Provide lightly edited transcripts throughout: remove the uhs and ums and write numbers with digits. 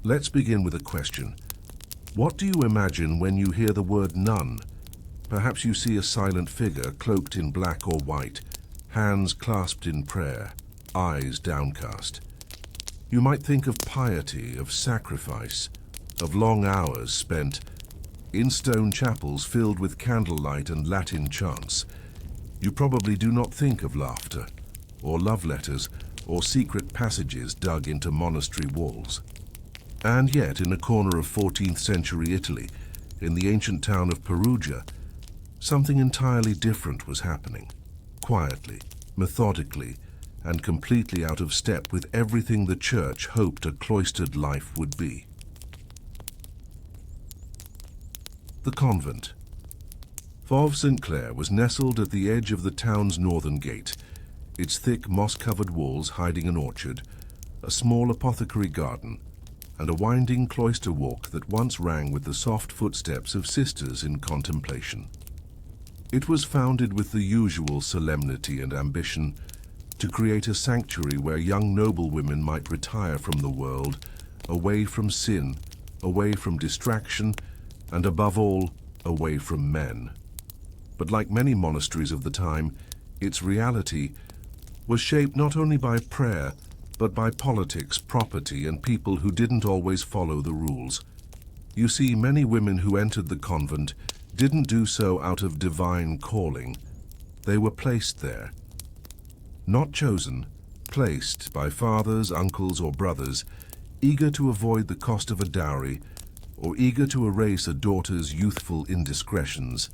Let's begin with a question. What do you imagine when you hear the word nun? Perhaps you see a silent figure cloaked in black or white, hands clasped in prayer, eyes downcast. You might think of piety, of sacrifice, of long hours spent in stone chapels filled with candlelight and Latin chants. You probably do not think of laughter, or love letters, or secret passages dug into monastery walls. And yet, in a corner of 14th century Italy, in the ancient town of Perugia, something entirely different was happening, quietly, methodically, and completely out of step with everything the church hoped a cloistered life would be. The convent. Fauve St. Clair was nestled at the edge of the town's northern gate, its thick moss-covered walls hiding an orchard, a small apothecary garden, and a winding cloister walk that once rang with the soft footsteps of sisters in contemplation. It was founded with the usual solemnity and ambition to create a sanctuary where young noblewomen might retire from the world, away from sin, away from distraction, and above all, away from men. But like many monasteries of the time, its reality was shaped not only by prayer, but by politics, property, and people who didn't always follow the rules. You see, many women who entered the convent didn't do so out of divine calling. They were placed there. Not chosen, placed by fathers, uncles, or brothers, eager to avoid the cost of a dowry, or eager to erase a daughter's youthful indiscretions.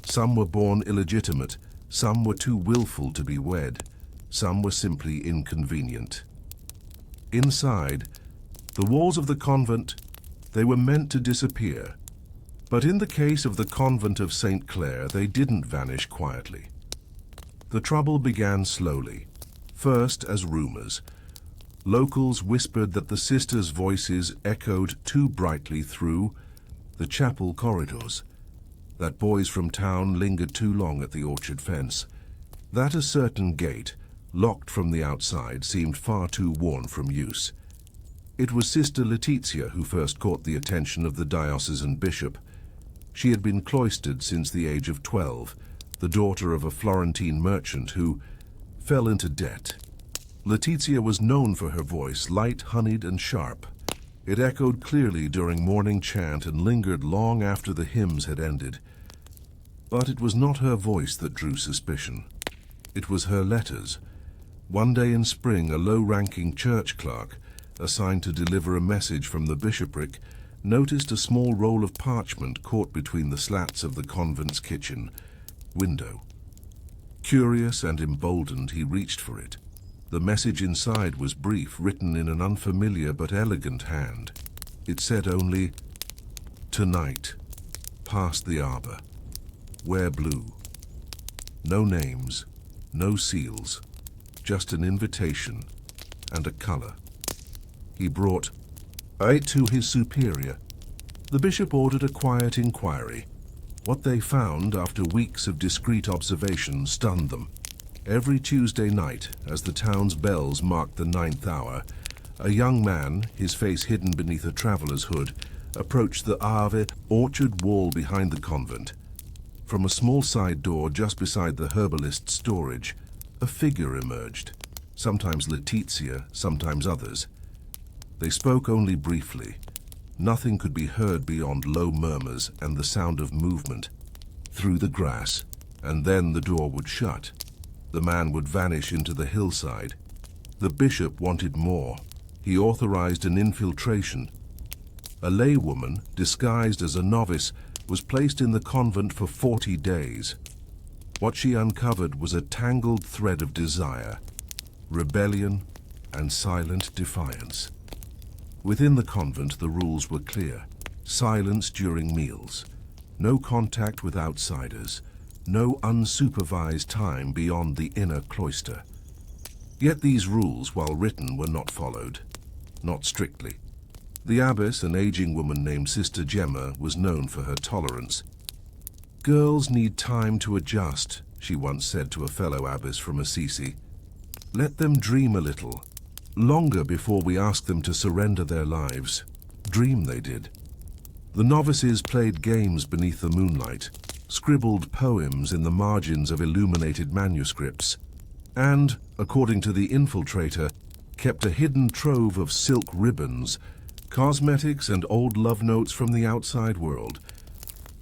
Some were born illegitimate, some were too willful to be wed, some were simply inconvenient. Inside, the walls of the convent, they were meant to disappear. But in the case of the convent of St. Clair, they didn't vanish quietly. The trouble began slowly, first as rumors. Locals whispered that the sisters' voices echoed too brightly through the chapel corridors, that boys from town lingered too long at the orchard fence, that a certain gate, locked from the outside, seemed far too worn from use. It was Sister Letizia who first caught the attention of the diocesan bishop. She had been cloistered since the age of 12, the daughter of a Florentine merchant who fell into debt. Letizia was known for her voice, light, honeyed, and sharp. It echoed clearly during morning chant and lingered long after the hymns had ended. But it was not her voice that drew suspicion. It was her letters. One day in spring, a low-ranking church clerk, assigned to deliver a message from the bishopric, noticed a small roll of parchment caught between the slats of the convent's kitchen window. Curious and emboldened, he reached for it. The message inside was brief, written in an unfamiliar but elegant hand. It said only, "Tonight, past the arbor, wear blue." No names, no seals, just an invitation and a color. He brought it to his superior. The bishop ordered a quiet inquiry. What they found after weeks of discreet observation stunned them. Every Tuesday night, as the town's bells marked the 9th hour, a young man, his face hidden beneath a traveler's hood, approached the Ave orchard wall behind the convent. From a small side door just beside the herbalist's storage, a figure emerged, sometimes Letizia, sometimes others. They spoke only briefly. Nothing could be heard beyond low murmurs and the sound of movement through the grass, and then the door would shut. The man would vanish into the hillside. The bishop wanted more. He authorized an infiltration. A laywoman, disguised as a novice, was placed in the convent for 40 days. What she uncovered was a tangled thread of desire, rebellion, and silent defiance. Within the convent, the rules were clear. Silence during meals, no contact with outsiders, no unsupervised time beyond the inner cloister. Yet these rules, while written, were not followed, not strictly. The abbess, an aging woman named Sister Gemma, was known for her tolerance. "Girls need time to adjust," she once said to a fellow abbess from Assisi. "Let them dream a little, longer before we ask them to surrender their lives." Dream they did. The novices played games beneath the moonlight, scribbled poems in the margins of illuminated manuscripts, and, according to the infiltrator, kept a hidden trove of silk ribbons, cosmetics, and old love notes from the outside world.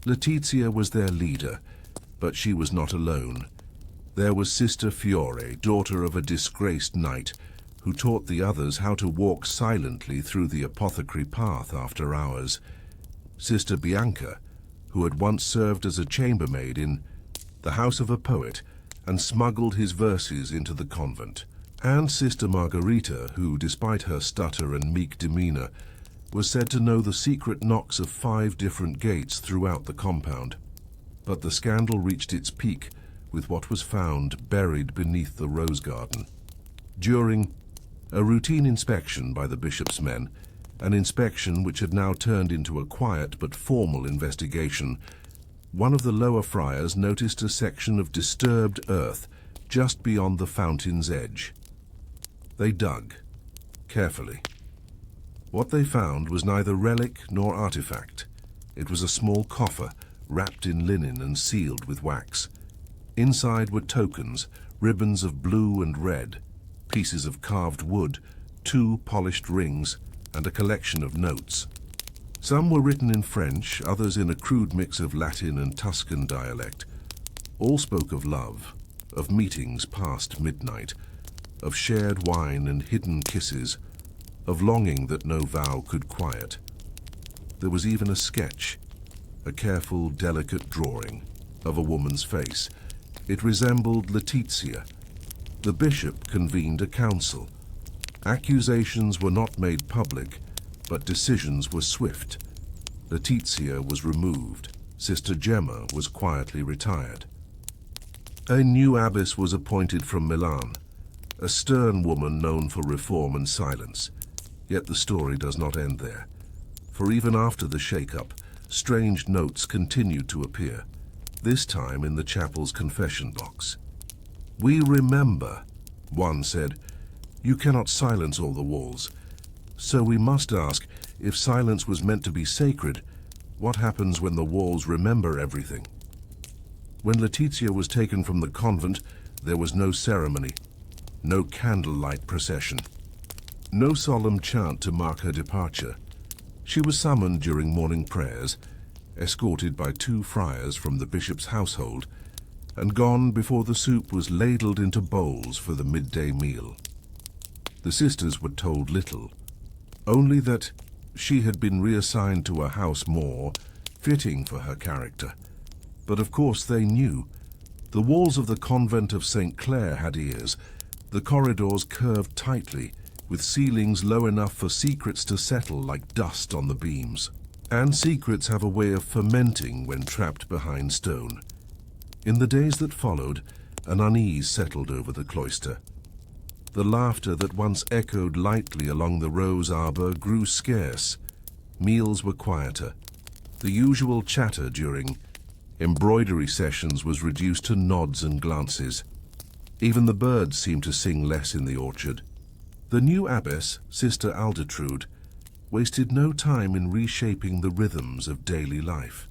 Letizia was their leader, but she was not alone. There was Sister Fiore, daughter of a disgraced knight, who taught the others how to walk silently through the apothecary path after hours. Sister Bianca, who had once served as a chambermaid in the house of a poet and smuggled his verses into the convent. And Sister Margherita, who, despite her stutter and meek demeanor, was said to know the secret knocks of 5 different gates throughout the compound. But the scandal reached its peak with what was found buried beneath the rose garden. During a routine inspection by the bishop's men, an inspection which had now turned into a quiet but formal investigation, one of the lower friars noticed a section of disturbed earth just beyond the fountain's edge. They dug carefully. What they found was neither relic nor artifact. It was a small coffer wrapped in linen and sealed with wax. Inside were tokens, ribbons of blue and red, pieces of carved wood, 2 polished rings, and a collection of notes. Some were written in French, others in a crude mix of Latin and Tuscan dialect. All spoke of love, of meetings past midnight, of shared wine and hidden kisses, of longing that no vow could quiet. There was even a sketch, a careful, delicate drawing of a woman's face. It resembled Letizia. The bishop convened a council. Accusations were not made public, but decisions were swift. Letizia was removed. Sister Gemma was quietly retired. A new abbess was appointed from Milan, a stern woman known for reform and silence. Yet the story does not end there, for even after the shake-up, strange notes continued to appear, this time in the chapel's confession box. "We remember," one said. "You cannot silence all the walls. So we must ask, if silence was meant to be sacred, what happens when the walls remember everything?" When Letizia was taken from the convent, there was no ceremony, no candlelight procession, no solemn chant to mark her departure. She was summoned during morning prayers, escorted by 2 friars from the bishop's household, and gone before the soup was ladled into bowls for the midday meal. The sisters were told little, only that she had been reassigned to a house more fitting for her character. But of course they knew. The walls of the convent of St. Clare had ears. The corridors curved tightly, with ceilings low enough for secrets to settle like dust on the beams. And secrets have a way of fermenting when trapped behind stone. In the days that followed, an unease settled over the cloister. The laughter that once echoed lightly along the rose arbor grew scarce. Meals were quieter. The usual chatter during embroidery sessions was reduced to nods and glances. Even the birds seemed to sing less in the orchard. The new abbess, Sister Aldetrude, wasted no time in reshaping the rhythms of daily life.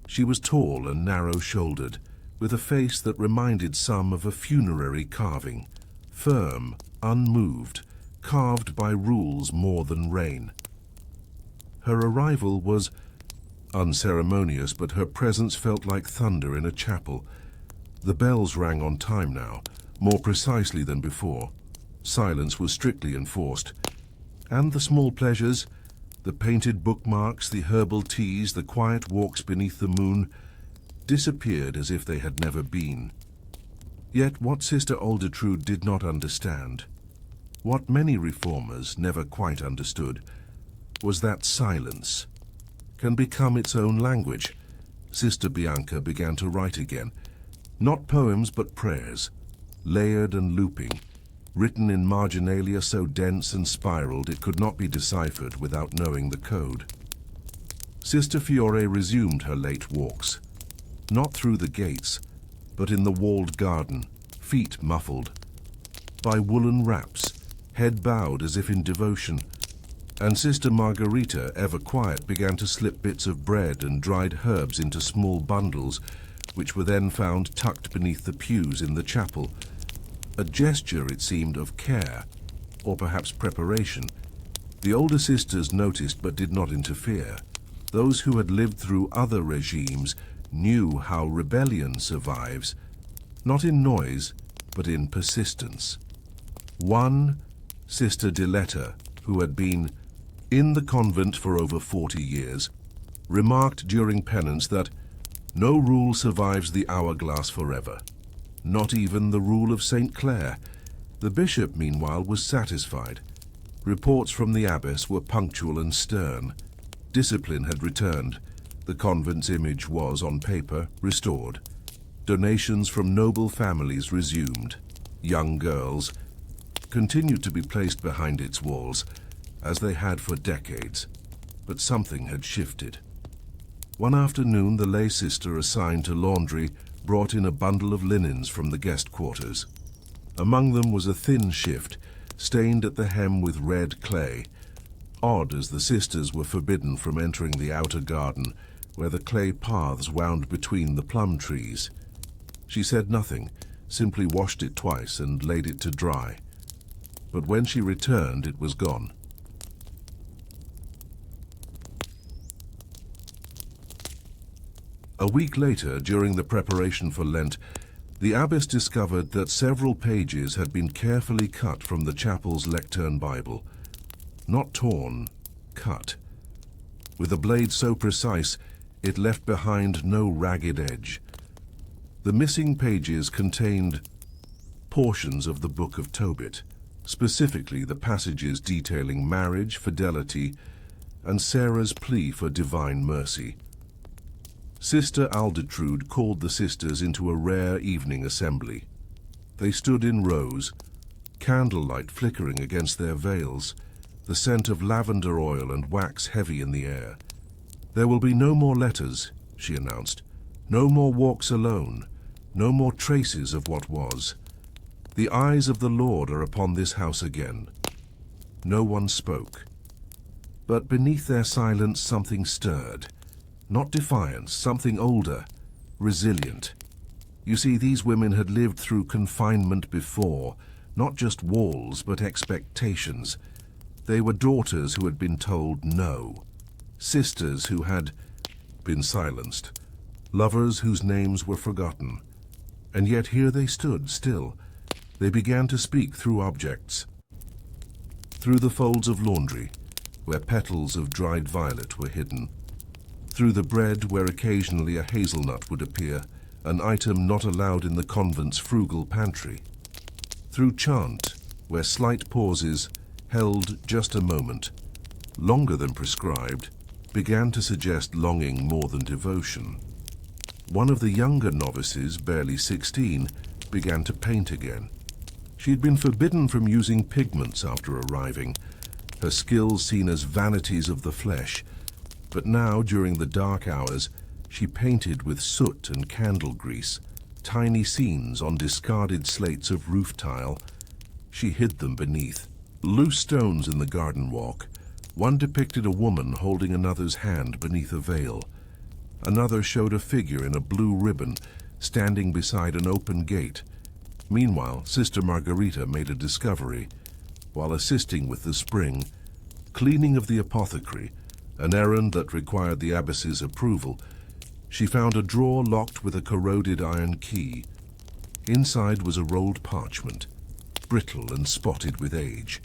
She was tall and narrow-shouldered, with a face that reminded some of a funerary carving, firm, unmoved, carved by rules more than rain. Her arrival was unceremonious, but her presence felt like thunder in a chapel. The bells rang on time now, more precisely than before. Silence was strictly enforced. And the small pleasures, the painted bookmarks, the herbal teas, the quiet walks beneath the moon, disappeared as if they had never been. Yet what Sister Aldetrude did not understand, what many reformers never quite understood, was that silence can become its own language. Sister Bianca began to write again, not poems but prayers, layered and looping, written in marginalia so dense and spiraled it could not be deciphered without knowing the code. Sister Fiore resumed her late walks, not through the gates, but in the walled garden, feet muffled by woolen wraps, head bowed as if in devotion. and Sister Margarita, ever quiet, began to slip bits of bread and dried herbs into small bundles, which were then found tucked beneath the pews in the chapel. A gesture, it seemed, of care, or perhaps preparation. The older sisters noticed but did not interfere. Those who had lived through other regimes knew how rebellion survives, not in noise, but in persistence. One, Sister Diletta, who had been in the convent for over 40 years, remarked during penance that no rule survives the hourglass forever, not even the rule of St. Clare. The bishop, meanwhile, was satisfied. Reports from the abbess were punctual and stern. Discipline had returned. The convent's image was, on paper, restored. Donations from noble families resumed. Young girls continued to be placed behind its walls, as they had for decades. But something had shifted. One afternoon, the lay sister assigned to laundry brought in a bundle of linens from the guest quarters. Among them was a thin shift, stained at the hem with red clay. Odd, as the sisters were forbidden from entering the outer garden, where the clay paths wound between the plum trees. She said nothing, simply washed it twice and laid it to dry. But when she returned, it was gone. A week later, during the preparation for Lent, the abbess discovered that several pages had been carefully cut from the chapel's lectern Bible. Not torn, cut. With a blade so precise, it left behind no ragged edge. The missing pages contained portions of the Book of Tobit, specifically the passages detailing marriage, fidelity, and Sarah's plea for divine mercy. Sister Aldetrude called the sisters into a rare evening assembly. They stood in rows, candlelight flickering against their veils, the scent of lavender oil and wax heavy in the air. "There will be no more letters," she announced. "No more walks alone, no more traces of what was. The eyes of the Lord are upon this house again." No one spoke. But beneath their silence something stirred. Not defiance, something older, resilient. You see, these women had lived through confinement before, not just walls, but expectations. They were daughters who had been told no, sisters who had been silenced, lovers whose names were forgotten. And yet here they stood, still. They began to speak through objects, through the folds of laundry, where petals of dried violet were hidden, through the bread where occasionally a hazelnut would appear, an item not allowed in the convent's frugal pantry, through chant where slight pauses, held just a moment, longer than prescribed, began to suggest longing more than devotion. One of the younger novices, barely 16, began to paint again. She had been forbidden from using pigments after arriving, her skills seen as vanities of the flesh. But now, during the dark hours, she painted with soot and candle grease, tiny scenes on discarded slates of roof tile. She hid them beneath loose stones in the garden walk. One depicted a woman holding another's hand beneath a veil. Another showed a figure in a blue ribbon standing beside an open gate. Meanwhile, Sister Margarita made a discovery. While assisting with the spring, cleaning of the apothecary, an errand that required the abbess's approval, she found a drawer locked with a corroded iron key. Inside was a rolled parchment, brittle and spotted with age.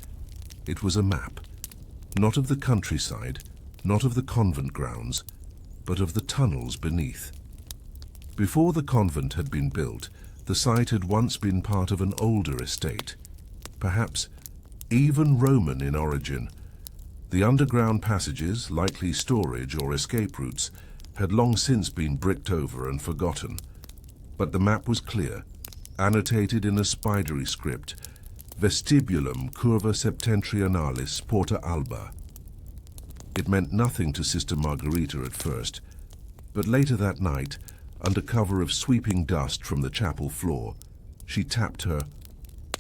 It was a map, not of the countryside, not of the convent grounds, but of the tunnels beneath. Before the convent had been built, the site had once been part of an older estate, perhaps even Roman in origin. The underground passages, likely storage or escape routes, had long since been bricked over and forgotten. But the map was clear, annotated in a spidery script, Vestibulum curva septentrionalis porta alba. It meant nothing to Sister Margarita at first, but later that night, under cover of sweeping dust from the chapel floor, she tapped her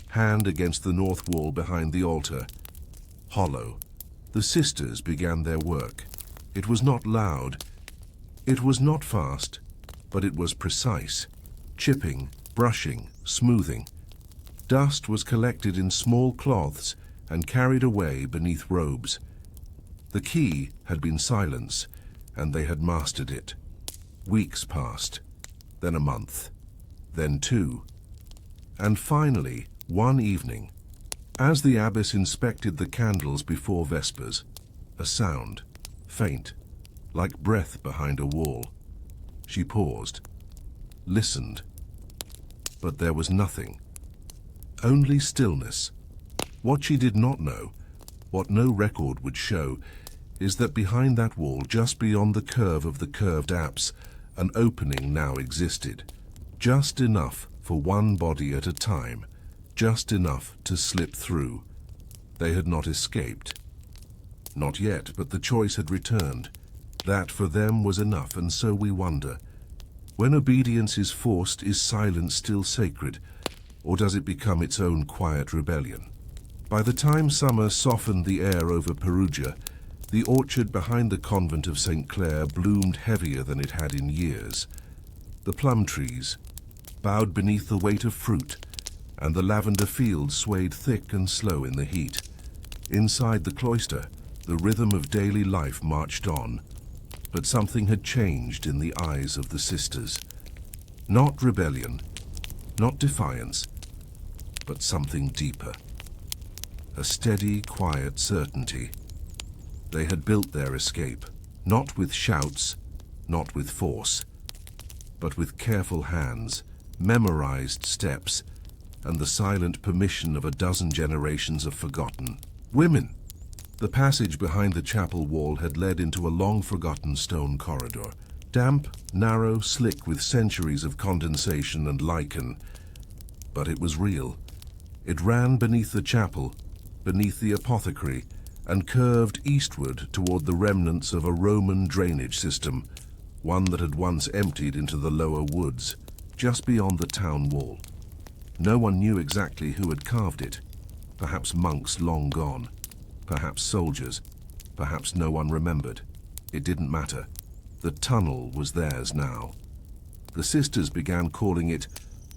hand against the north wall behind the altar, hollow, The sisters began their work. It was not loud, it was not fast, but it was precise. Chipping, brushing, smoothing. Dust was collected in small cloths and carried away beneath robes. The key had been silence, and they had mastered it. Weeks passed, then a month, then 2. And finally, one evening, as the abbess inspected the candles before vespers, a sound, faint, like breath behind a wall. She paused, listened, but there was nothing. Only stillness. What she did not know, what no record would show, is that behind that wall, just beyond the curve of the curved apse, an opening now existed. Just enough for one body at a time, just enough to slip through. They had not escaped. Not yet, but the choice had returned. That for them was enough, and so we wonder. When obedience is forced, is silence still sacred, or does it become its own quiet rebellion? By the time summer softened the air over Perugia, the orchard behind the convent of St. Clare bloomed heavier than it had in years. The plum trees bowed beneath the weight of fruit, and the lavender fields swayed thick and slow in the heat. Inside the cloister, the rhythm of daily life marched on, but something had changed in the eyes of the sisters. Not rebellion, not defiance, but something deeper. A steady, quiet certainty. They had built their escape, not with shouts, not with force, but with careful hands, memorized steps, and the silent permission of a dozen generations of forgotten women. The passage behind the chapel wall had led into a long-forgotten stone corridor, damp, narrow, slick with centuries of condensation and lichen. But it was real. It ran beneath the chapel, beneath the apothecary, and curved eastward toward the remnants of a Roman drainage system, one that had once emptied into the lower woods, just beyond the town wall. No one knew exactly who had carved it. Perhaps monks long gone, perhaps soldiers, perhaps no one remembered. It didn't matter. The tunnel was theirs now. The sisters began calling it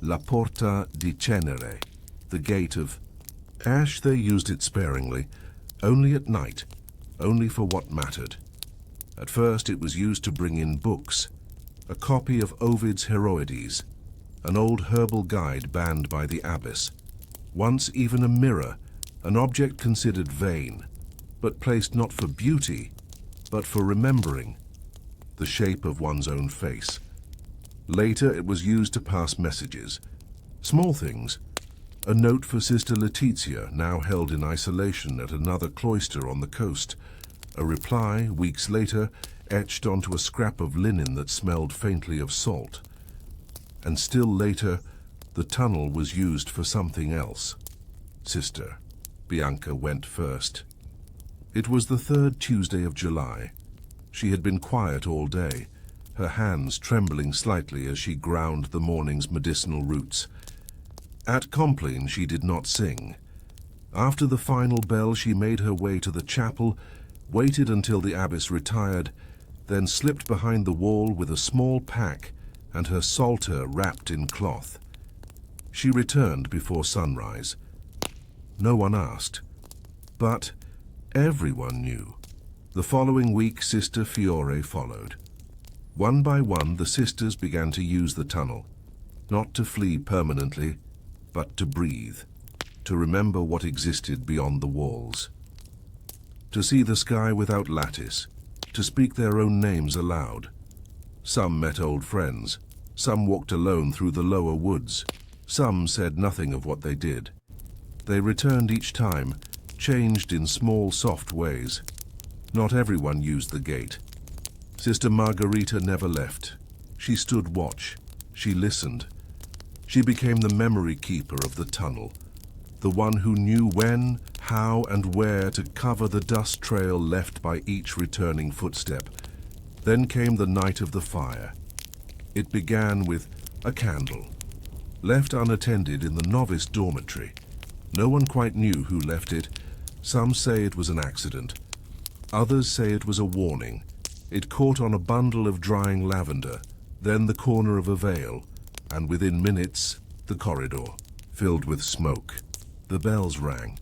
La Porta di Cenere, the gate of ash. They used it sparingly, only at night, only for what mattered. At first it was used to bring in books, a copy of Ovid's Heroides, an old herbal guide banned by the abbess, once even a mirror, an object considered vain, but placed not for beauty, but for remembering, the shape of one's own face. Later it was used to pass messages, small things, a note for Sister Letizia, now held in isolation at another cloister on the coast, a reply, weeks later, etched onto a scrap of linen that smelled faintly of salt. And still later, the tunnel was used for something else. Sister Bianca went first. It was the 3rd Tuesday of July. She had been quiet all day, her hands trembling slightly as she ground the morning's medicinal roots. At Compline she did not sing. After the final bell she made her way to the chapel, waited until the abbess retired, then slipped behind the wall with a small pack and her psalter wrapped in cloth. She returned before sunrise. No one asked, but everyone knew. The following week Sister Fiore followed. One by one the sisters began to use the tunnel, not to flee permanently, but to breathe, to remember what existed beyond the walls. To see the sky without lattice, to speak their own names aloud. Some met old friends, some walked alone through the lower woods, some said nothing of what they did. They returned each time, changed in small, soft ways. Not everyone used the gate. Sister Margherita never left. She stood watch. She listened. She became the memory keeper of the tunnel, the one who knew when, how, and where to cover the dust trail left by each returning footstep. Then came the night of the fire. It began with a candle, left unattended in the novice dormitory. No one quite knew who left it. Some say it was an accident. Others say it was a warning. It caught on a bundle of drying lavender, then the corner of a veil, and within minutes, the corridor, filled with smoke. The bells rang.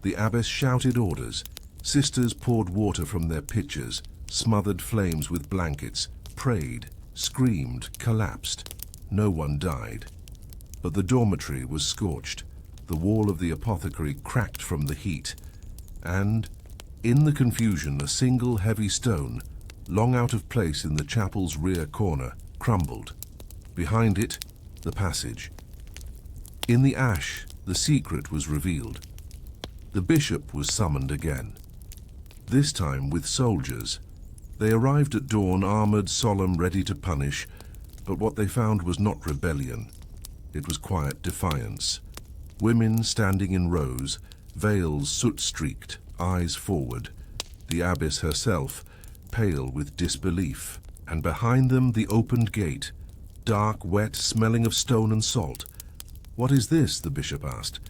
The abbess shouted orders. Sisters poured water from their pitchers, smothered flames with blankets, prayed, screamed, collapsed. No one died. But the dormitory was scorched. The wall of the apothecary cracked from the heat. And, in the confusion, a single heavy stone, long out of place in the chapel's rear corner, crumbled. Behind it, the passage. In the ash, the secret was revealed. The bishop was summoned again. This time with soldiers. They arrived at dawn, armored, solemn, ready to punish, but what they found was not rebellion. It was quiet defiance. Women standing in rows, veils soot-streaked, eyes forward. The abbess herself, pale with disbelief, and behind them the opened gate, dark, wet, smelling of stone and salt. "What is this?" the bishop asked.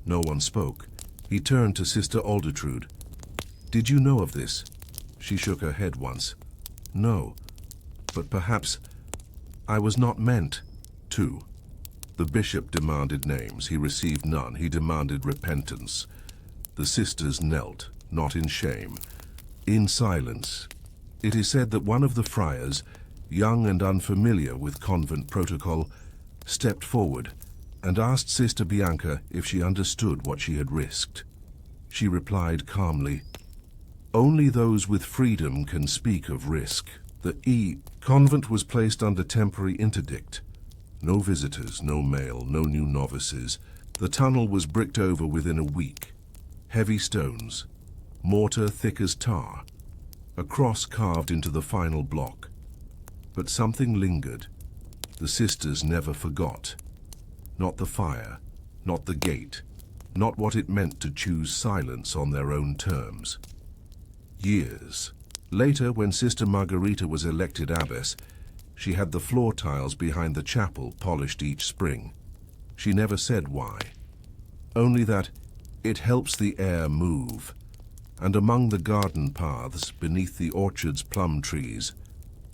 No one spoke. He turned to Sister Aldertrude. "Did you know of this?" She shook her head once. "No, but perhaps I was not meant to." The bishop demanded names. He received none. He demanded repentance. The sisters knelt, not in shame, in silence. It is said that one of the friars, young and unfamiliar with convent protocol, stepped forward and asked Sister Bianca if she understood what she had risked. She replied calmly, "Only those with freedom can speak of risk." The convent was placed under temporary interdict. No visitors, no mail, no new novices. The tunnel was bricked over within a week. Heavy stones, mortar thick as tar, a cross carved into the final block. But something lingered. The sisters never forgot. Not the fire, not the gate, not what it meant to choose silence on their own terms. Years later, when Sister Margarita was elected abbess, she had the floor tiles behind the chapel polished each spring. She never said why, only that it helps the air move. And among the garden paths, beneath the orchard's plum trees,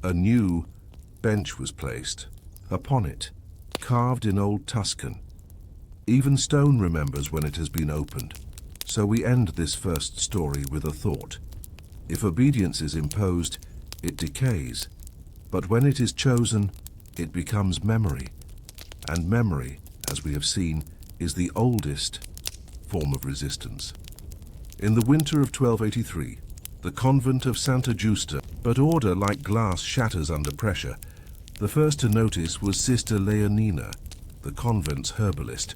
a new bench was placed. Upon it, carved in old Tuscan. Even stone remembers when it has been opened. So we end this first story with a thought. If obedience is imposed, it decays. But when it is chosen, it becomes memory. And memory, as we have seen, is the oldest form of resistance. In the winter of 1283, the convent of Santa Justa, but order like glass shatters under pressure. The first to notice was Sister Leonina, the convent's herbalist.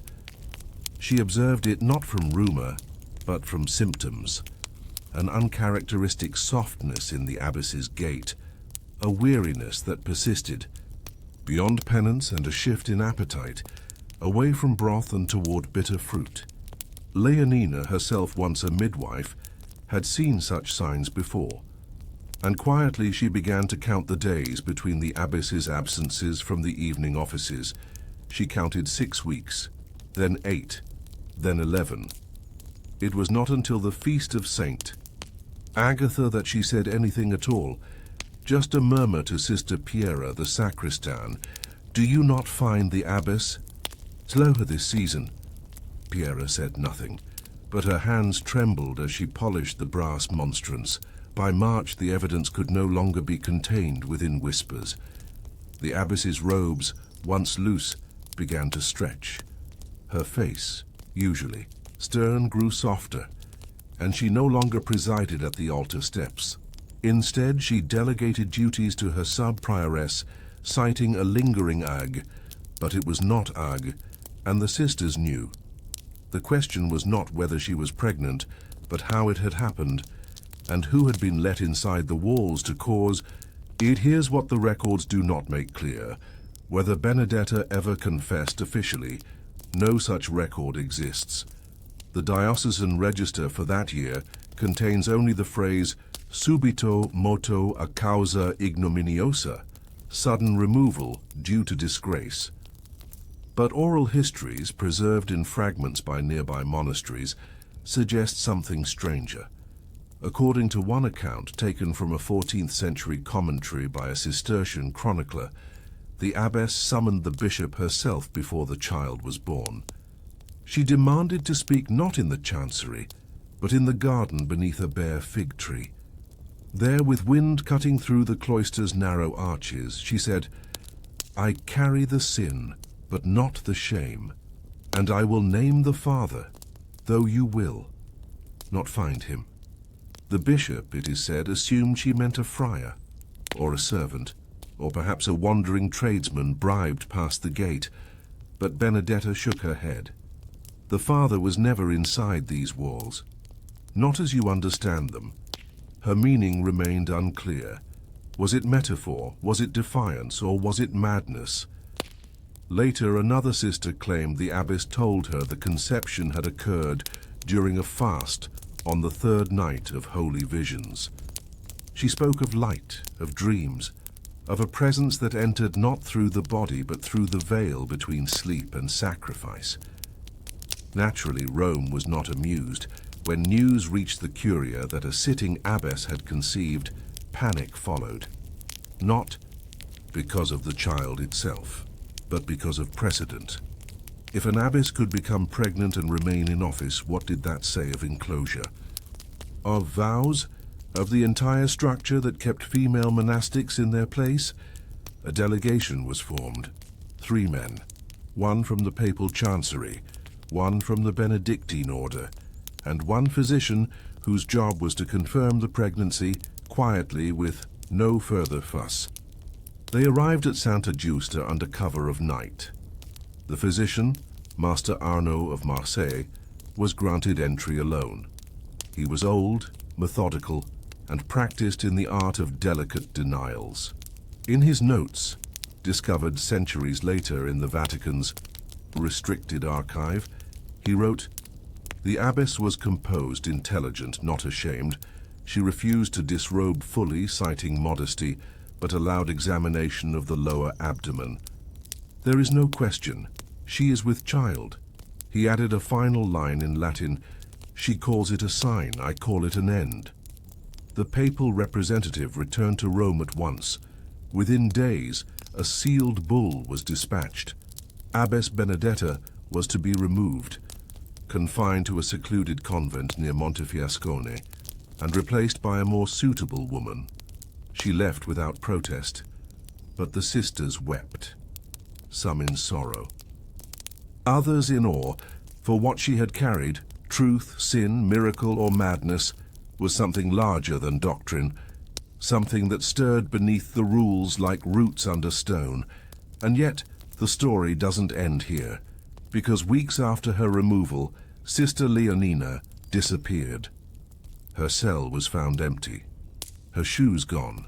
She observed it not from rumor, but from symptoms. An uncharacteristic softness in the abbess's gait, a weariness that persisted. Beyond penance and a shift in appetite, away from broth and toward bitter fruit. Leonina, herself once a midwife, had seen such signs before, and quietly she began to count the days between the abbess's absences from the evening offices. She counted 6 weeks, then 8, then 11. It was not until the feast of Saint Agatha that she said anything at all, just a murmur to Sister Piera, the sacristan. "Do you not find the abbess slower this season?" Piera said nothing, but her hands trembled as she polished the brass monstrance. By March, the evidence could no longer be contained within whispers. The abbess's robes, once loose, began to stretch. Her face, usually stern, grew softer, and she no longer presided at the altar steps. Instead, she delegated duties to her sub-prioress, citing a lingering ague, but it was not ague, and the sisters knew. The question was not whether she was pregnant, but how it had happened, and who had been let inside the walls to cause it. Here's what the records do not make clear. Whether Benedetta ever confessed officially, no such record exists. The diocesan register for that year contains only the phrase subito moto a causa ignominiosa, sudden removal due to disgrace. But oral histories, preserved in fragments by nearby monasteries, suggest something stranger. According to one account taken from a 14th century commentary by a Cistercian chronicler, the abbess summoned the bishop herself before the child was born. She demanded to speak not in the chancery, but in the garden beneath a bare fig tree. There, with wind cutting through the cloister's narrow arches, she said, "I carry the sin, but not the shame, and I will name the Father, though you will not find him." The bishop, it is said, assumed she meant a friar, or a servant, or perhaps a wandering tradesman bribed past the gate, but Benedetta shook her head. The Father was never inside these walls, not as you understand them. Her meaning remained unclear. Was it metaphor, was it defiance, or was it madness? Later, another sister claimed the abbess told her the conception had occurred during a fast on the third night of Holy Visions. She spoke of light, of dreams, of a presence that entered not through the body but through the veil between sleep and sacrifice. Naturally, Rome was not amused. When news reached the curia that a sitting abbess had conceived, panic followed. Not because of the child itself, but because of precedent. If an abbess could become pregnant and remain in office, what did that say of enclosure? Of vows? Of the entire structure that kept female monastics in their place? A delegation was formed. 3 men, one from the papal chancery, one from the Benedictine order, and one physician whose job was to confirm the pregnancy quietly with no further fuss. They arrived at Santa Giusta under cover of night. The physician, Master Arnaud of Marseille, was granted entry alone. He was old, methodical, and practiced in the art of delicate denials. In his notes, discovered centuries later in the Vatican's restricted archive, he wrote, "The abbess was composed, intelligent, not ashamed. She refused to disrobe fully, citing modesty, but allowed examination of the lower abdomen. There is no question, she is with child." He added a final line in Latin, "She calls it a sign, I call it an end." The papal representative returned to Rome at once. Within days, a sealed bull was dispatched. Abbess Benedetta was to be removed, confined to a secluded convent near Montefiascone, and replaced by a more suitable woman. She left without protest, but the sisters wept, some in sorrow, others in awe, for what she had carried, truth, sin, miracle, or madness, was something larger than doctrine, something that stirred beneath the rules like roots under stone. And yet, the story doesn't end here, because weeks after her removal, Sister Leonina disappeared. Her cell was found empty, her shoes gone,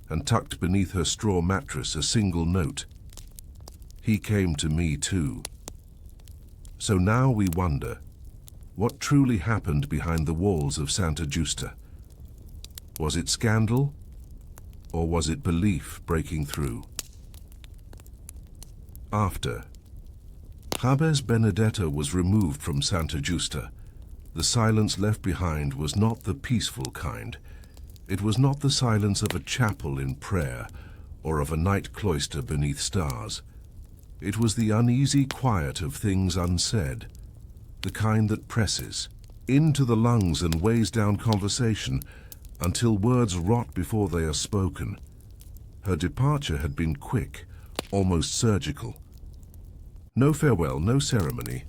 and tucked beneath her straw mattress a single note. "He came to me too." So now we wonder, what truly happened behind the walls of Santa Giusta? Was it scandal, or was it belief breaking through? After Abbess Benedetta was removed from Santa Giusta, the silence left behind was not the peaceful kind. It was not the silence of a chapel in prayer or of a night cloister beneath stars. It was the uneasy quiet of things unsaid, the kind that presses into the lungs and weighs down conversation until words rot before they are spoken. Her departure had been quick, almost surgical. No farewell, no ceremony,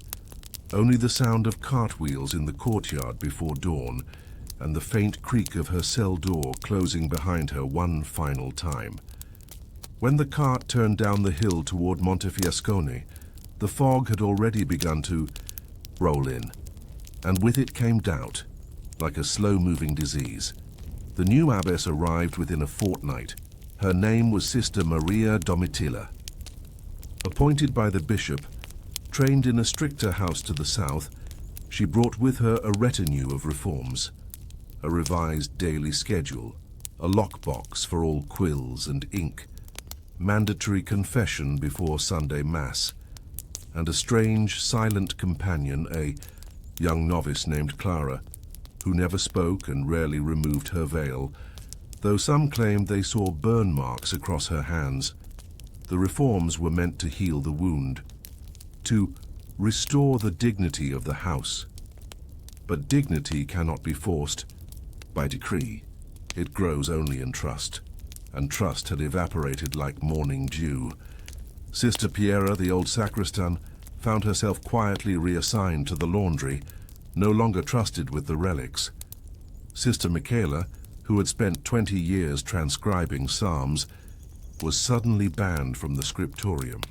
only the sound of cartwheels in the courtyard before dawn, and the faint creak of her cell door closing behind her one final time. When the cart turned down the hill toward Montefiascone, the fog had already begun to roll in, and with it came doubt, like a slow-moving disease. The new abbess arrived within a fortnight. Her name was Sister Maria Domitilla. Appointed by the bishop, trained in a stricter house to the south, she brought with her a retinue of reforms, a revised daily schedule, a lockbox for all quills and ink, mandatory confession before Sunday Mass, and a strange, silent companion, a young novice named Clara, who never spoke and rarely removed her veil, though some claimed they saw burn marks across her hands. The reforms were meant to heal the wound, to restore the dignity of the house. But dignity cannot be forced by decree. It grows only in trust, and trust had evaporated like morning dew. Sister Piera, the old sacristan, found herself quietly reassigned to the laundry, no longer trusted with the relics. Sister Michaela, who had spent 20 years transcribing psalms, was suddenly banned from the scriptorium.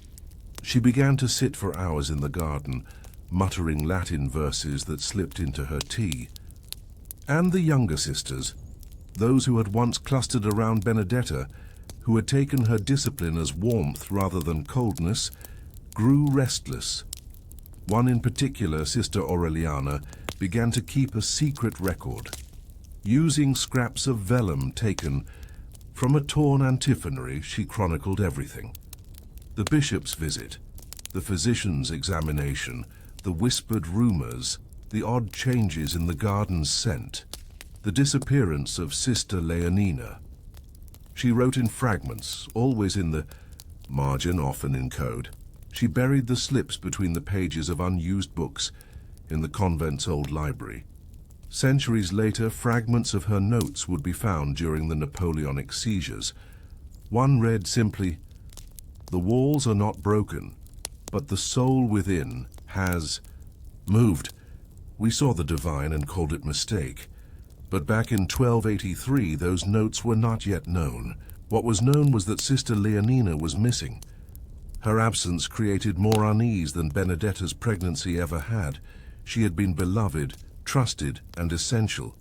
She began to sit for hours in the garden, muttering Latin verses that slipped into her tea. And the younger sisters, those who had once clustered around Benedetta, who had taken her discipline as warmth rather than coldness, grew restless. One in particular, Sister Aureliana, began to keep a secret record, using scraps of vellum taken from a torn antiphonary. She chronicled everything: the bishop's visit, the physician's examination, the whispered rumors, the odd changes in the garden's scent, the disappearance of Sister Leonina. She wrote in fragments, always in the margin, often in code. She buried the slips between the pages of unused books in the convent's old library. Centuries later, fragments of her notes would be found during the Napoleonic seizures. One read simply, "The walls are not broken, but the soul within has moved. We saw the divine and called it mistake. But back in 1283, those notes were not yet known. What was known was that Sister Leonina was missing. Her absence created more unease than Benedetta's pregnancy ever had. She had been beloved, trusted, and essential.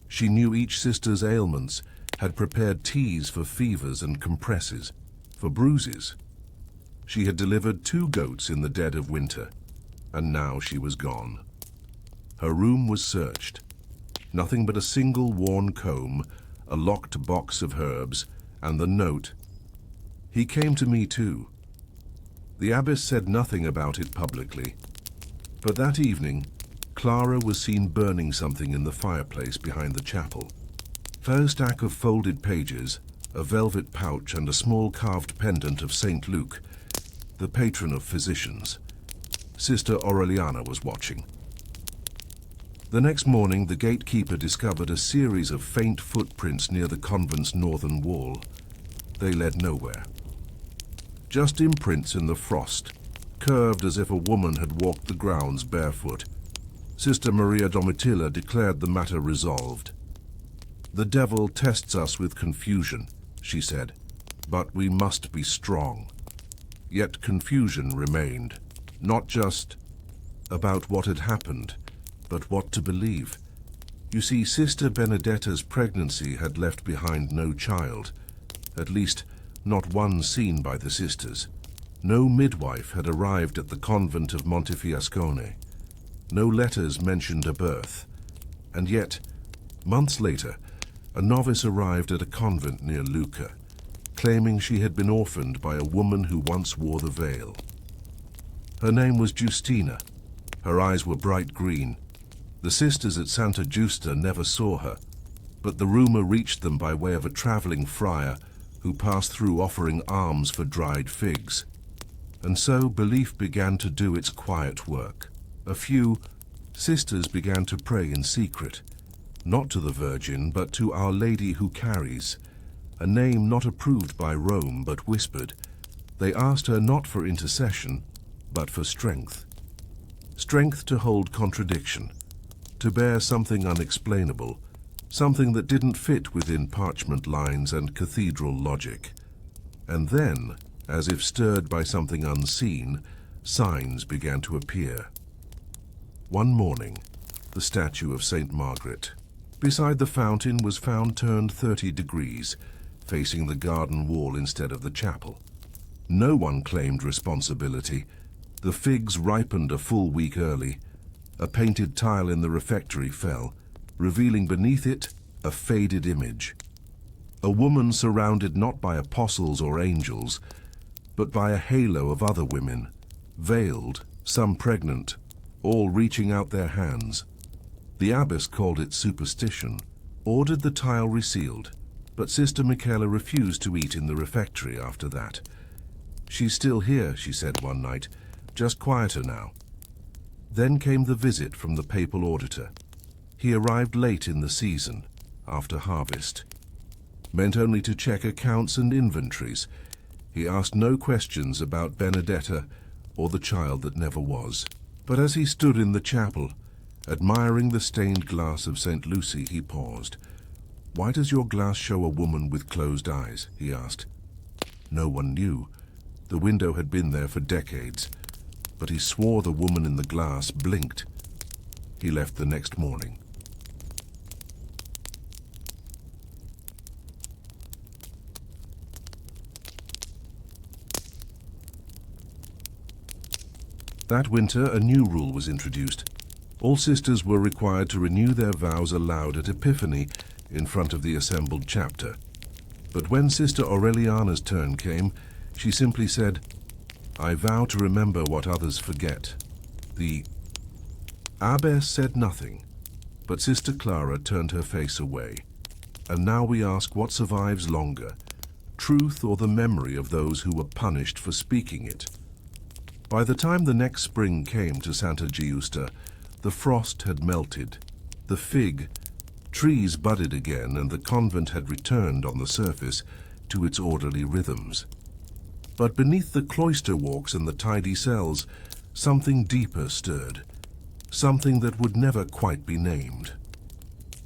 She knew each sister's ailments, had prepared teas for fevers and compresses, for bruises. She had delivered 2 goats in the dead of winter, and now she was gone. Her room was searched. Nothing but a single worn comb, a locked box of herbs, and the note, "He came to me too." The abbess said nothing about it publicly, but that evening, Clara was seen burning something in the fireplace behind the chapel. A stack of folded pages, a velvet pouch, and a small carved pendant of St. Luke, the patron of physicians. Sister Aureliana was watching. The next morning, the gatekeeper discovered a series of faint footprints near the convent's northern wall. They led nowhere. Just imprints in the frost, curved as if a woman had walked the grounds barefoot. Sister Maria Domitilla declared the matter resolved. "The devil tests us with confusion," she said, "but we must be strong." Yet confusion remained, not just about what had happened, but what to believe. You see, Sister Benedetta's pregnancy had left behind no child, at least not one seen by the sisters. No midwife had arrived at the convent of Montefiascone. No letters mentioned a birth. And yet, months later, a novice arrived at a convent near Lucca, claiming she had been orphaned by a woman who once wore the veil. Her name was Justina. Her eyes were bright green. The sisters at Santa Giusta never saw her, but the rumor reached them by way of a traveling friar who passed through offering alms for dried figs. And so belief began to do its quiet work. A few sisters began to pray in secret, not to the Virgin, but to Our Lady who carries, a name not approved by Rome, but whispered. They asked her not for intercession, but for strength. Strength to hold contradiction, to bear something unexplainable, something that didn't fit within parchment lines and cathedral logic. And then, as if stirred by something unseen, signs began to appear. One morning, the statue of St. Margaret beside the fountain was found turned 30 degrees, facing the garden wall instead of the chapel. No one claimed responsibility. The figs ripened a full week early. A painted tile in the refectory fell, revealing beneath it a faded image. A woman surrounded not by apostles or angels, but by a halo of other women, veiled, some pregnant, all reaching out their hands. The abbess called it superstition, ordered the tile resealed, but Sister Michaela refused to eat in the refectory after that. "She's still here," she said one night, "just quieter now." Then came the visit from the papal auditor. He arrived late in the season, after harvest. Meant only to check accounts and inventories. He asked no questions about Benedetta or the child that never was. But as he stood in the chapel, admiring the stained glass of St. Lucy, he paused. "Why does your glass show a woman with closed eyes?" he asked. No one knew. The window had been there for decades, but he swore the woman in the glass blinked. He left the next morning. That winter, a new rule was introduced. All sisters were required to renew their vows aloud at Epiphany in front of the assembled chapter. But when Sister Aureliana's turn came, she simply said, "I vow to remember what others forget." The abbess said nothing, but Sister Clara turned her face away. And now we ask, what survives longer, truth or the memory of those who were punished for speaking it? By the time the next spring came to Santa Giusta, the frost had melted, the fig, trees budded again, and the convent had returned on the surface to its orderly rhythms. But beneath the cloister walks and the tidy cells, something deeper stirred, something that would never quite be named.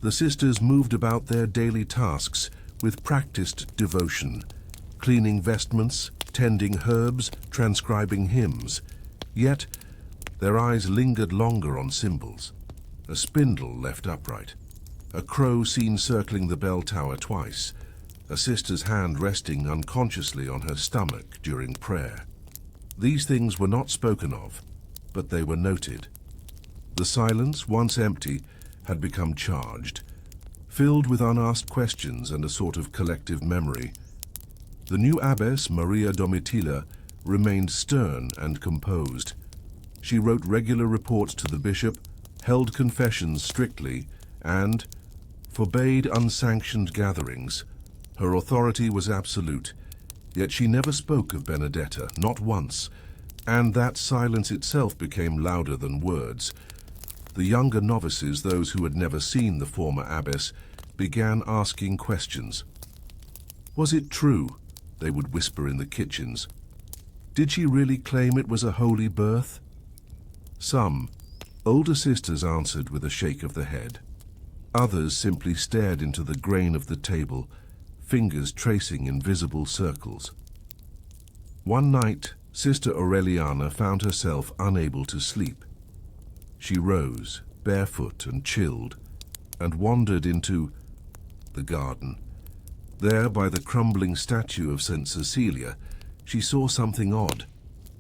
The sisters moved about their daily tasks with practiced devotion, cleaning vestments, tending herbs, transcribing hymns. Yet their eyes lingered longer on symbols. A spindle left upright, a crow seen circling the bell tower twice, a sister's hand resting unconsciously on her stomach during prayer. These things were not spoken of, but they were noted. The silence, once empty, had become charged, filled with unasked questions and a sort of collective memory. The new abbess, Maria Domitilla, remained stern and composed. She wrote regular reports to the bishop, held confessions strictly, and forbade unsanctioned gatherings. Her authority was absolute, yet she never spoke of Benedetta, not once, and that silence itself became louder than words. The younger novices, those who had never seen the former abbess, began asking questions. Was it true? They would whisper in the kitchens. Did she really claim it was a holy birth? Some, older sisters, answered with a shake of the head. Others simply stared into the grain of the table, fingers tracing invisible circles. One night, Sister Aureliana found herself unable to sleep. She rose, barefoot and chilled, and wandered into the garden. There, by the crumbling statue of St. Cecilia, she saw something odd.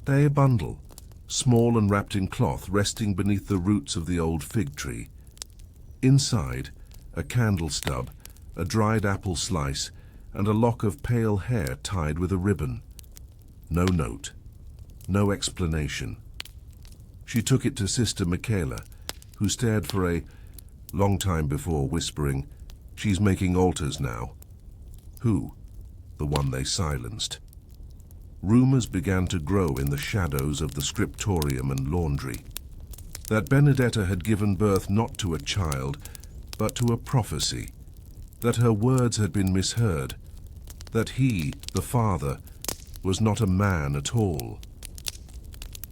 A bundle, small and wrapped in cloth, resting beneath the roots of the old fig tree. Inside, a candle stub, a dried apple slice, and a lock of pale hair tied with a ribbon. No note, no explanation. She took it to Sister Michaela, who stared for a long time before whispering, "She's making altars now." Who? The one they silenced. Rumors began to grow in the shadows of the scriptorium and laundry. That Benedetta had given birth not to a child, but to a prophecy. That her words had been misheard. That he, the father, was not a man at all.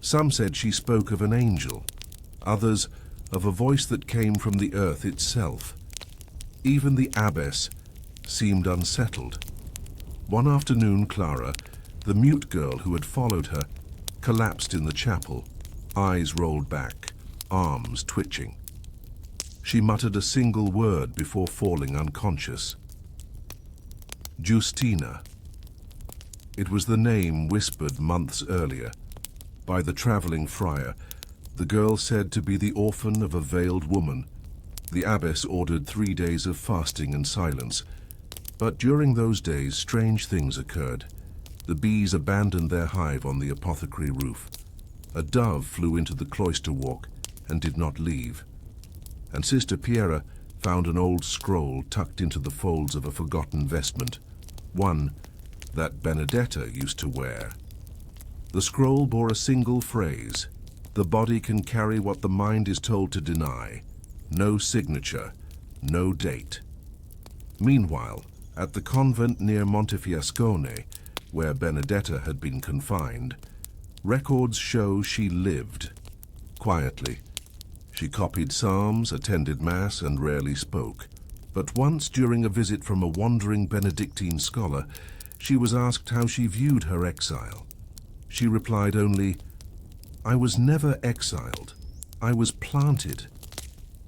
Some said she spoke of an angel, others of a voice that came from the earth itself. Even the abbess seemed unsettled. One afternoon, Clara, the mute girl who had followed her, collapsed in the chapel, eyes rolled back, arms twitching. She muttered a single word before falling unconscious. Justina. It was the name whispered months earlier by the traveling friar, the girl said to be the orphan of a veiled woman. The abbess ordered 3 days of fasting and silence. But during those days, strange things occurred. The bees abandoned their hive on the apothecary roof. A dove flew into the cloister walk and did not leave. and Sister Piera found an old scroll tucked into the folds of a forgotten vestment, one that Benedetta used to wear. The scroll bore a single phrase: "The body can carry what the mind is told to deny. No signature, no date." Meanwhile, at the convent near Montefiascone, where Benedetta had been confined, records show she lived quietly. She copied psalms, attended mass, and rarely spoke. But once, during a visit from a wandering Benedictine scholar, she was asked how she viewed her exile. She replied only, "I was never exiled. I was planted."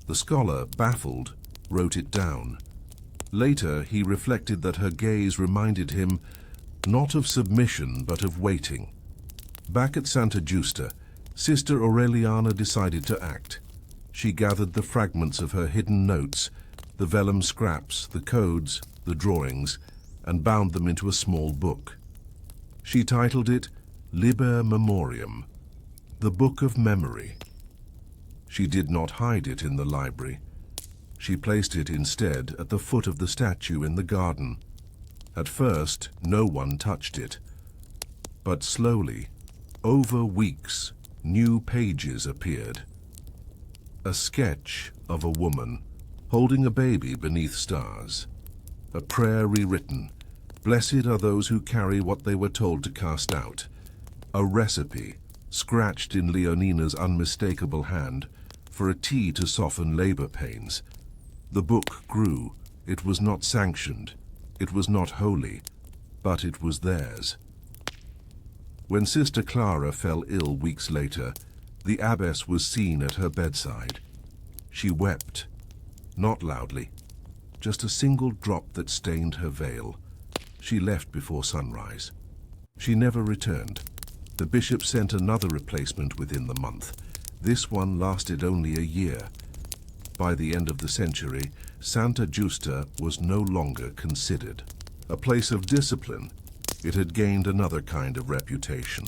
The scholar, baffled, wrote it down. Later, he reflected that her gaze reminded him not of submission, but of waiting. Back at Santa Giusta, Sister Aureliana decided to act. She gathered the fragments of her hidden notes, the vellum scraps, the codes, the drawings, and bound them into a small book. She titled it Liber Memoriam, the Book of Memory. She did not hide it in the library. She placed it instead at the foot of the statue in the garden. At first, no one touched it. But slowly, over weeks, new pages appeared. A sketch of a woman holding a baby beneath stars. A prayer rewritten: "Blessed are those who carry what they were told to cast out." A recipe, scratched in Leonina's unmistakable hand, for a tea to soften labor pains. The book grew. It was not sanctioned. It was not holy, but it was theirs. When Sister Clara fell ill weeks later, the abbess was seen at her bedside. She wept, not loudly, just a single drop that stained her veil. She left before sunrise. She never returned. The bishop sent another replacement within the month. This one lasted only a year. By the end of the century, Santa Giusta was no longer considered a place of discipline. It had gained another kind of reputation.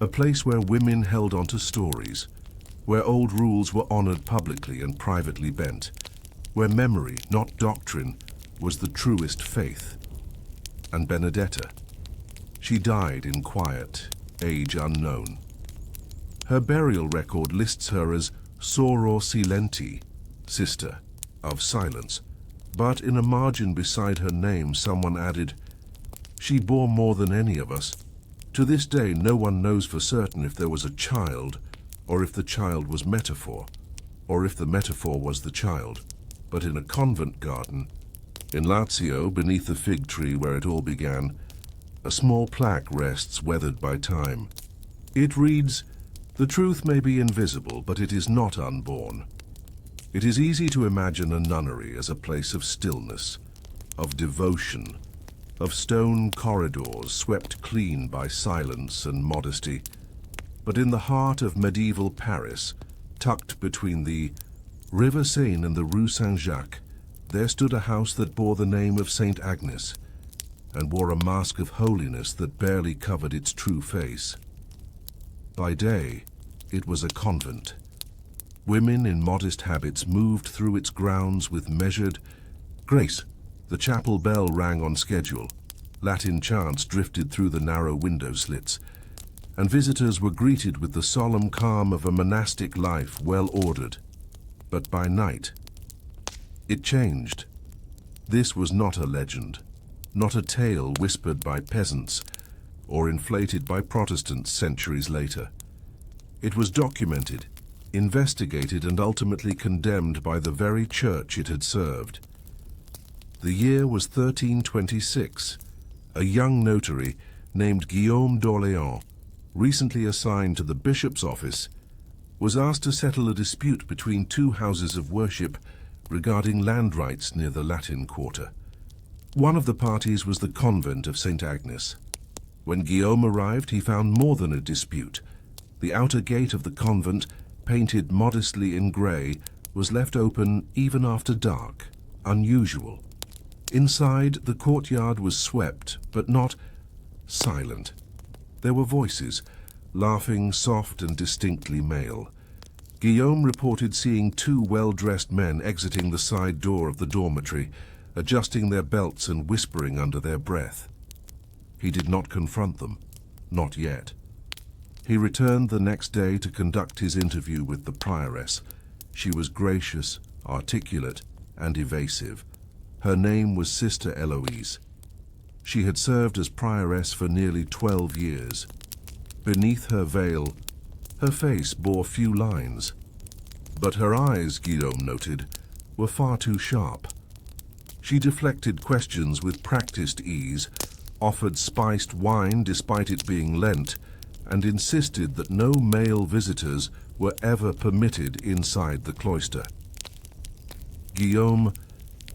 A place where women held onto stories, where old rules were honored publicly and privately bent, where memory, not doctrine, was the truest faith. And Benedetta, she died in quiet, age unknown. Her burial record lists her as Soror Silenti, Sister of Silence, but in a margin beside her name someone added, "She bore more than any of us." To this day, no one knows for certain if there was a child, or if the child was metaphor, or if the metaphor was the child. But in a convent garden, in Lazio, beneath the fig tree where it all began, a small plaque rests, weathered by time. It reads, "The truth may be invisible, but it is not unborn." It is easy to imagine a nunnery as a place of stillness, of devotion, of stone corridors swept clean by silence and modesty. But in the heart of medieval Paris, tucked between the River Seine and the Rue Saint-Jacques, there stood a house that bore the name of Saint Agnes, and wore a mask of holiness that barely covered its true face. By day, it was a convent. Women in modest habits moved through its grounds with measured grace. The chapel bell rang on schedule. Latin chants drifted through the narrow window slits, and visitors were greeted with the solemn calm of a monastic life well ordered. But by night, it changed. This was not a legend, not a tale whispered by peasants or inflated by Protestants centuries later. It was documented, investigated, and ultimately condemned by the very church it had served. The year was 1326. A young notary named Guillaume d'Orléans, recently assigned to the bishop's office, was asked to settle a dispute between two houses of worship regarding land rights near the Latin Quarter. One of the parties was the convent of St. Agnes. When Guillaume arrived, he found more than a dispute. The outer gate of the convent, painted modestly in grey, was left open even after dark, unusual. Inside, the courtyard was swept, but not silent. There were voices, laughing, soft and distinctly male. Guillaume reported seeing two well-dressed men exiting the side door of the dormitory, adjusting their belts and whispering under their breath. He did not confront them, not yet. He returned the next day to conduct his interview with the prioress. She was gracious, articulate, and evasive. Her name was Sister Eloise. She had served as prioress for nearly 12 years. Beneath her veil, her face bore few lines. But her eyes, Guillaume noted, were far too sharp. She deflected questions with practiced ease, offered spiced wine despite it being Lent, and insisted that no male visitors were ever permitted inside the cloister. Guillaume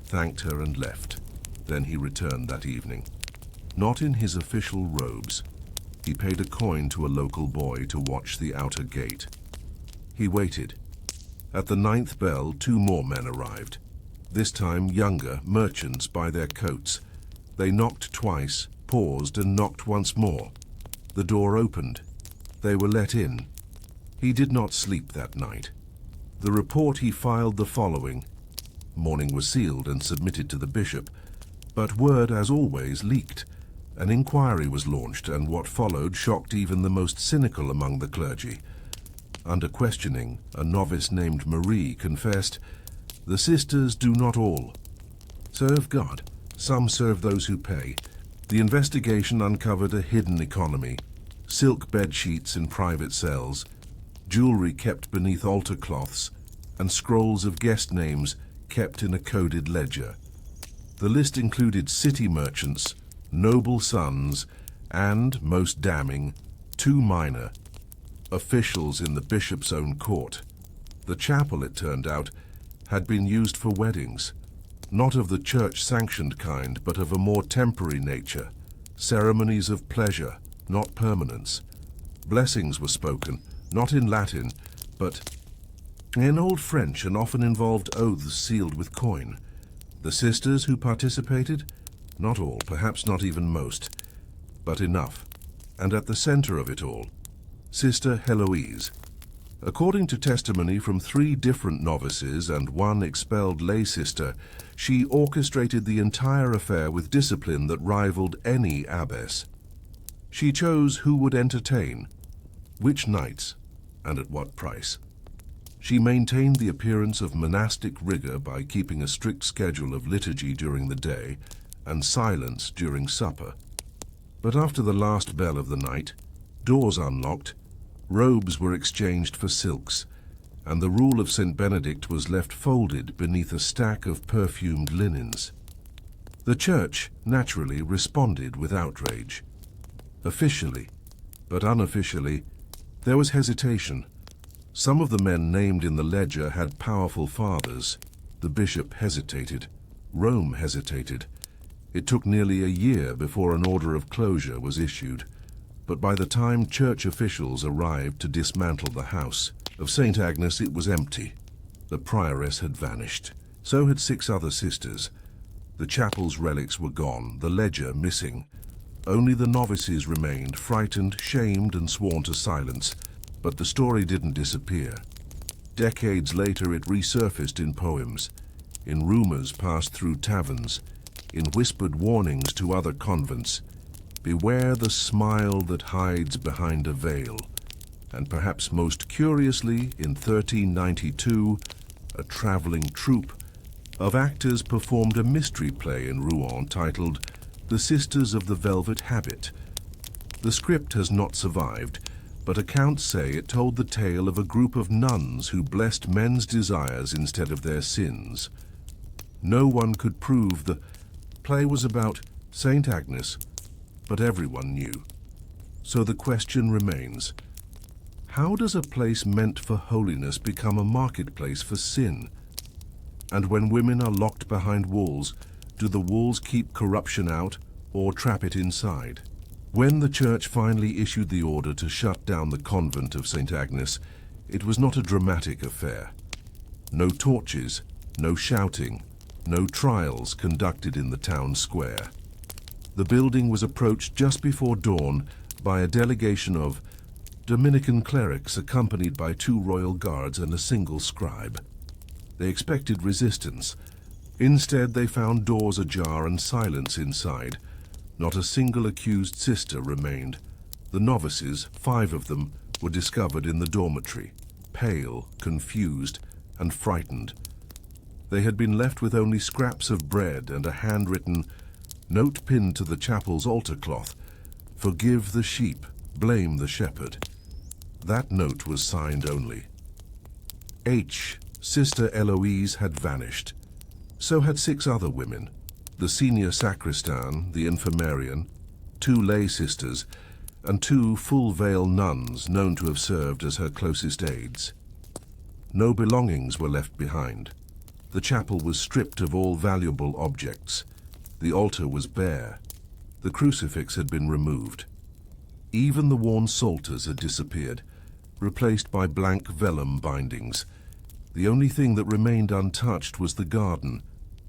thanked her and left. Then he returned that evening. Not in his official robes. He paid a coin to a local boy to watch the outer gate. He waited. At the 9th bell, 2 more men arrived. This time younger, merchants by their coats. They knocked twice, paused and knocked once more. The door opened. They were let in. He did not sleep that night. The report he filed the following. Morning was sealed and submitted to the bishop, but word, as always, leaked. An inquiry was launched, and what followed shocked even the most cynical among the clergy. Under questioning, a novice named Marie confessed, "The sisters do not all serve God. Some serve those who pay." The investigation uncovered a hidden economy: silk bed sheets in private cells, jewelry kept beneath altar cloths, and scrolls of guest names kept in a coded ledger. The list included city merchants, noble sons, and, most damning, 2 minor officials in the bishop's own court. The chapel, it turned out, had been used for weddings, not of the church-sanctioned kind, but of a more temporary nature, ceremonies of pleasure, not permanence. Blessings were spoken, not in Latin, but in Old French, and often involved oaths sealed with coin. The sisters who participated? Not all, perhaps not even most, but enough. And at the center of it all, Sister Heloise. According to testimony from 3 different novices and 1 expelled lay sister, she orchestrated the entire affair with discipline that rivaled any abbess. She chose who would entertain, which nights, and at what price. She maintained the appearance of monastic rigor by keeping a strict schedule of liturgy during the day and silence during supper. But after the last bell of the night, doors unlocked, robes were exchanged for silks, and the rule of St. Benedict was left folded beneath a stack of perfumed linens. The church, naturally, responded with outrage. Officially, but unofficially, there was hesitation. Some of the men named in the ledger had powerful fathers. The bishop hesitated. Rome hesitated. It took nearly a year before an order of closure was issued. But by the time church officials arrived to dismantle the house of St. Agnes, it was empty. The prioress had vanished. So had 6 other sisters. The chapel's relics were gone, the ledger missing. Only the novices remained, frightened, shamed, and sworn to silence. But the story didn't disappear. Decades later, it resurfaced in poems, in rumors passed through taverns, in whispered warnings to other convents. Beware the smile that hides behind a veil. And perhaps most curiously, in 1392, a traveling troupe of actors performed a mystery play in Rouen titled The Sisters of the Velvet Habit. The script has not survived, but accounts say it told the tale of a group of nuns who blessed men's desires instead of their sins. No one could prove the play was about St. Agnes, but everyone knew. So the question remains, how does a place meant for holiness become a marketplace for sin? And when women are locked behind walls, do the walls keep corruption out or trap it inside? When the church finally issued the order to shut down the convent of St. Agnes, it was not a dramatic affair. No torches, no shouting, no trials conducted in the town square. The building was approached just before dawn by a delegation of Dominican clerics accompanied by 2 royal guards and a single scribe. They expected resistance. Instead, they found doors ajar and silence inside. Not a single accused sister remained. The novices, 5 of them, were discovered in the dormitory, pale, confused, and frightened. They had been left with only scraps of bread and a handwritten note pinned to the chapel's altar cloth: "Forgive the sheep, blame the shepherd." That note was signed only. Sister Eloise had vanished. So had 6 other women: the senior sacristan, the infirmarian, 2 lay sisters, and 2 full-veil nuns known to have served as her closest aides. No belongings were left behind. The chapel was stripped of all valuable objects. The altar was bare. The crucifix had been removed. Even the worn psalters had disappeared, replaced by blank vellum bindings. The only thing that remained untouched was the garden.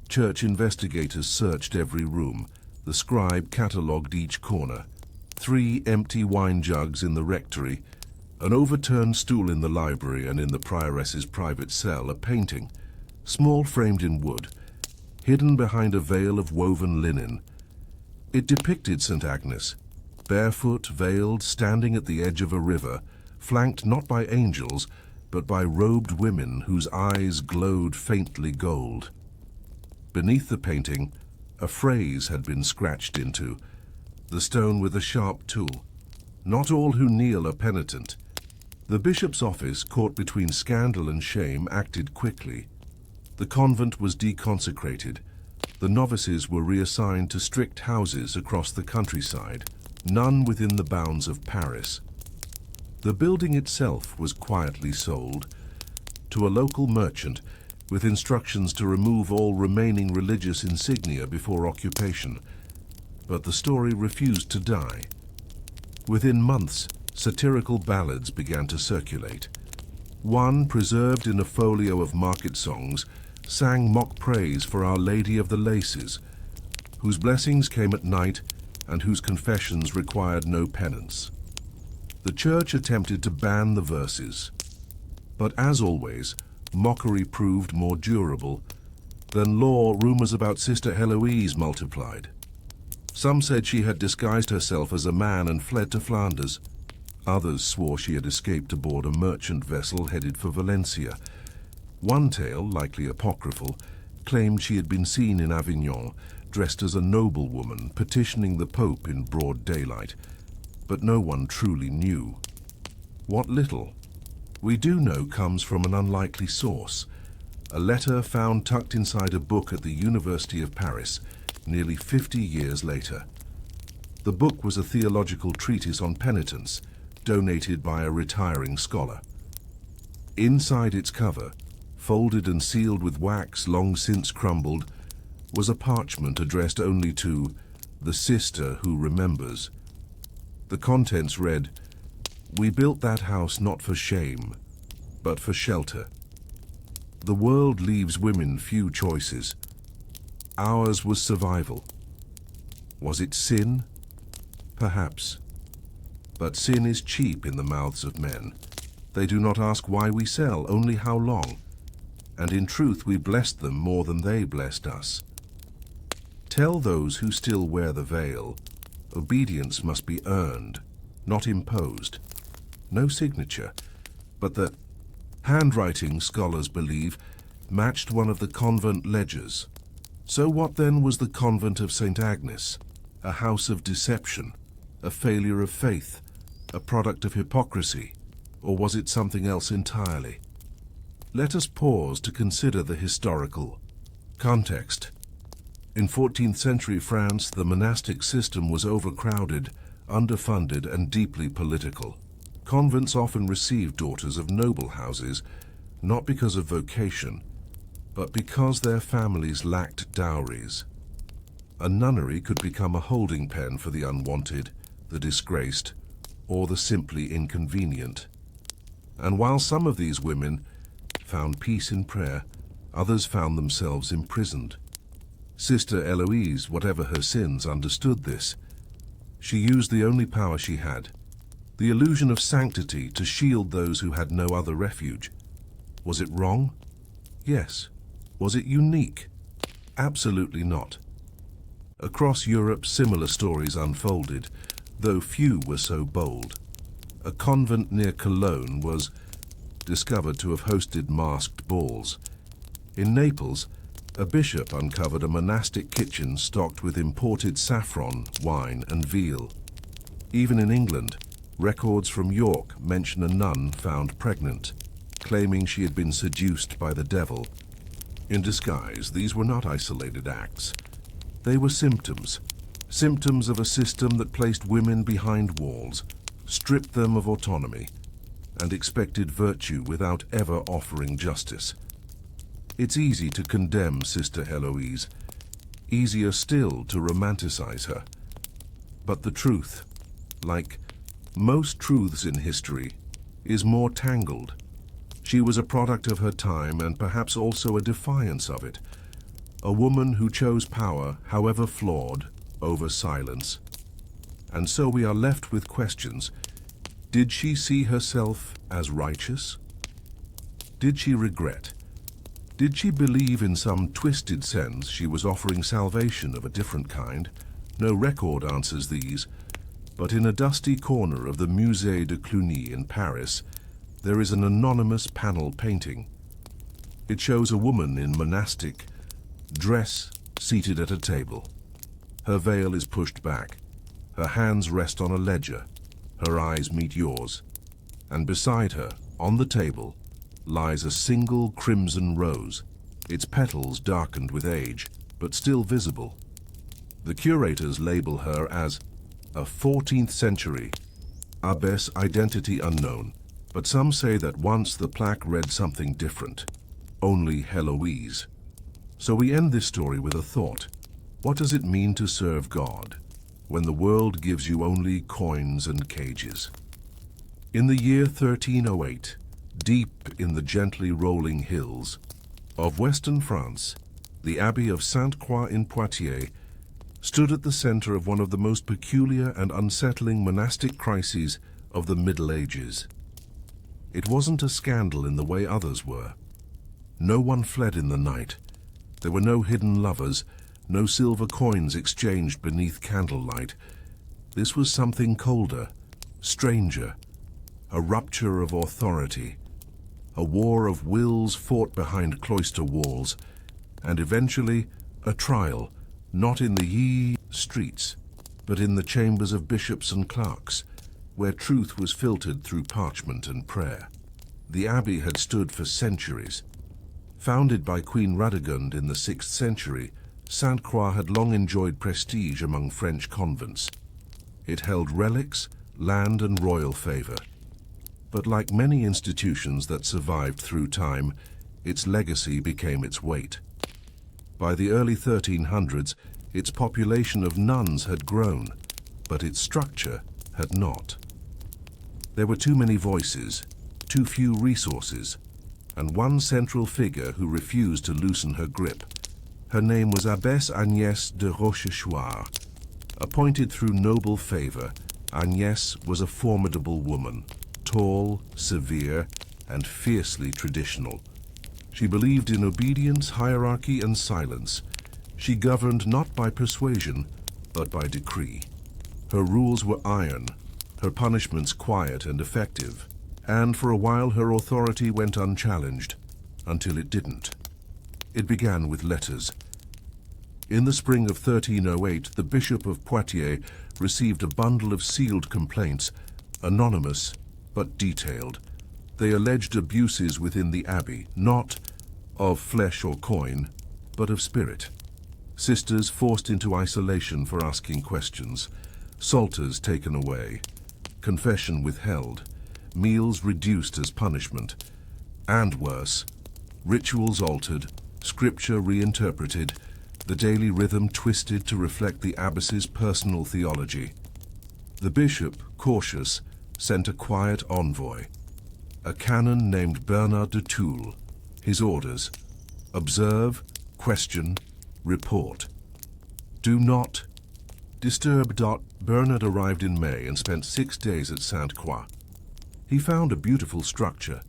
Church investigators searched every room. The scribe catalogued each corner. 3 empty wine jugs in the rectory, an overturned stool in the library, and in the prioress's private cell a painting, small, framed in wood, hidden behind a veil of woven linen. It depicted St. Agnes, barefoot, veiled, standing at the edge of a river, flanked not by angels, but by robed women whose eyes glowed faintly gold. Beneath the painting, a phrase had been scratched into the stone with a sharp tool: "Not all who kneel are penitent." The bishop's office, caught between scandal and shame, acted quickly. The convent was deconsecrated. The novices were reassigned to strict houses across the countryside, none within the bounds of Paris. The building itself was quietly sold to a local merchant, with instructions to remove all remaining religious insignia before occupation. But the story refused to die. Within months, satirical ballads began to circulate. One, preserved in a folio of market songs, sang mock praise for Our Lady of the Laces, whose blessings came at night and whose confessions required no penance. The church attempted to ban the verses, but as always, mockery proved more durable. Than law, rumors about Sister Heloise multiplied. Some said she had disguised herself as a man and fled to Flanders. Others swore she had escaped aboard a merchant vessel headed for Valencia. One tale, likely apocryphal, claimed she had been seen in Avignon, dressed as a noblewoman, petitioning the Pope in broad daylight. But no one truly knew. What little we do know comes from an unlikely source: a letter found tucked inside a book at the University of Paris nearly 50 years later. The book was a theological treatise on penitence, donated by a retiring scholar. Inside its cover, folded and sealed with wax long since crumbled, was a parchment addressed only to the sister who remembers. The contents read, "We built that house not for shame, but for shelter. The world leaves women few choices. Ours was survival. Was it sin? Perhaps. But sin is cheap in the mouths of men. They do not ask why we sell, only how long. And in truth we blessed them more than they blessed us. Tell those who still wear the veil, obedience must be earned, not imposed. No signature, but the handwriting, scholars believe, matched one of the convent ledgers. So what then was the convent of St. Agnes? A house of deception, a failure of faith, a product of hypocrisy, or was it something else entirely? Let us pause to consider the historical context. In 14th century France, the monastic system was overcrowded, underfunded, and deeply political. Convents often received daughters of noble houses, not because of vocation, but because their families lacked dowries. A nunnery could become a holding pen for the unwanted, the disgraced, or the simply inconvenient. And while some of these women found peace in prayer, others found themselves imprisoned. Sister Eloise, whatever her sins, understood this. She used the only power she had, the illusion of sanctity to shield those who had no other refuge. Was it wrong? Yes. Was it unique? Absolutely not. Across Europe, similar stories unfolded, though few were so bold. A convent near Cologne was discovered to have hosted masked balls. In Naples, a bishop uncovered a monastic kitchen stocked with imported saffron, wine, and veal. Even in England, records from York mention a nun found pregnant, claiming she had been seduced by the devil. In disguise, these were not isolated acts. They were symptoms of a system that placed women behind walls, stripped them of autonomy, and expected virtue without ever offering justice. It's easy to condemn Sister Heloise, easier still to romanticize her. But the truth, like most truths in history, is more tangled. She was a product of her time and perhaps also a defiance of it. A woman who chose power, however flawed, over silence. And so we are left with questions. Did she see herself as righteous? Did she regret? Did she believe in some twisted sense she was offering salvation of a different kind? No record answers these, but in a dusty corner of the Musée de Cluny in Paris, there is an anonymous panel painting. It shows a woman in monastic dress seated at a table. Her veil is pushed back. Her hands rest on a ledger. Her eyes meet yours. And beside her, on the table, lies a single crimson rose, its petals darkened with age, but still visible. The curators label her as a 14th century abbess, identity unknown, but some say that once the plaque read something different, only Heloise. So we end this story with a thought. What does it mean to serve God when the world gives you only coins and cages? In the year 1308, deep in the gently rolling hills of western France, the Abbey of Sainte-Croix in Poitiers stood at the center of one of the most peculiar and unsettling monastic crises of the Middle Ages. It wasn't a scandal in the way others were. No one fled in the night. There were no hidden lovers, no silver coins exchanged beneath candlelight. This was something colder, stranger, a rupture of authority, a war of wills fought behind cloister walls, and eventually a trial, not in the streets, but in the chambers of bishops and clerks, where truth was filtered through parchment and prayer. The abbey had stood for centuries. Founded by Queen Radegund in the 6th century, Sainte-Croix had long enjoyed prestige among French convents. It held relics, land, and royal favor. But like many institutions that survived through time, its legacy became its weight. By the early 1300s, its population of nuns had grown, but its structure had not. There were too many voices, too few resources, and one central figure who refused to loosen her grip. Her name was Abbess Agnès de Rochechouart. Appointed through noble favor, Agnès was a formidable woman, tall, severe, and fiercely traditional. She believed in obedience, hierarchy, and silence. She governed not by persuasion, but by decree. Her rules were iron, her punishments quiet and effective, and for a while her authority went unchallenged, until it didn't. It began with letters. In the spring of 1308, the Bishop of Poitiers received a bundle of sealed complaints, anonymous but detailed. They alleged abuses within the abbey, not of flesh or coin, but of spirit. Sisters forced into isolation for asking questions, psalters taken away, confession withheld, meals reduced as punishment, and worse, rituals altered, scripture reinterpreted, the daily rhythm twisted to reflect the abbess's personal theology. The bishop, cautious, sent a quiet envoy, a canon named Bernard de Toul. His orders: observe, question, report. Do not Disturbed. Bernard arrived in May and spent 6 days at Sainte-Croix. He found a beautiful structure,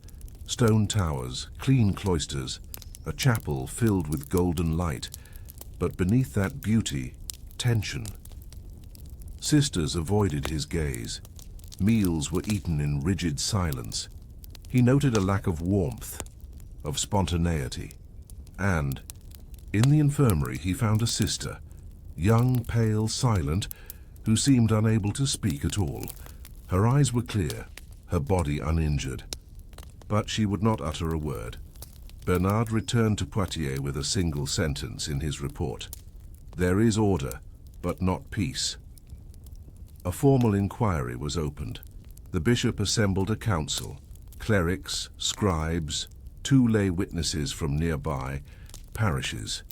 stone towers, clean cloisters, a chapel filled with golden light, but beneath that beauty, tension. Sisters avoided his gaze. Meals were eaten in rigid silence. He noted a lack of warmth, of spontaneity, and, in the infirmary, he found a sister, young, pale, silent, who seemed unable to speak at all. Her eyes were clear, her body uninjured, but she would not utter a word. Bernard returned to Poitiers with a single sentence in his report: "There is order, but not peace." A formal inquiry was opened. The bishop assembled a council, clerics, scribes, 2 lay witnesses from nearby parishes.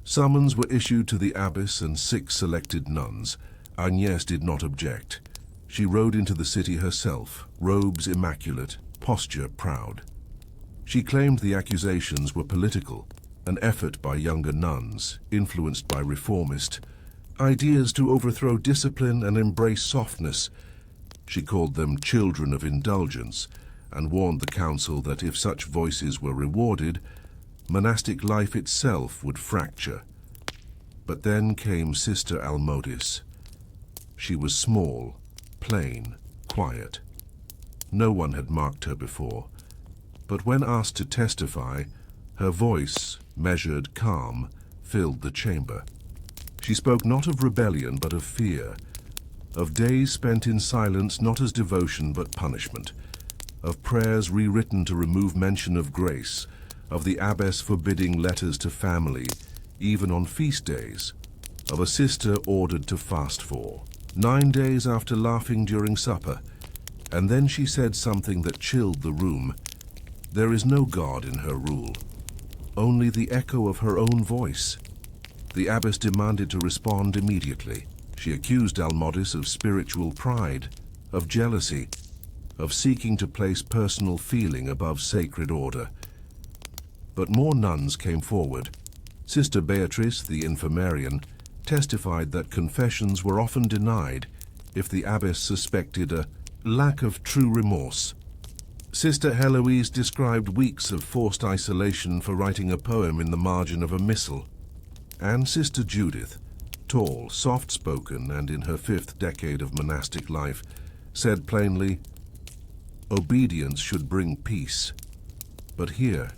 Summons were issued to the abbess and 6 selected nuns. Agnès did not object. She rode into the city herself, robes immaculate, posture proud. She claimed the accusations were political, an effort by younger nuns, influenced by reformist ideas to overthrow discipline and embrace softness. She called them children of indulgence and warned the council that if such voices were rewarded, monastic life itself would fracture. But then came Sister Almodis. She was small, plain, quiet. No one had marked her before, but when asked to testify, her voice, measured, calm, filled the chamber. She spoke not of rebellion but of fear, of days spent in silence not as devotion but punishment, of prayers rewritten to remove mention of grace, of the abbess forbidding letters to family, even on feast days, of a sister ordered to fast for 9 days after laughing during supper. And then she said something that chilled the room. There is no God in her rule, only the echo of her own voice. The abbess demanded to respond immediately. She accused Almodis of spiritual pride, of jealousy, of seeking to place personal feeling above sacred order. But more nuns came forward. Sister Beatrice, the infirmarian, testified that confessions were often denied if the abbess suspected a lack of true remorse. Sister Heloise described weeks of forced isolation for writing a poem in the margin of a missal. And Sister Judith, tall, soft-spoken, and in her 5th decade of monastic life, said plainly, "Obedience should bring peace, but here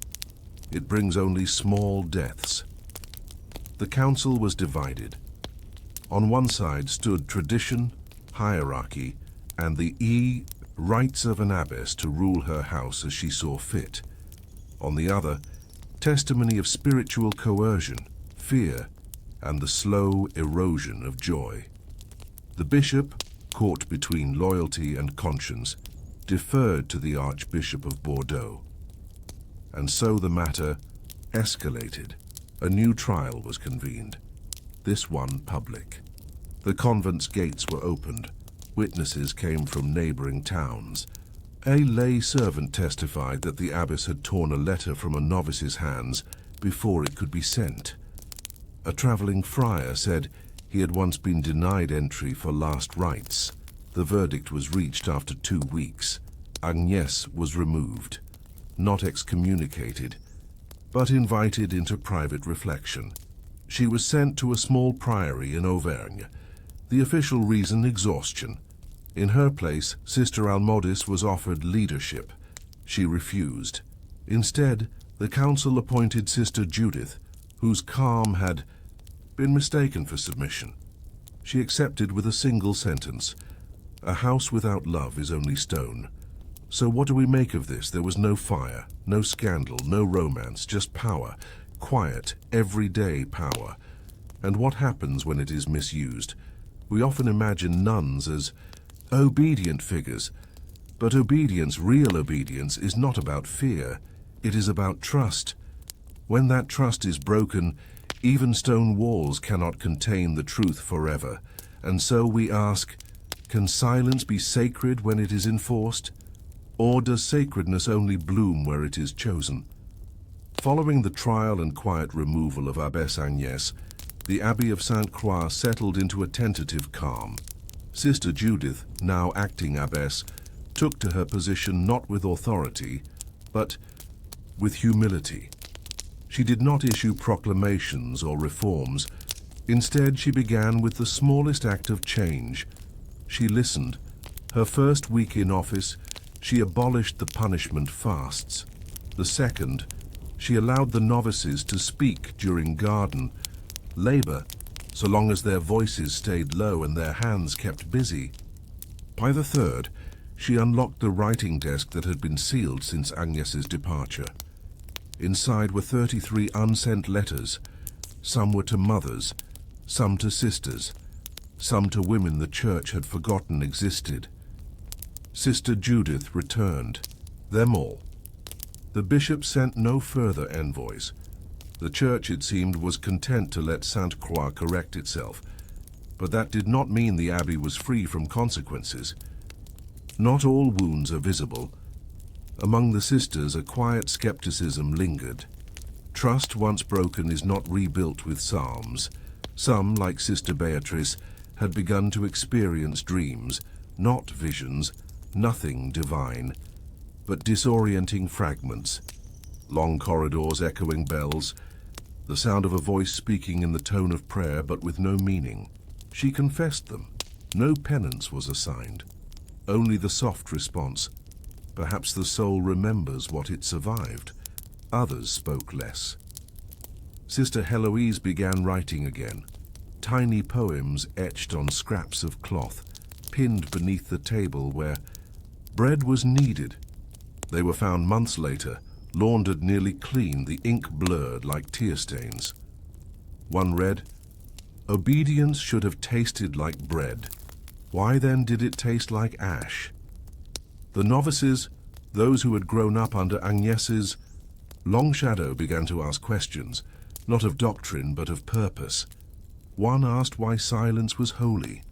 it brings only small deaths." The council was divided. On one side stood tradition, hierarchy, and the rights of an abbess to rule her house as she saw fit. On the other, testimony of spiritual coercion, fear, and the slow erosion of joy. The bishop, caught between loyalty and conscience, deferred to the Archbishop of Bordeaux. And so the matter escalated. A new trial was convened, this one public. The convent's gates were opened. Witnesses came from neighboring towns. A lay servant testified that the abbess had torn a letter from a novice's hands before it could be sent. A traveling friar said he had once been denied entry for last rites. The verdict was reached after 2 weeks. Agnès was removed, not excommunicated, but invited into private reflection. She was sent to a small priory in Auvergne. The official reason, exhaustion. In her place, Sister Almodis was offered leadership. She refused. Instead, the council appointed Sister Judith, whose calm had been mistaken for submission. She accepted with a single sentence, "A house without love is only stone." So what do we make of this? There was no fire, no scandal, no romance, just power, quiet, everyday power. And what happens when it is misused? We often imagine nuns as obedient figures, but obedience, real obedience, is not about fear. It is about trust. When that trust is broken, even stone walls cannot contain the truth forever. And so we ask, can silence be sacred when it is enforced? Or does sacredness only bloom where it is chosen? Following the trial and quiet removal of Abbess Agnès, the Abbey of St. Croix settled into a tentative calm. Sister Judith, now acting abbess, took to her position not with authority, but with humility. She did not issue proclamations or reforms. Instead, she began with the smallest act of change. She listened. Her first week in office, she abolished the punishment fasts. The second, she allowed the novices to speak during garden labor, so long as their voices stayed low and their hands kept busy. By the third, she unlocked the writing desk that had been sealed since Agnes's departure. Inside were 33 unsent letters. Some were to mothers, some to sisters, some to women the church had forgotten existed. Sister Judith returned. Them all. The bishop sent no further envoys. The church, it seemed, was content to let St. Croix correct itself, but that did not mean the abbey was free from consequences. Not all wounds are visible. Among the sisters, a quiet skepticism lingered. Trust once broken is not rebuilt with psalms. Some, like Sister Beatrice, had begun to experience dreams, not visions, nothing divine, but disorienting fragments. Long corridors echoing bells, the sound of a voice speaking in the tone of prayer but with no meaning. She confessed them. No penance was assigned, only the soft response. Perhaps the soul remembers what it survived. Others spoke less. Sister Heloise began writing again. Tiny poems etched on scraps of cloth, pinned beneath the table where bread was needed. They were found months later, laundered nearly clean, the ink blurred like tear stains. One read, "Obedience should have tasted like bread. Why then did it taste like ash?" The novices, those who had grown up under Agnes's long shadow, began to ask questions, not of doctrine but of purpose. One asked why silence was holy.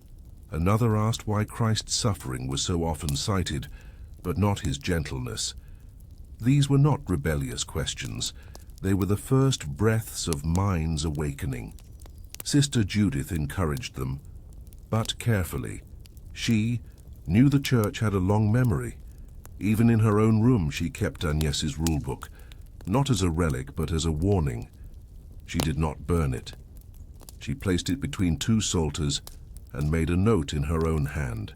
Another asked why Christ's suffering was so often cited, but not his gentleness. These were not rebellious questions. They were the first breaths of minds awakening. Sister Judith encouraged them, but carefully. She knew the church had a long memory. Even in her own room she kept Agnes's rulebook, not as a relic but as a warning. She did not burn it. She placed it between two psalters and made a note in her own hand.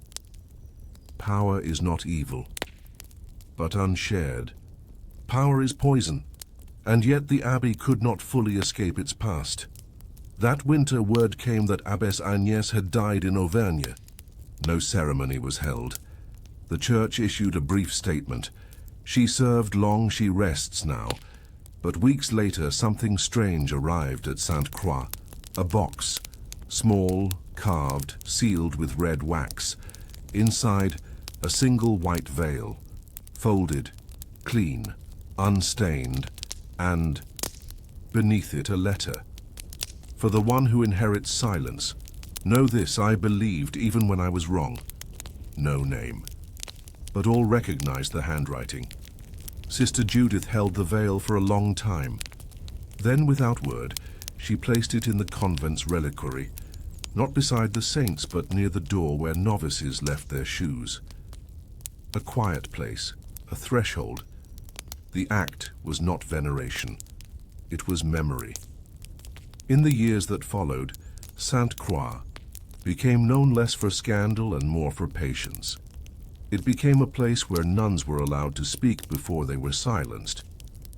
Power is not evil, but unshared. Power is poison, and yet the abbey could not fully escape its past. That winter word came that Abbess Agnes had died in Auvergne. No ceremony was held. The church issued a brief statement. She served long, she rests now. But weeks later, something strange arrived at St. Croix. A box, small, carved, sealed with red wax. Inside, a single white veil, folded, clean, unstained, and beneath it a letter. For the one who inherits silence. Know this, I believed even when I was wrong. No name. But all recognized the handwriting. Sister Judith held the veil for a long time. Then, without word, she placed it in the convent's reliquary, not beside the saints, but near the door where novices left their shoes. A quiet place, a threshold. The act was not veneration. It was memory. In the years that followed, St. Croix became known less for scandal and more for patience. It became a place where nuns were allowed to speak before they were silenced,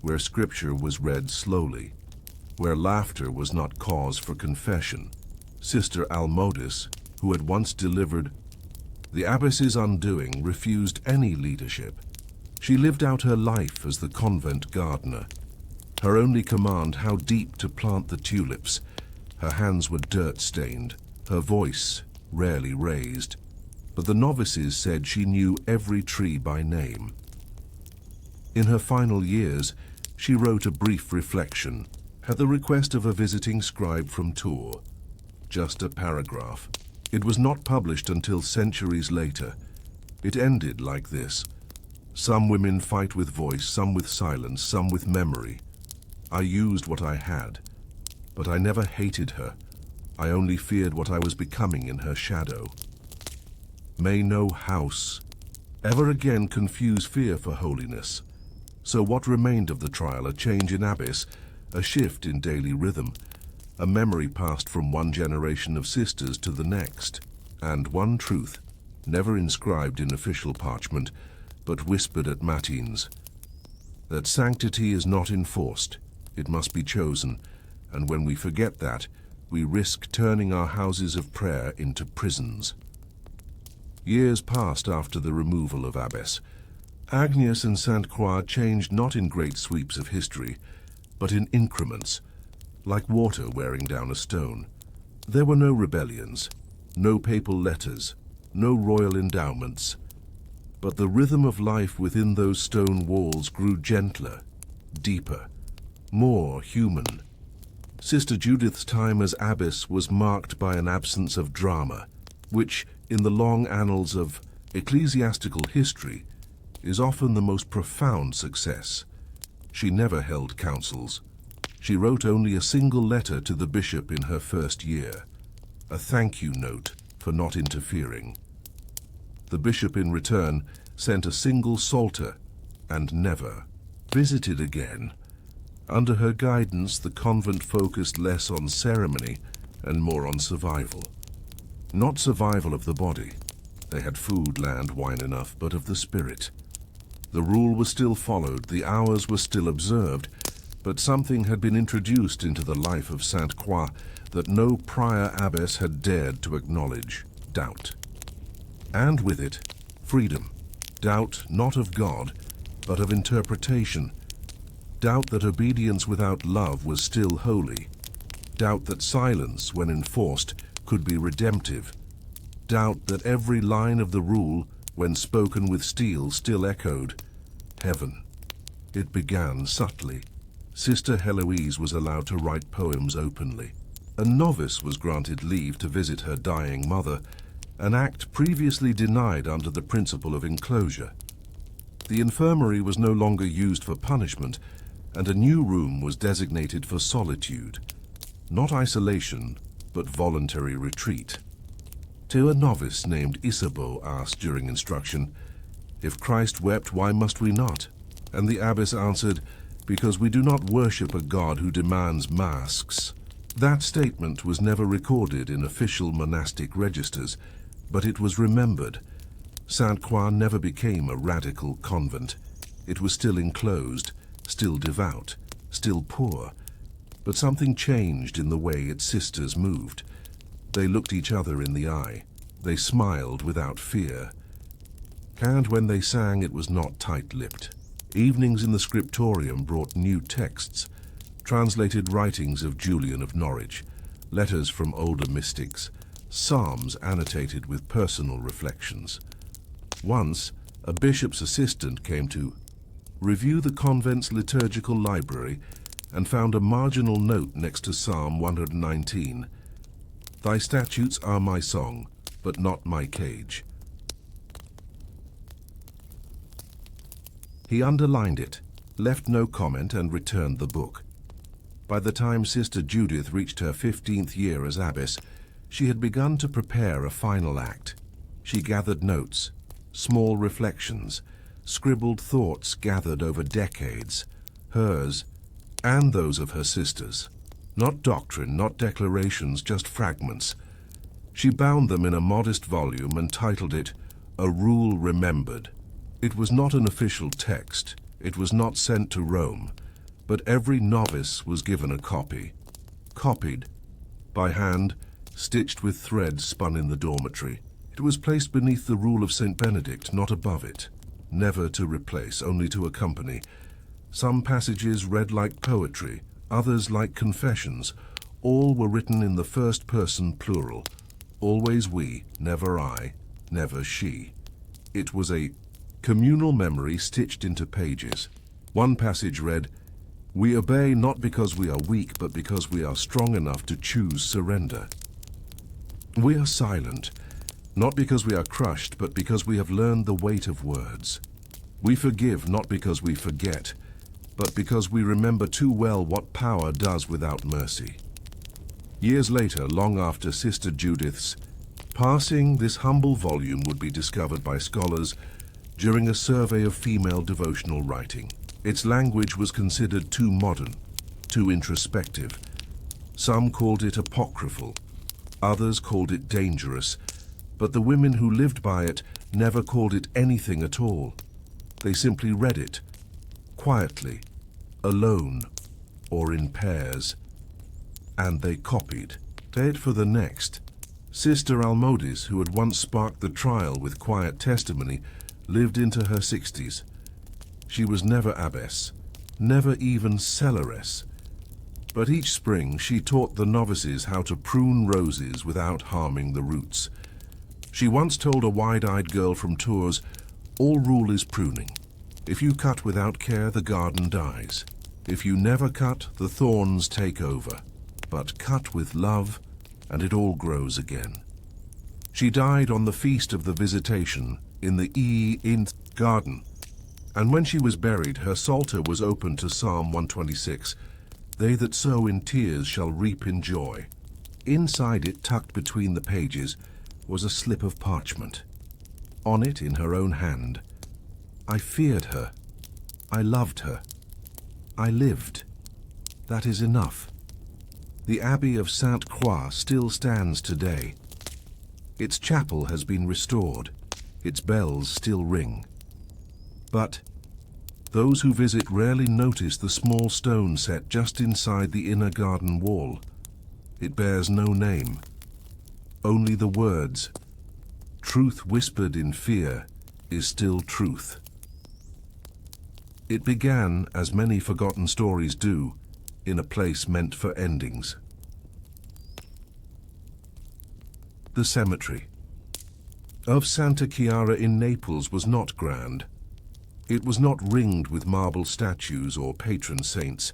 where scripture was read slowly, where laughter was not cause for confession. Sister Almodis, who had once delivered the abbess's undoing, refused any leadership. She lived out her life as the convent gardener. Her only command, how deep to plant the tulips. Her hands were dirt-stained, her voice rarely raised. But the novices said she knew every tree by name. In her final years, she wrote a brief reflection, at the request of a visiting scribe from Tours. Just a paragraph. It was not published until centuries later. It ended like this. Some women fight with voice, some with silence, some with memory. I used what I had, but I never hated her. I only feared what I was becoming in her shadow. May no house ever again confuse fear for holiness. So what remained of the trial? A change in abbess, a shift in daily rhythm, a memory passed from one generation of sisters to the next, and one truth, never inscribed in official parchment, but whispered at matins, that sanctity is not enforced, it must be chosen, and when we forget that, we risk turning our houses of prayer into prisons. Years passed after the removal of abbess. Agnes and Sainte Croix changed not in great sweeps of history, but in increments, like water wearing down a stone. There were no rebellions, no papal letters, no royal endowments, but the rhythm of life within those stone walls grew gentler, deeper, more human. Sister Judith's time as abbess was marked by an absence of drama, which, in the long annals of ecclesiastical history, is often the most profound success. She never held councils. She wrote only a single letter to the bishop in her first year, a thank you note for not interfering. The bishop in return sent a single psalter and never visited again. Under her guidance, the convent focused less on ceremony and more on survival. Not survival of the body. They had food, land, wine enough, but of the spirit. The rule was still followed, the hours were still observed, but something had been introduced into the life of Sainte Croix that no prior abbess had dared to acknowledge: doubt. And with it, freedom. Doubt not of God, but of interpretation. Doubt that obedience without love was still holy. Doubt that silence, when enforced, could be redemptive. Doubt that every line of the rule, when spoken with steel, still echoed heaven. It began subtly. Sister Heloise was allowed to write poems openly. A novice was granted leave to visit her dying mother, an act previously denied under the principle of enclosure. The infirmary was no longer used for punishment, and a new room was designated for solitude. Not isolation, but voluntary retreat. To a novice named Isabeau asked during instruction, "If Christ wept, why must we not?" And the abbess answered, "Because we do not worship a God who demands masks." That statement was never recorded in official monastic registers, but it was remembered. Sainte Croix never became a radical convent. It was still enclosed, still devout, still poor, but something changed in the way its sisters moved. They looked each other in the eye. They smiled without fear. And when they sang, it was not tight-lipped. Evenings in the scriptorium brought new texts, translated writings of Julian of Norwich, letters from older mystics, psalms annotated with personal reflections. Once, a bishop's assistant came to review the convent's liturgical library and found a marginal note next to Psalm 119. "Thy statutes are my song, but not my cage." He underlined it, left no comment, and returned the book. By the time Sister Judith reached her 15th year as abbess, she had begun to prepare a final act. She gathered notes, small reflections, scribbled thoughts gathered over decades, hers and those of her sisters. Not doctrine, not declarations, just fragments. She bound them in a modest volume and titled it A Rule Remembered. It was not an official text, it was not sent to Rome, but every novice was given a copy. Copied, by hand, stitched with thread spun in the dormitory. It was placed beneath the rule of St. Benedict, not above it. Never to replace, only to accompany. Some passages read like poetry, others like confessions. All were written in the first person plural. Always we, never I, never she. It was a communal memory stitched into pages. One passage read, "We obey not because we are weak, but because we are strong enough to choose surrender. We are silent, not because we are crushed, but because we have learned the weight of words. We forgive not because we forget, but because we remember too well what power does without mercy." Years later, long after Sister Judith's passing, this humble volume would be discovered by scholars during a survey of female devotional writing. Its language was considered too modern, too introspective. Some called it apocryphal, others called it dangerous, but the women who lived by it never called it anything at all. They simply read it, quietly, alone, or in pairs, and they copied. It for the next. Sister Almodis, who had once sparked the trial with quiet testimony, lived into her 60s. She was never abbess, never even cellaress. But each spring she taught the novices how to prune roses without harming the roots. She once told a wide-eyed girl from Tours, "All rule is pruning. If you cut without care, the garden dies. If you never cut, the thorns take over. But cut with love, and it all grows again." She died on the Feast of the Visitation in the Inth garden, and when she was buried, her psalter was open to Psalm 126, "They that sow in tears shall reap in joy." Inside it, tucked between the pages, was a slip of parchment. On it, in her own hand, "I feared her. I loved her. I lived. That is enough." The Abbey of Sainte-Croix still stands today. Its chapel has been restored. Its bells still ring. But those who visit rarely notice the small stone set just inside the inner garden wall. It bears no name, only the words, "Truth whispered in fear is still truth." It began, as many forgotten stories do, in a place meant for endings. The cemetery of Santa Chiara in Naples was not grand. It was not ringed with marble statues or patron saints.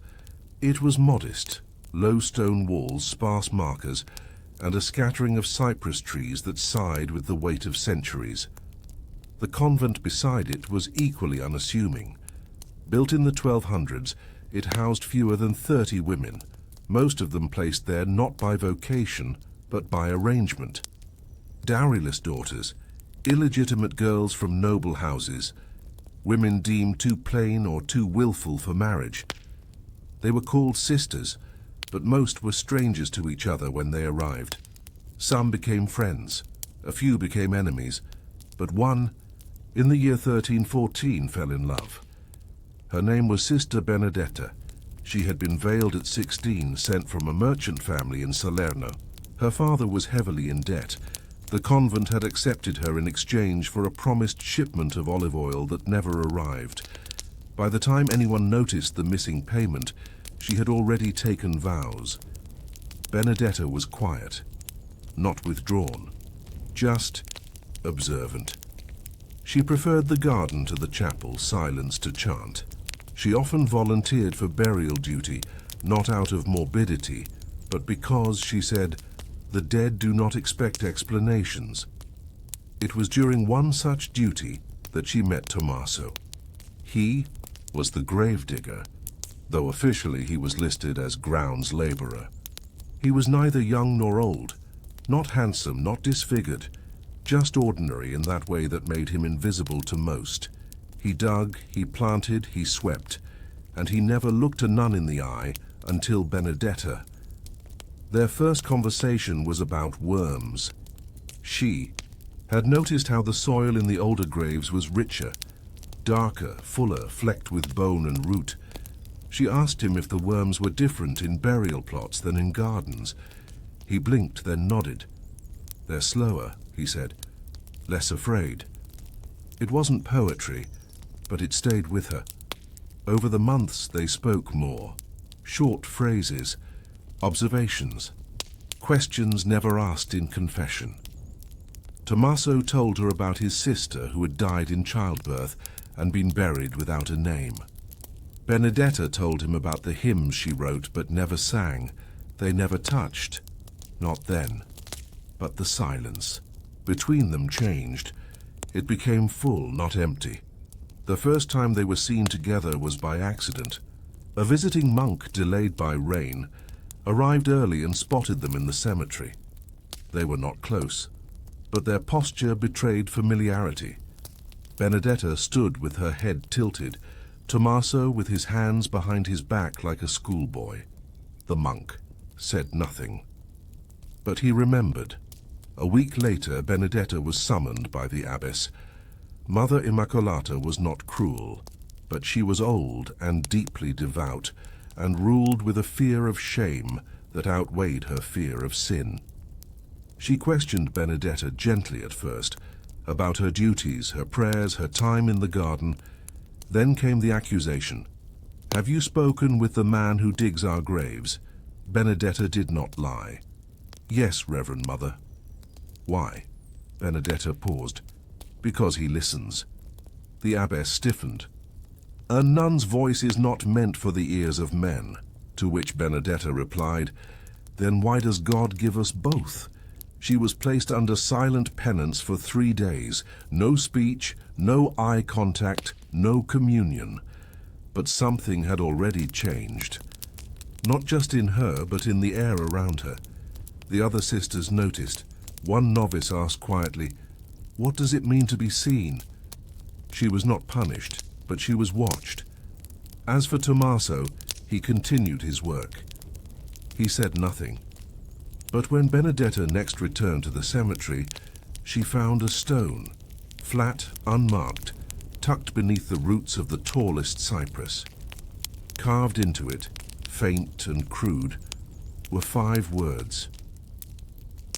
It was modest, low stone walls, sparse markers, and a scattering of cypress trees that sighed with the weight of centuries. The convent beside it was equally unassuming. Built in the 1200s, it housed fewer than 30 women, most of them placed there not by vocation, but by arrangement. Dowryless daughters, illegitimate girls from noble houses, women deemed too plain or too willful for marriage. They were called sisters, but most were strangers to each other when they arrived. Some became friends, a few became enemies, but one, in the year 1314, fell in love. Her name was Sister Benedetta. She had been veiled at 16, sent from a merchant family in Salerno. Her father was heavily in debt. The convent had accepted her in exchange for a promised shipment of olive oil that never arrived. By the time anyone noticed the missing payment, she had already taken vows. Benedetta was quiet, not withdrawn, just observant. She preferred the garden to the chapel, silence to chant. She often volunteered for burial duty, not out of morbidity, but because, she said, the dead do not expect explanations. It was during one such duty that she met Tommaso. He was the gravedigger, though officially he was listed as grounds laborer. He was neither young nor old, not handsome, not disfigured, just ordinary in that way that made him invisible to most. He dug, he planted, he swept, and he never looked a nun in the eye until Benedetta. Their first conversation was about worms. She had noticed how the soil in the older graves was richer, darker, fuller, flecked with bone and root. She asked him if the worms were different in burial plots than in gardens. He blinked, then nodded. "They're slower," he said, "less afraid." It wasn't poetry, but it stayed with her. Over the months they spoke more. Short phrases, observations, questions never asked in confession. Tommaso told her about his sister who had died in childbirth and been buried without a name. Benedetta told him about the hymns she wrote but never sang. They never touched. Not then. But the silence between them changed. It became full, not empty. The first time they were seen together was by accident. A visiting monk, delayed by rain, arrived early and spotted them in the cemetery. They were not close, but their posture betrayed familiarity. Benedetta stood with her head tilted, Tommaso with his hands behind his back like a schoolboy. The monk said nothing. But he remembered. A week later, Benedetta was summoned by the abbess. Mother Immacolata was not cruel, but she was old and deeply devout, and ruled with a fear of shame that outweighed her fear of sin. She questioned Benedetta gently at first, about her duties, her prayers, her time in the garden. Then came the accusation. "Have you spoken with the man who digs our graves?" Benedetta did not lie. "Yes, Reverend Mother." "Why?" Benedetta paused. "Because he listens." The abbess stiffened. "A nun's voice is not meant for the ears of men," to which Benedetta replied, "Then why does God give us both?" She was placed under silent penance for 3 days. No speech, no eye contact, no communion. But something had already changed. Not just in her, but in the air around her. The other sisters noticed. One novice asked quietly, "What does it mean to be seen?" She was not punished, but she was watched. As for Tommaso, he continued his work. He said nothing. But when Benedetta next returned to the cemetery, she found a stone, flat, unmarked, tucked beneath the roots of the tallest cypress. Carved into it, faint and crude, were 5 words.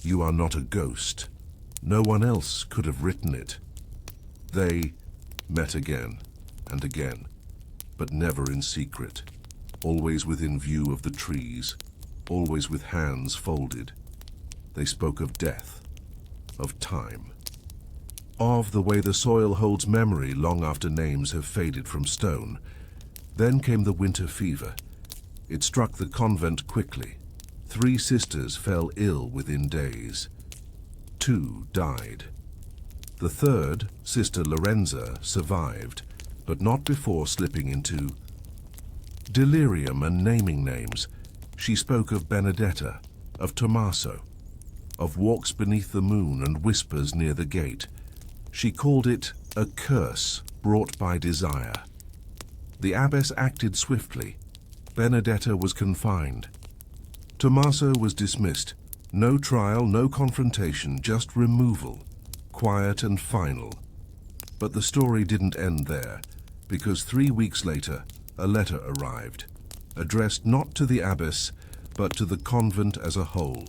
"You are not a ghost." No one else could have written it. They met again and again, but never in secret, always within view of the trees, always with hands folded. They spoke of death, of time, of the way the soil holds memory long after names have faded from stone. Then came the winter fever. It struck the convent quickly. 3 sisters fell ill within days. 2 died. The third, Sister Lorenza, survived, but not before slipping into delirium and naming names. She spoke of Benedetta, of Tommaso, of walks beneath the moon and whispers near the gate. She called it a curse brought by desire. The abbess acted swiftly. Benedetta was confined. Tommaso was dismissed. No trial, no confrontation, just removal, quiet and final. But the story didn't end there, because 3 weeks later, a letter arrived, addressed not to the abbess, but to the convent as a whole.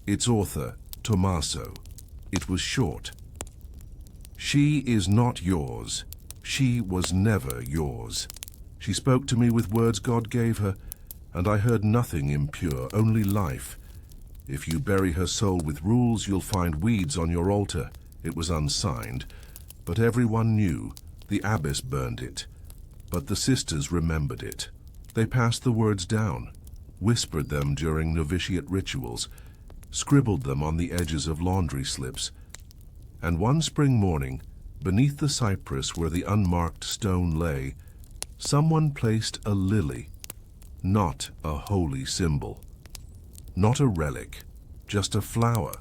Its author, Tommaso. It was short. "She is not yours. She was never yours. She spoke to me with words God gave her, and I heard nothing impure, only life. If you bury her soul with rules, you'll find weeds on your altar." It was unsigned, but everyone knew. The abbess burned it, but the sisters remembered it. They passed the words down, whispered them during novitiate rituals, scribbled them on the edges of laundry slips. And one spring morning, beneath the cypress where the unmarked stone lay, someone placed a lily, not a holy symbol, not a relic, just a flower,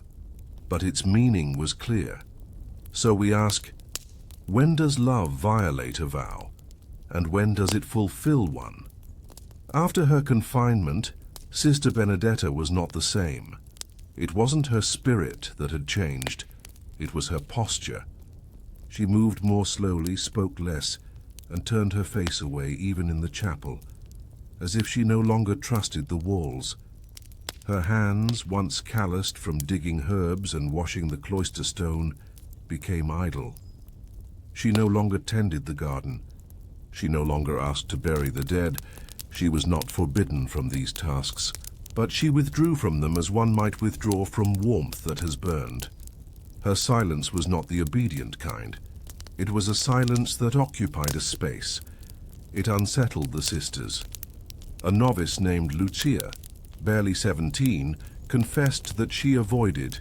but its meaning was clear. So we ask, when does love violate a vow, and when does it fulfill one? After her confinement, Sister Benedetta was not the same. It wasn't her spirit that had changed, it was her posture. She moved more slowly, spoke less, and turned her face away even in the chapel, as if she no longer trusted the walls. Her hands, once calloused from digging herbs and washing the cloister stone, became idle. She no longer tended the garden. She no longer asked to bury the dead. She was not forbidden from these tasks, but she withdrew from them as one might withdraw from warmth that has burned. Her silence was not the obedient kind. It was a silence that occupied a space. It unsettled the sisters. A novice named Lucia, barely 17, confessed that she avoided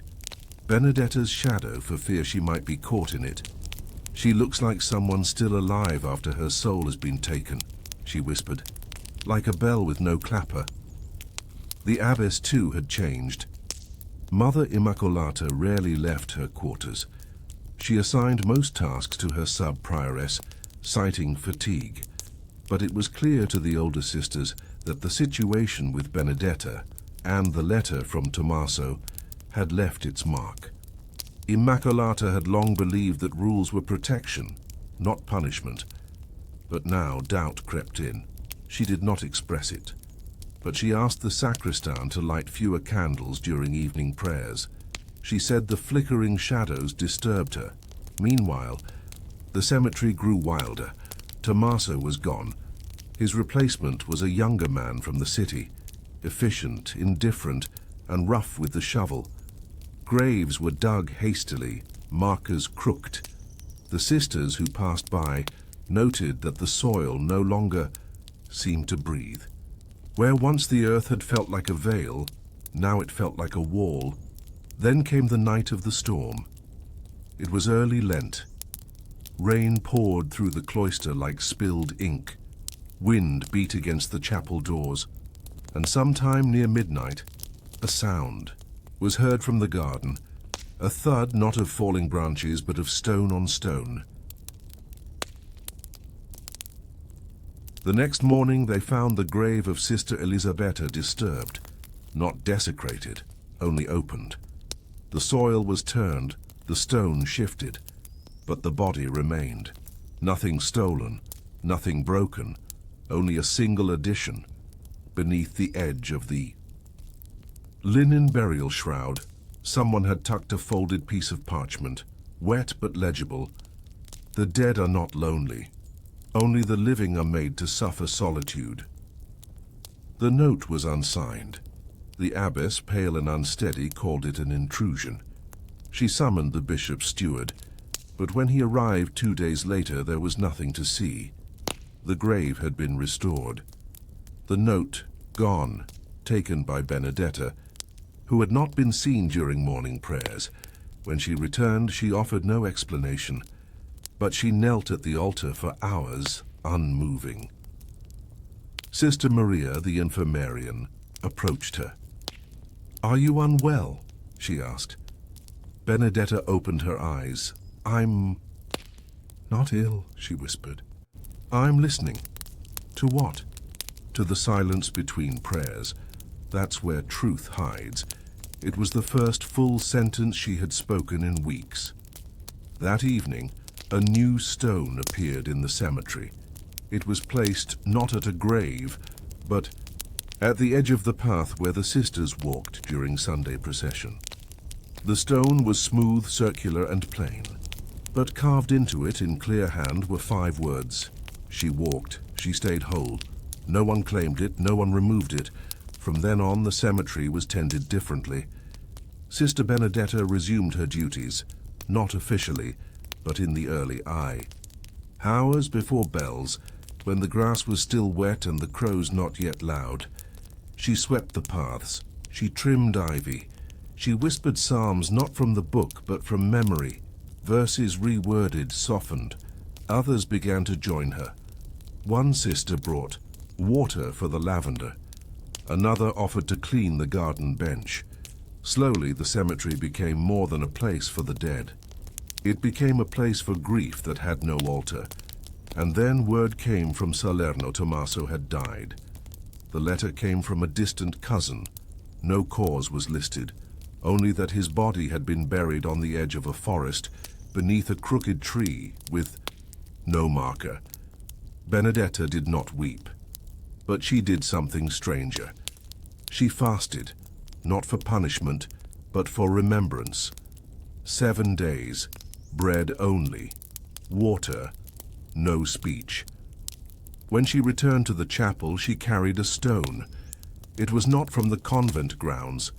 Benedetta's shadow for fear she might be caught in it. "She looks like someone still alive after her soul has been taken," she whispered, "like a bell with no clapper." The abbess too had changed. Mother Immacolata rarely left her quarters. She assigned most tasks to her sub-prioress, citing fatigue. But it was clear to the older sisters that the situation with Benedetta and the letter from Tommaso had left its mark. Immacolata had long believed that rules were protection, not punishment. But now doubt crept in. She did not express it. But she asked the sacristan to light fewer candles during evening prayers. She said the flickering shadows disturbed her. Meanwhile, the cemetery grew wilder. Tommaso was gone. His replacement was a younger man from the city, efficient, indifferent, and rough with the shovel. Graves were dug hastily, markers crooked. The sisters who passed by noted that the soil no longer seemed to breathe. Where once the earth had felt like a veil, now it felt like a wall. Then came the night of the storm. It was early Lent. Rain poured through the cloister like spilled ink. Wind beat against the chapel doors, and sometime near midnight, a sound was heard from the garden, a thud not of falling branches but of stone on stone. The next morning they found the grave of Sister Elisabetta disturbed, not desecrated, only opened. The soil was turned, the stone shifted, but the body remained. Nothing stolen, nothing broken, only a single addition beneath the edge of the linen burial shroud. Someone had tucked a folded piece of parchment, wet but legible. The dead are not lonely. Only the living are made to suffer solitude. The note was unsigned. The abbess, pale and unsteady, called it an intrusion. She summoned the bishop's steward, but when he arrived 2 days later, there was nothing to see. The grave had been restored. The note gone, taken by Benedetta, who had not been seen during morning prayers. When she returned, she offered no explanation, but she knelt at the altar for hours, unmoving. Sister Maria, the infirmarian, approached her. "Are you unwell?" she asked. Benedetta opened her eyes. "I'm not ill," she whispered. "I'm listening." "To what?" "To the silence between prayers. That's where truth hides." It was the first full sentence she had spoken in weeks. That evening, a new stone appeared in the cemetery. It was placed not at a grave, but at the edge of the path where the sisters walked during Sunday procession. The stone was smooth, circular, and plain, but carved into it in clear hand were 5 words. She walked, she stayed whole. No one claimed it, no one removed it. From then on, the cemetery was tended differently. Sister Benedetta resumed her duties, not officially, but in the early eye. Hours before bells, when the grass was still wet and the crows not yet loud, she swept the paths, she trimmed ivy, she whispered psalms not from the book but from memory, verses reworded, softened. Others began to join her. One sister brought water for the lavender. Another offered to clean the garden bench. Slowly, the cemetery became more than a place for the dead. It became a place for grief that had no altar. And then word came from Salerno Tommaso had died. The letter came from a distant cousin. No cause was listed, only that his body had been buried on the edge of a forest, beneath a crooked tree, with no marker. Benedetta did not weep, but she did something stranger. She fasted, not for punishment, but for remembrance. 7 days, bread only, water, no speech. When she returned to the chapel, she carried a stone. It was not from the convent grounds.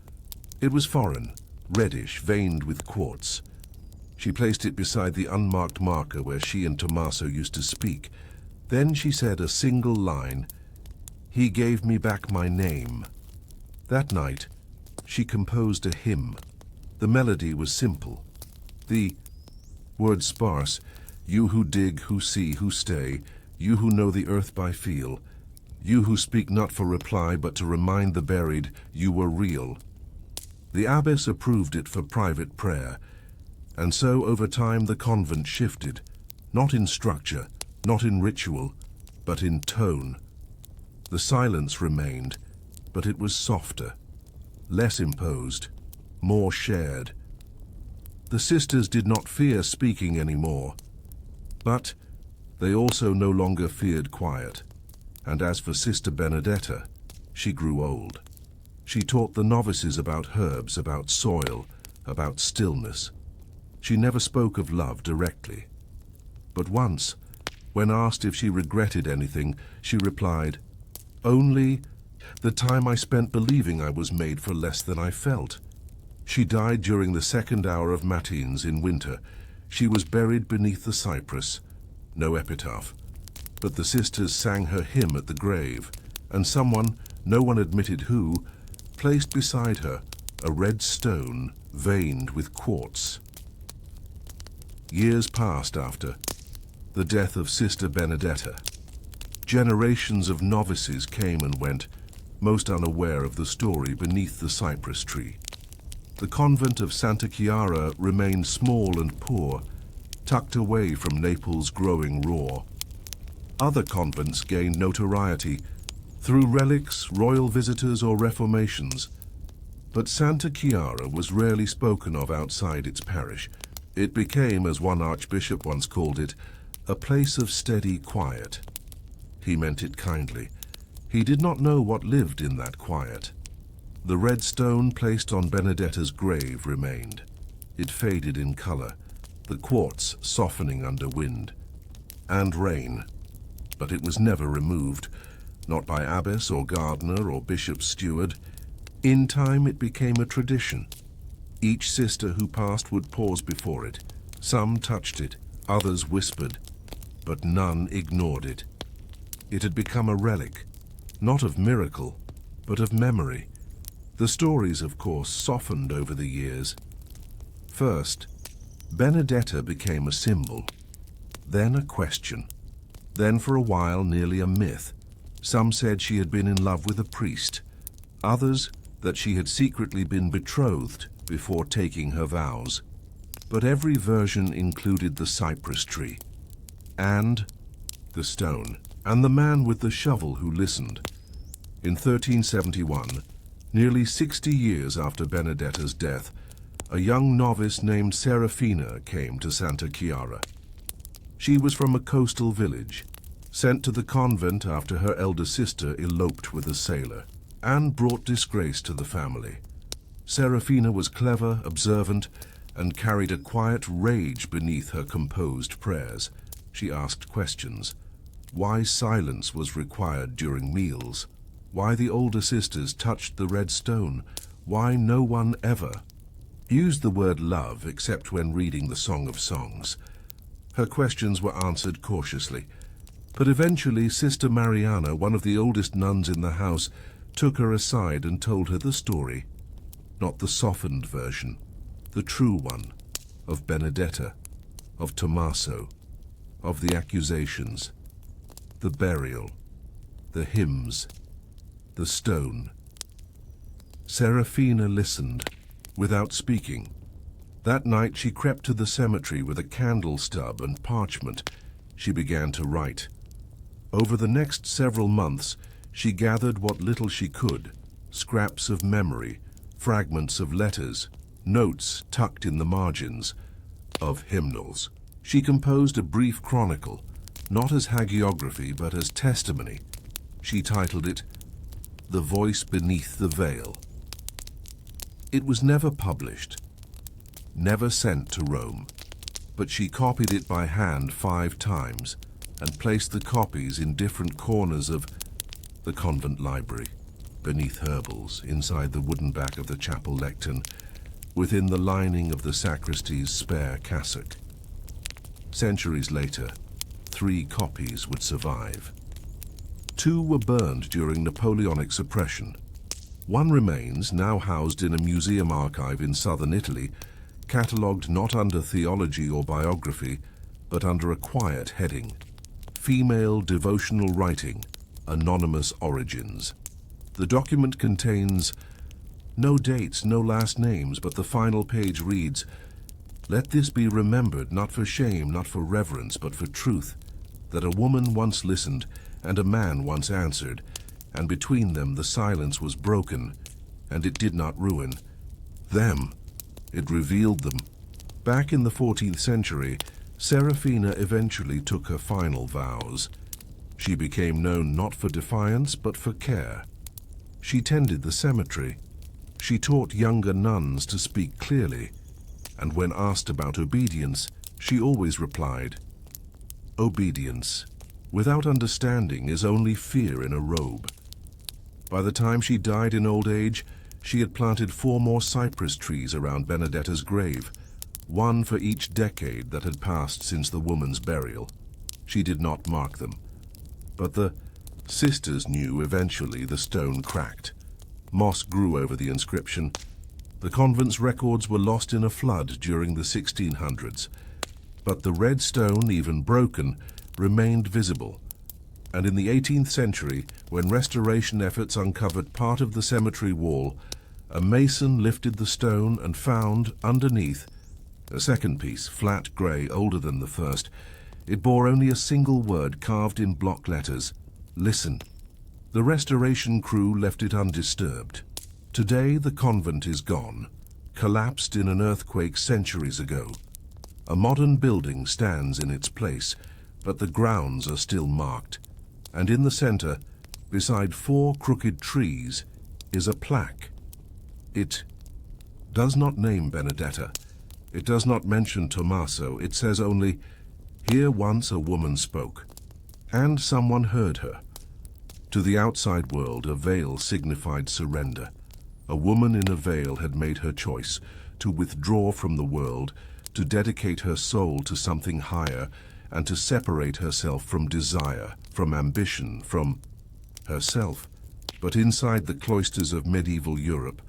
It was foreign, reddish, veined with quartz. She placed it beside the unmarked marker where she and Tommaso used to speak. Then she said a single line, "He gave me back my name." That night, she composed a hymn. The melody was simple. The words sparse, "You who dig, who see, who stay, you who know the earth by feel, You who speak not for reply, but to remind the buried you were real. The abbess approved it for private prayer, and so over time the convent shifted, not in structure, not in ritual, but in tone. The silence remained, but it was softer, less imposed, more shared. The sisters did not fear speaking anymore, but they also no longer feared quiet. And as for Sister Benedetta, she grew old. She taught the novices about herbs, about soil, about stillness. She never spoke of love directly. But once, when asked if she regretted anything, she replied, "Only the time I spent believing I was made for less than I felt." She died during the second hour of matins in winter. She was buried beneath the cypress. No epitaph. But the sisters sang her hymn at the grave, and someone, no one admitted who, placed beside her a red stone veined with quartz. Years passed after the death of Sister Benedetta. Generations of novices came and went, most unaware of the story beneath the cypress tree. The convent of Santa Chiara remained small and poor, tucked away from Naples' growing roar. Other convents gained notoriety through relics, royal visitors, or reformations. But Santa Chiara was rarely spoken of outside its parish. It became, as one archbishop once called it, a place of steady quiet. He meant it kindly. He did not know what lived in that quiet. The red stone placed on Benedetta's grave remained. It faded in color, the quartz softening under wind and rain. But it was never removed, not by abbess or gardener or bishop's steward. In time it became a tradition. Each sister who passed would pause before it. Some touched it, others whispered, but none ignored it. It had become a relic, not of miracle, but of memory. The stories, of course, softened over the years. First, Benedetta became a symbol, then a question. Then for a while nearly a myth. Some said she had been in love with a priest, others that she had secretly been betrothed before taking her vows. But every version included the cypress tree, and the stone, and the man with the shovel who listened. In 1371, nearly 60 years after Benedetta's death, a young novice named Serafina came to Santa Chiara. She was from a coastal village, sent to the convent after her elder sister eloped with a sailor, and brought disgrace to the family. Serafina was clever, observant, and carried a quiet rage beneath her composed prayers. She asked questions. Why silence was required during meals? Why the older sisters touched the red stone? Why no one ever used the word love except when reading the Song of Songs? Her questions were answered cautiously, but eventually Sister Mariana, one of the oldest nuns in the house, took her aside and told her the story, not the softened version, the true one, of Benedetta, of Tommaso, of the accusations, the burial, the hymns, the stone. Serafina listened, without speaking. That night she crept to the cemetery with a candle stub and parchment. She began to write. Over the next several months, she gathered what little she could, scraps of memory, fragments of letters, notes tucked in the margins, of hymnals. She composed a brief chronicle, not as hagiography but as testimony. She titled it, "The Voice Beneath the Veil." It was never published, never sent to Rome, but she copied it by hand 5 times and placed the copies in different corners of the convent library, beneath herbals, inside the wooden back of the chapel lectern, within the lining of the sacristy's spare cassock. Centuries later, 3 copies would survive. 2 were burned during Napoleonic suppression. One remains, now housed in a museum archive in southern Italy, catalogued not under theology or biography, but under a quiet heading, Female Devotional Writing, Anonymous Origins. The document contains no dates, no last names, but the final page reads, "Let this be remembered, not for shame, not for reverence, but for truth, that a woman once listened and a man once answered, and between them the silence was broken, and it did not ruin them, it revealed them." Back in the 14th century, Serafina eventually took her final vows. She became known not for defiance, but for care. She tended the cemetery. She taught younger nuns to speak clearly, and when asked about obedience, she always replied, "Obedience, without understanding, is only fear in a robe." By the time she died in old age, she had planted 4 more cypress trees around Benedetta's grave, one for each decade that had passed since the woman's burial. She did not mark them, but the sisters knew eventually the stone cracked. Moss grew over the inscription. The convent's records were lost in a flood during the 1600s, but the red stone, even broken, remained visible. And in the 18th century, when restoration efforts uncovered part of the cemetery wall, a mason lifted the stone and found, underneath, a second piece, flat grey, older than the first. It bore only a single word carved in block letters: "Listen." The restoration crew left it undisturbed. Today the convent is gone, collapsed in an earthquake centuries ago. A modern building stands in its place, but the grounds are still marked. And in the center, beside 4 crooked trees, is a plaque. It does not name Benedetta. It does not mention Tommaso. It says only, "Here once a woman spoke, and someone heard her." To the outside world, a veil signified surrender. A woman in a veil had made her choice to withdraw from the world, to dedicate her soul to something higher, and to separate herself from desire, from ambition, from herself. But inside the cloisters of medieval Europe,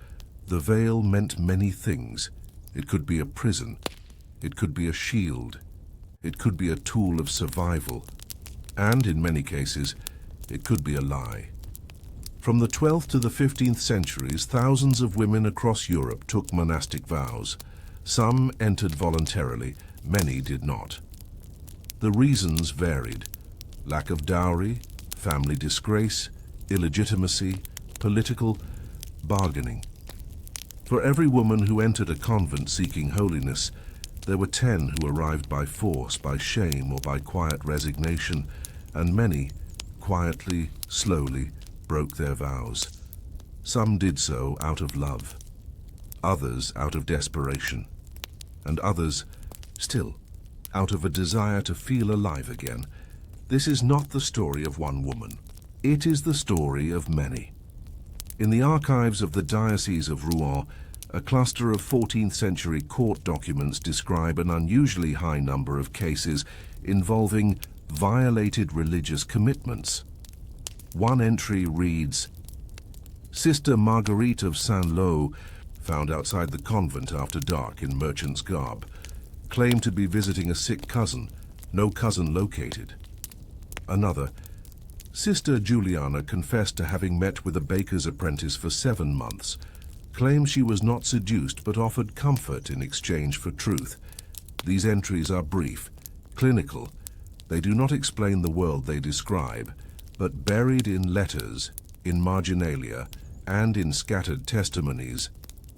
the veil meant many things. It could be a prison. It could be a shield. It could be a tool of survival. And in many cases, it could be a lie. From the 12th to the 15th centuries, thousands of women across Europe took monastic vows. Some entered voluntarily, many did not. The reasons varied: lack of dowry, family disgrace, illegitimacy, political bargaining. For every woman who entered a convent seeking holiness, there were 10 who arrived by force, by shame, or by quiet resignation, and many, quietly, slowly, broke their vows. Some did so out of love, others out of desperation, and others, still, out of a desire to feel alive again. This is not the story of one woman. It is the story of many. In the archives of the Diocese of Rouen, a cluster of 14th century court documents describe an unusually high number of cases involving violated religious commitments. One entry reads, "Sister Marguerite of Saint-Lô, found outside the convent after dark in merchant's garb, claimed to be visiting a sick cousin, no cousin located." Another, "Sister Juliana confessed to having met with a baker's apprentice for 7 months, claims she was not seduced but offered comfort in exchange for truth." These entries are brief, clinical. They do not explain the world they describe, but buried in letters, in marginalia, and in scattered testimonies,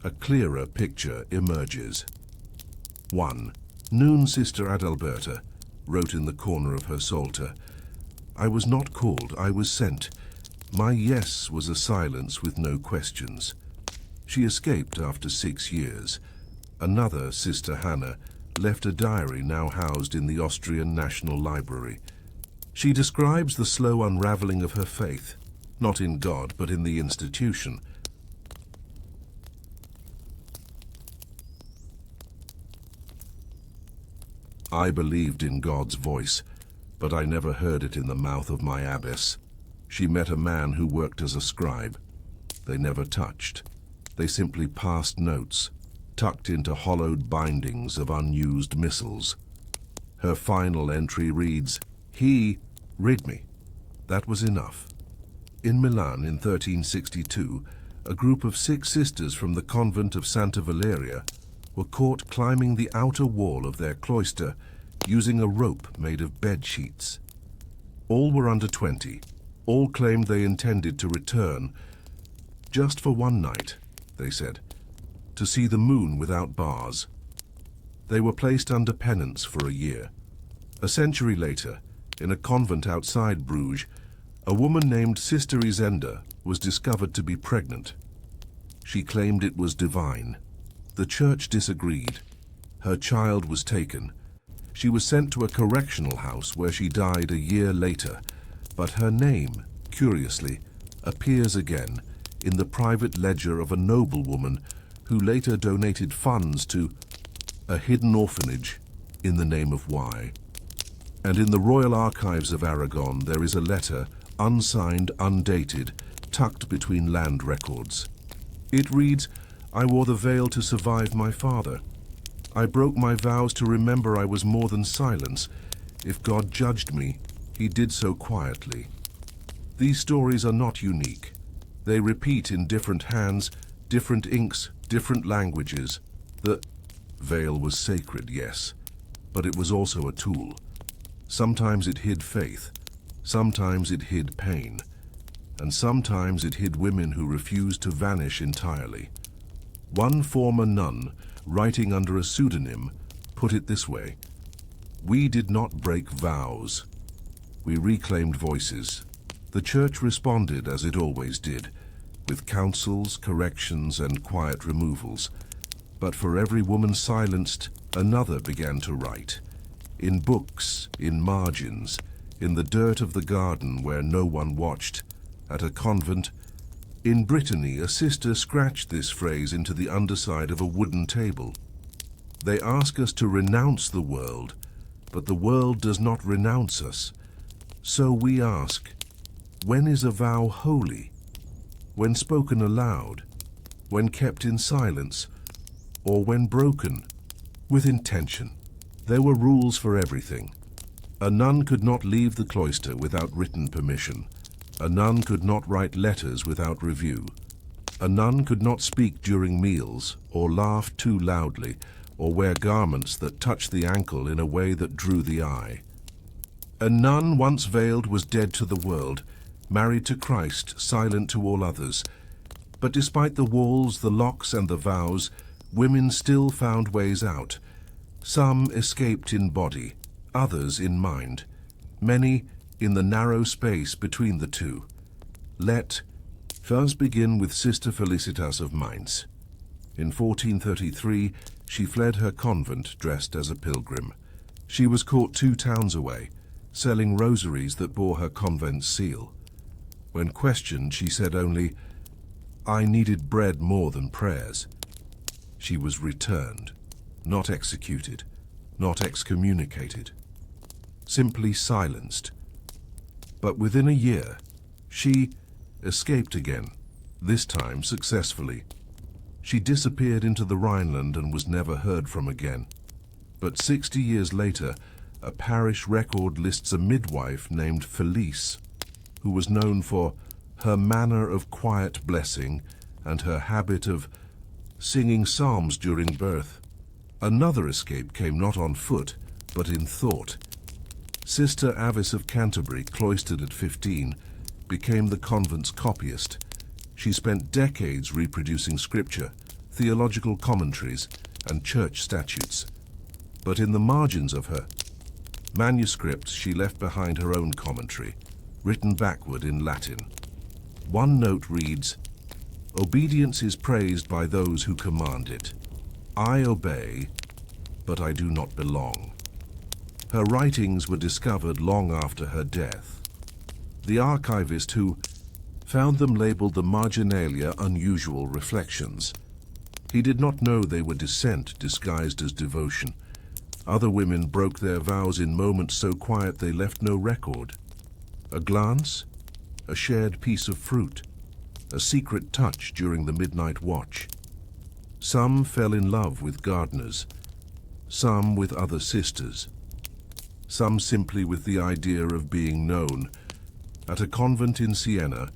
a clearer picture emerges. 1. Noon Sister Adalberta wrote in the corner of her psalter, "I was not called, I was sent. My yes was a silence with no questions." She escaped after 6 years. Another, Sister Hannah, left a diary now housed in the Austrian National Library. She describes the slow unraveling of her faith, not in God, but in the institution. "I believed in God's voice, but I never heard it in the mouth of my abbess. She met a man who worked as a scribe. They never touched. They simply passed notes, tucked into hollowed bindings of unused missals." Her final entry reads, "He rid me. That was enough. In Milan in 1362, a group of 6 sisters from the convent of Santa Valeria were caught climbing the outer wall of their cloister using a rope made of bed sheets. All were under 20. All claimed they intended to return, just for one night, they said, to see the moon without bars. They were placed under penance for a year. A century later, in a convent outside Bruges, a woman named Sister Isenda was discovered to be pregnant. She claimed it was divine. The church disagreed. Her child was taken. She was sent to a correctional house where she died a year later, but her name, curiously, appears again in the private ledger of a noblewoman who later donated funds to a hidden orphanage in the name of Y. And in the Royal Archives of Aragon there is a letter, unsigned, undated, tucked between land records. It reads, "I wore the veil to survive my father. I broke my vows to remember I was more than silence. If God judged me, he did so quietly." These stories are not unique. They repeat in different hands, different inks, different languages. The veil was sacred, yes, but it was also a tool. Sometimes it hid faith, sometimes it hid pain, and sometimes it hid women who refused to vanish entirely. One former nun, writing under a pseudonym, put it this way: "We did not break vows. We reclaimed voices." The church responded as it always did, with counsels, corrections, and quiet removals. But for every woman silenced, another began to write. In books, in margins, in the dirt of the garden where no one watched, at a convent. In Brittany, a sister scratched this phrase into the underside of a wooden table. They ask us to renounce the world, but the world does not renounce us. So we ask, when is a vow holy? When spoken aloud? When kept in silence? Or when broken with intention? There were rules for everything. A nun could not leave the cloister without written permission. A nun could not write letters without review. A nun could not speak during meals, or laugh too loudly, or wear garments that touched the ankle in a way that drew the eye. A nun once veiled was dead to the world, married to Christ, silent to all others. But despite the walls, the locks, and the vows, women still found ways out. Some escaped in body, others in mind, many in the narrow space between the two. Let us begin with Sister Felicitas of Mainz. In 1433, she fled her convent dressed as a pilgrim. She was caught 2 towns away, selling rosaries that bore her convent's seal. When questioned, she said only, "I needed bread more than prayers." She was returned, not executed, not excommunicated, simply silenced. But within a year, she escaped again, this time successfully. She disappeared into the Rhineland and was never heard from again. But 60 years later, a parish record lists a midwife named Felice, who was known for her manner of quiet blessing and her habit of singing psalms during birth. Another escape came not on foot, but in thought. Sister Avis of Canterbury, cloistered at 15, became the convent's copyist. She spent decades reproducing scripture, theological commentaries, and church statutes. But in the margins of her manuscripts, she left behind her own commentary, written backward in Latin. One note reads, "Obedience is praised by those who command it. I obey, but I do not belong." Her writings were discovered long after her death. The archivist who found them labeled the marginalia unusual reflections. He did not know they were dissent disguised as devotion. Other women broke their vows in moments so quiet they left no record. A glance, a shared piece of fruit, a secret touch during the midnight watch. Some fell in love with gardeners, some with other sisters, some simply with the idea of being known. At a convent in Siena,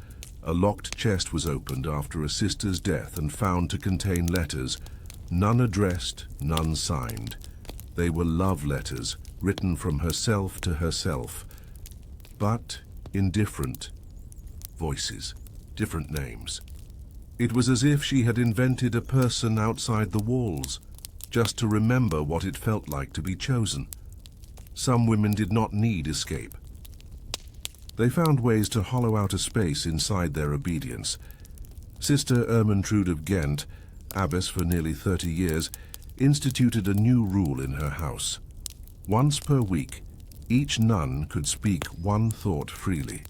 A locked chest was opened after a sister's death and found to contain letters, none addressed, none signed. They were love letters written from herself to herself, but in different voices, different names. It was as if she had invented a person outside the walls, just to remember what it felt like to be chosen. Some women did not need escape. They found ways to hollow out a space inside their obedience. Sister Ermentrude of Ghent, abbess for nearly 30 years, instituted a new rule in her house. Once per week, each nun could speak one thought freely.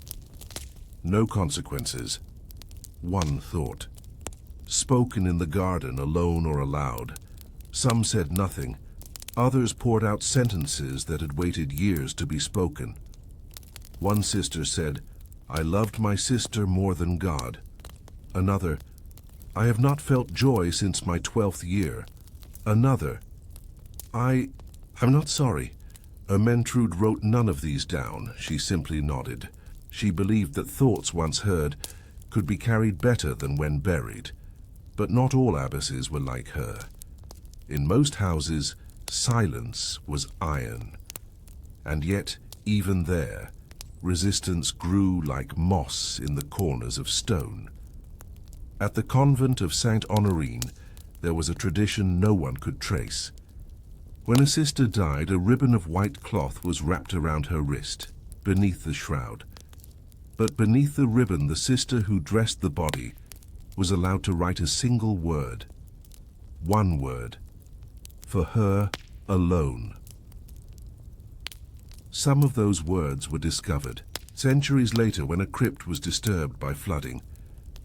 No consequences. One thought. Spoken in the garden, alone or aloud. Some said nothing. Others poured out sentences that had waited years to be spoken. One sister said, "I loved my sister more than God." Another, "I have not felt joy since my 12th year." Another, I'm not sorry." Ermentrude wrote none of these down. She simply nodded. She believed that thoughts once heard could be carried better than when buried. But not all abbesses were like her. In most houses, silence was iron. And yet, even there, resistance grew like moss in the corners of stone. At the convent of Saint Honorine, there was a tradition no one could trace. When a sister died, a ribbon of white cloth was wrapped around her wrist, beneath the shroud. But beneath the ribbon, the sister who dressed the body was allowed to write a single word. One word. For her alone. Some of those words were discovered centuries later when a crypt was disturbed by flooding.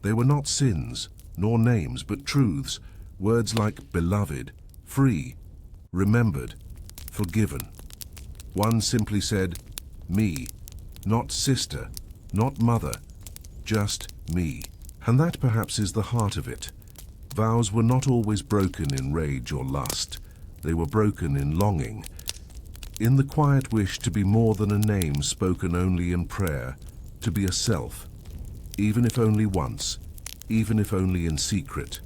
They were not sins, nor names, but truths, words like beloved, free, remembered, forgiven. One simply said, me, not sister, not mother, just me. And that perhaps is the heart of it. Vows were not always broken in rage or lust. They were broken in longing, in the quiet wish to be more than a name spoken only in prayer, to be a self, even if only once, even if only in secret.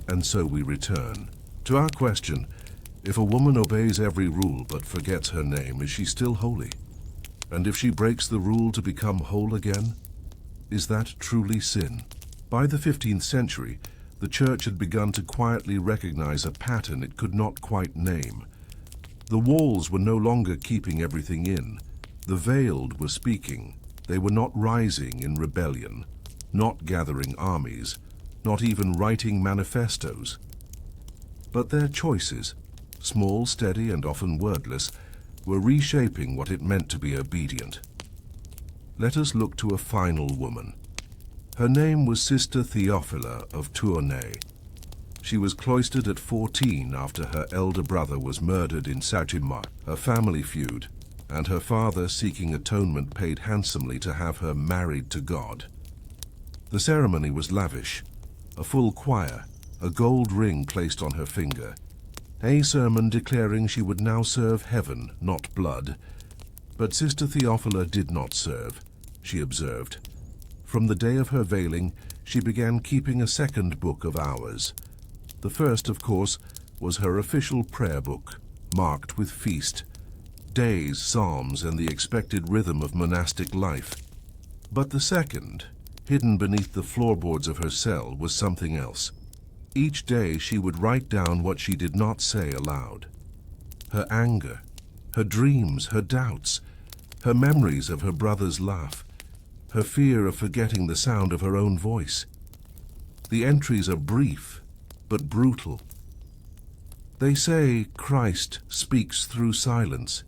And so we return to our question: if a woman obeys every rule but forgets her name, is she still holy? And if she breaks the rule to become whole again, is that truly sin? By the 15th century, the Church had begun to quietly recognize a pattern it could not quite name. The walls were no longer keeping everything in. The veiled were speaking. They were not rising in rebellion, not gathering armies, not even writing manifestos. But their choices, small, steady, and often wordless, were reshaping what it meant to be obedient. Let us look to a final woman. Her name was Sister Theophila of Tournai. She was cloistered at 14 after her elder brother was murdered in Saint-Germain, a family feud, and her father, seeking atonement, paid handsomely to have her married to God. The ceremony was lavish, a full choir, a gold ring placed on her finger, a sermon declaring she would now serve heaven, not blood. But Sister Theophila did not serve, she observed. From the day of her veiling, she began keeping a second book of hours. The first, of course, was her official prayer book, marked with feast, days, psalms, and the expected rhythm of monastic life. But the second, hidden beneath the floorboards of her cell, was something else. Each day she would write down what she did not say aloud. Her anger, her dreams, her doubts, her memories of her brother's laugh, her fear of forgetting the sound of her own voice. The entries are brief, but brutal. They say Christ speaks through silence,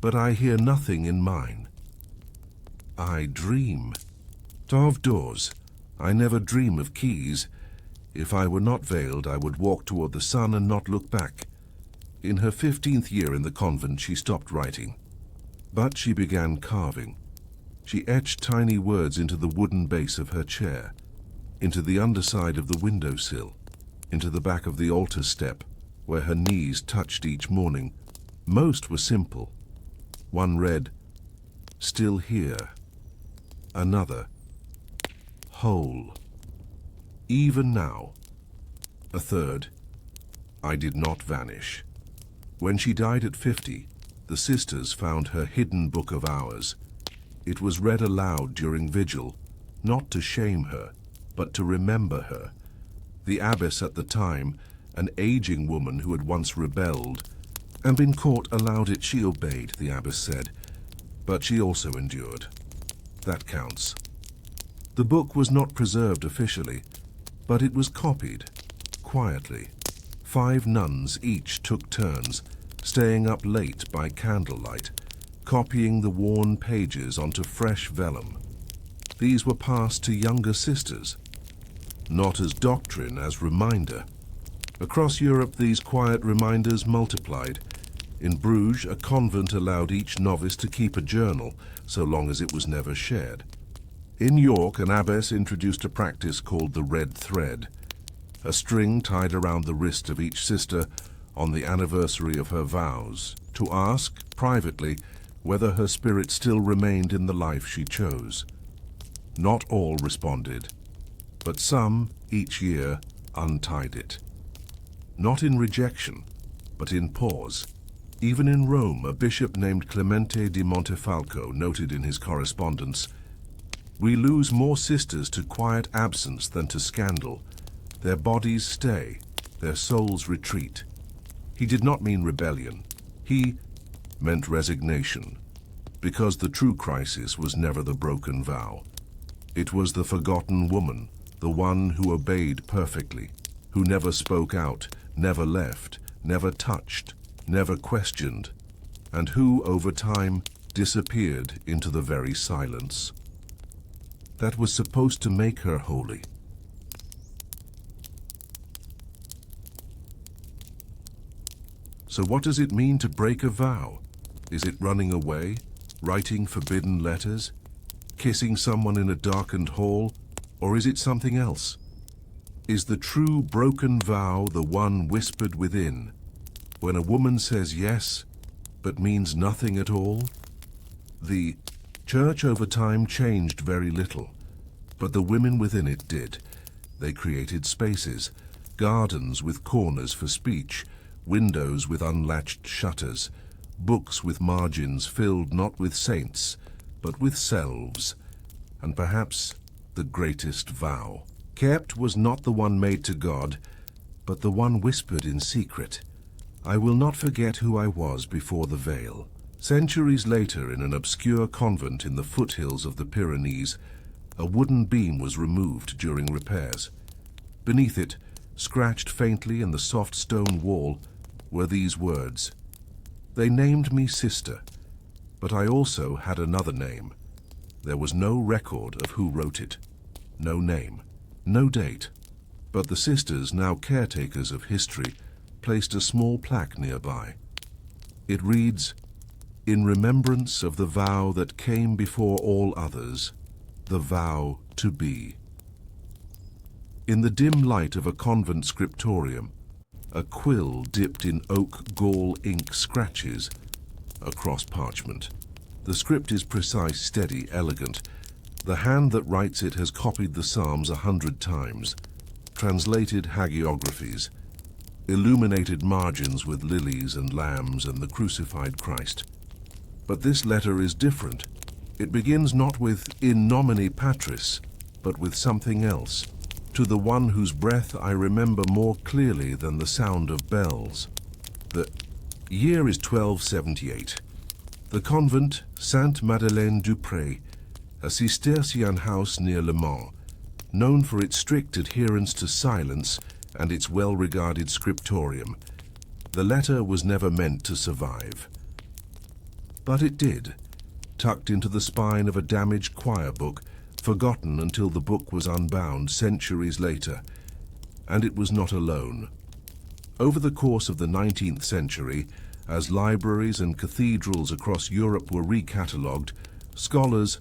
but I hear nothing in mine. I dream. Of doors, I never dream of keys. If I were not veiled, I would walk toward the sun and not look back. In her 15th year in the convent, she stopped writing. But she began carving. She etched tiny words into the wooden base of her chair, into the underside of the windowsill, into the back of the altar step, where her knees touched each morning. Most were simple. One read, "Still here." Another, whole. Even now. A third, I did not vanish. When she died at 50, the sisters found her hidden book of hours. It was read aloud during vigil, not to shame her, but to remember her. The abbess at the time, an aging woman who had once rebelled and been caught, allowed it. She obeyed, the abbess said, but she also endured. That counts. The book was not preserved officially, but it was copied, quietly. 5 nuns each took turns, staying up late by candlelight, copying the worn pages onto fresh vellum. These were passed to younger sisters, not as doctrine, as reminder. Across Europe, these quiet reminders multiplied. In Bruges, a convent allowed each novice to keep a journal, so long as it was never shared. In York, an abbess introduced a practice called the red thread, a string tied around the wrist of each sister on the anniversary of her vows, to ask, privately, whether her spirit still remained in the life she chose. Not all responded, but some, each year, untied it. Not in rejection, but in pause. Even in Rome, a bishop named Clemente di Montefalco noted in his correspondence, "We lose more sisters to quiet absence than to scandal. Their bodies stay, their souls retreat." He did not mean rebellion. He meant resignation, because the true crisis was never the broken vow. It was the forgotten woman, the one who obeyed perfectly, who never spoke out, never left, never touched, never questioned, and who, over time, disappeared into the very silence. That was supposed to make her holy. So what does it mean to break a vow? Is it running away, writing forbidden letters, kissing someone in a darkened hall, or is it something else? Is the true broken vow the one whispered within, when a woman says yes, but means nothing at all? The church over time changed very little, but the women within it did. They created spaces, gardens with corners for speech, windows with unlatched shutters, books with margins filled not with saints, but with selves, and perhaps the greatest vow. Kept was not the one made to God, but the one whispered in secret. I will not forget who I was before the veil. Centuries later, in an obscure convent in the foothills of the Pyrenees, a wooden beam was removed during repairs. Beneath it, scratched faintly in the soft stone wall, were these words. They named me sister, but I also had another name. There was no record of who wrote it, no name, no date, but the sisters, now caretakers of history, placed a small plaque nearby. It reads, "In remembrance of the vow that came before all others, the vow to be." In the dim light of a convent scriptorium, a quill dipped in oak gall ink scratches across parchment. The script is precise, steady, elegant. The hand that writes it has copied the Psalms 100 times, translated hagiographies, illuminated margins with lilies and lambs and the crucified Christ. But this letter is different. It begins not with "in nomine Patris," but with something else. To the one whose breath I remember more clearly than the sound of bells. The year is 1278. The convent, Sainte-Madeleine-du-Pré, a Cistercian house near Le Mans, known for its strict adherence to silence and its well-regarded scriptorium. The letter was never meant to survive. But it did, tucked into the spine of a damaged choir book, forgotten until the book was unbound centuries later. And it was not alone. Over the course of the 19th century, as libraries and cathedrals across Europe were recatalogued, scholars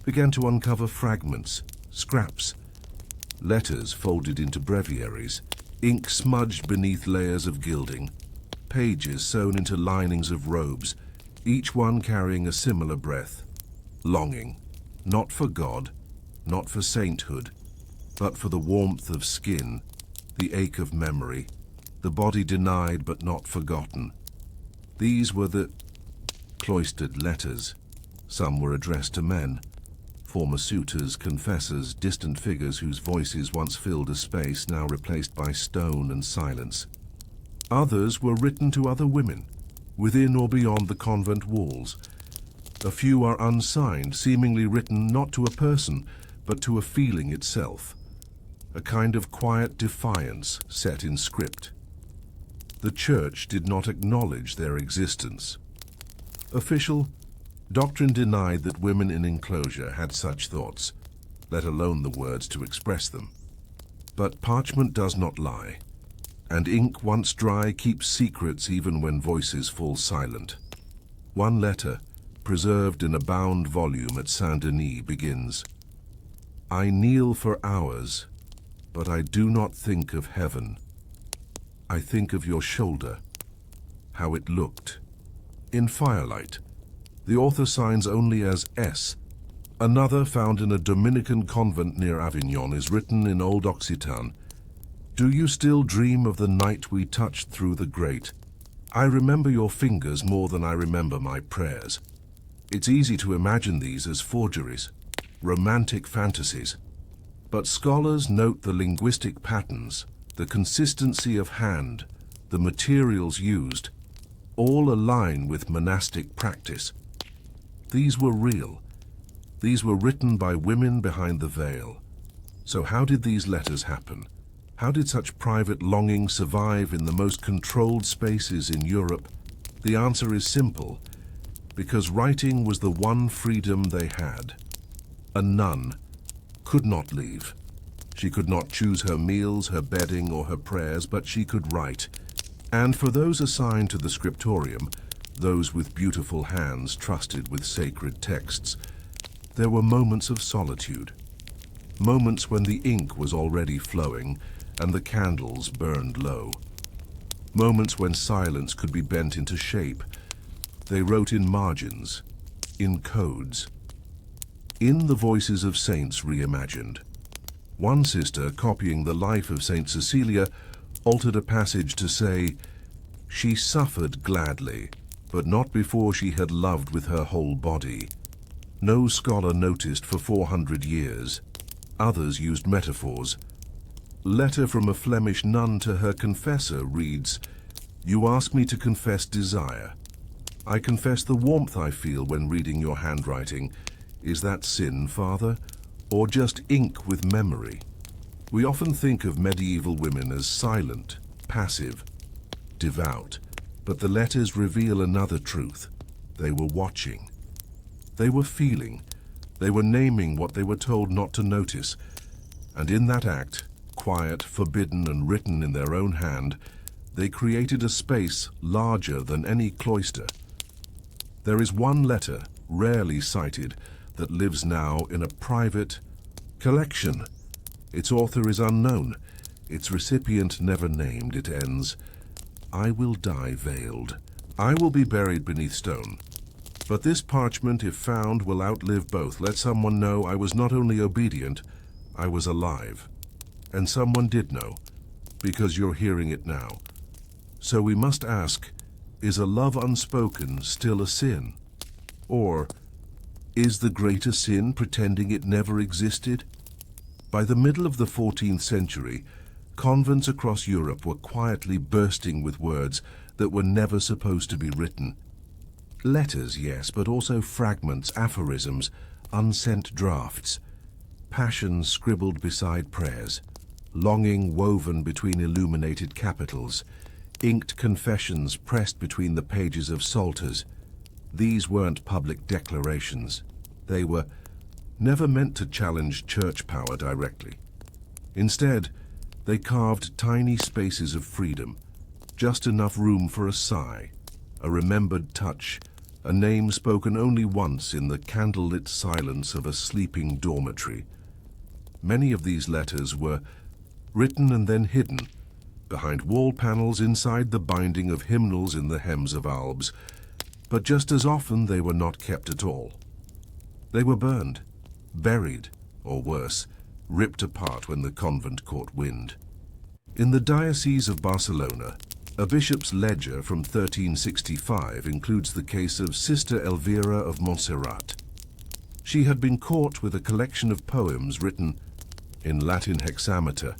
began to uncover fragments, scraps, letters folded into breviaries, ink smudged beneath layers of gilding, pages sewn into linings of robes, each one carrying a similar breath, longing, not for God, not for sainthood, but for the warmth of skin, the ache of memory, the body denied but not forgotten. These were the cloistered letters. Some were addressed to men, former suitors, confessors, distant figures whose voices once filled a space now replaced by stone and silence. Others were written to other women, within or beyond the convent walls. A few are unsigned, seemingly written not to a person, but to a feeling itself, a kind of quiet defiance set in script. The Church did not acknowledge their existence. Official doctrine denied that women in enclosure had such thoughts, let alone the words to express them. But parchment does not lie, and ink once dry keeps secrets even when voices fall silent. One letter, preserved in a bound volume at Saint-Denis, begins, "I kneel for hours, but I do not think of heaven. I think of your shoulder, how it looked." In firelight, the author signs only as S. Another, found in a Dominican convent near Avignon, is written in Old Occitan, "Do you still dream of the night we touched through the grate? I remember your fingers more than I remember my prayers." It's easy to imagine these as forgeries, romantic fantasies. But scholars note the linguistic patterns, the consistency of hand, the materials used, all align with monastic practice. These were real. These were written by women behind the veil. So how did these letters happen? How did such private longing survive in the most controlled spaces in Europe? The answer is simple, because writing was the one freedom they had. A nun could not leave. She could not choose her meals, her bedding, or her prayers, but she could write. And for those assigned to the scriptorium, those with beautiful hands trusted with sacred texts, there were moments of solitude, moments when the ink was already flowing and the candles burned low, moments when silence could be bent into shape. They wrote in margins, in codes, in the voices of saints reimagined. One sister, copying the life of Saint Cecilia, altered a passage to say, "She suffered gladly, but not before she had loved with her whole body." No scholar noticed for 400 years. Others used metaphors. Letter from a Flemish nun to her confessor reads, "You ask me to confess desire. I confess the warmth I feel when reading your handwriting. Is that sin, Father, or just ink with memory?" We often think of medieval women as silent, passive, devout, but the letters reveal another truth. They were watching. They were feeling. They were naming what they were told not to notice. And in that act, quiet, forbidden, and written in their own hand, they created a space larger than any cloister. There is one letter, rarely cited, that lives now in a private collection. Its author is unknown, its recipient never named. It ends, "I will die veiled. I will be buried beneath stone. But this parchment, if found, will outlive both. Let someone know I was not only obedient, I was alive." And someone did know, because you're hearing it now. So we must ask, is a love unspoken still a sin? Or is the greater sin pretending it never existed? By the middle of the 14th century, convents across Europe were quietly bursting with words that were never supposed to be written. Letters, yes, but also fragments, aphorisms, unsent drafts, passions scribbled beside prayers, longing woven between illuminated capitals, inked confessions pressed between the pages of psalters. These weren't public declarations. They were never meant to challenge church power directly. Instead, they carved tiny spaces of freedom, just enough room for a sigh, a remembered touch, a name spoken only once in the candlelit silence of a sleeping dormitory. Many of these letters were written and then hidden, behind wall panels inside the binding of hymnals in the hems of albs, but just as often they were not kept at all. They were burned, buried, or worse, ripped apart when the convent caught wind. In the Diocese of Barcelona, a bishop's ledger from 1365 includes the case of Sister Elvira of Montserrat. She had been caught with a collection of poems written in Latin hexameter,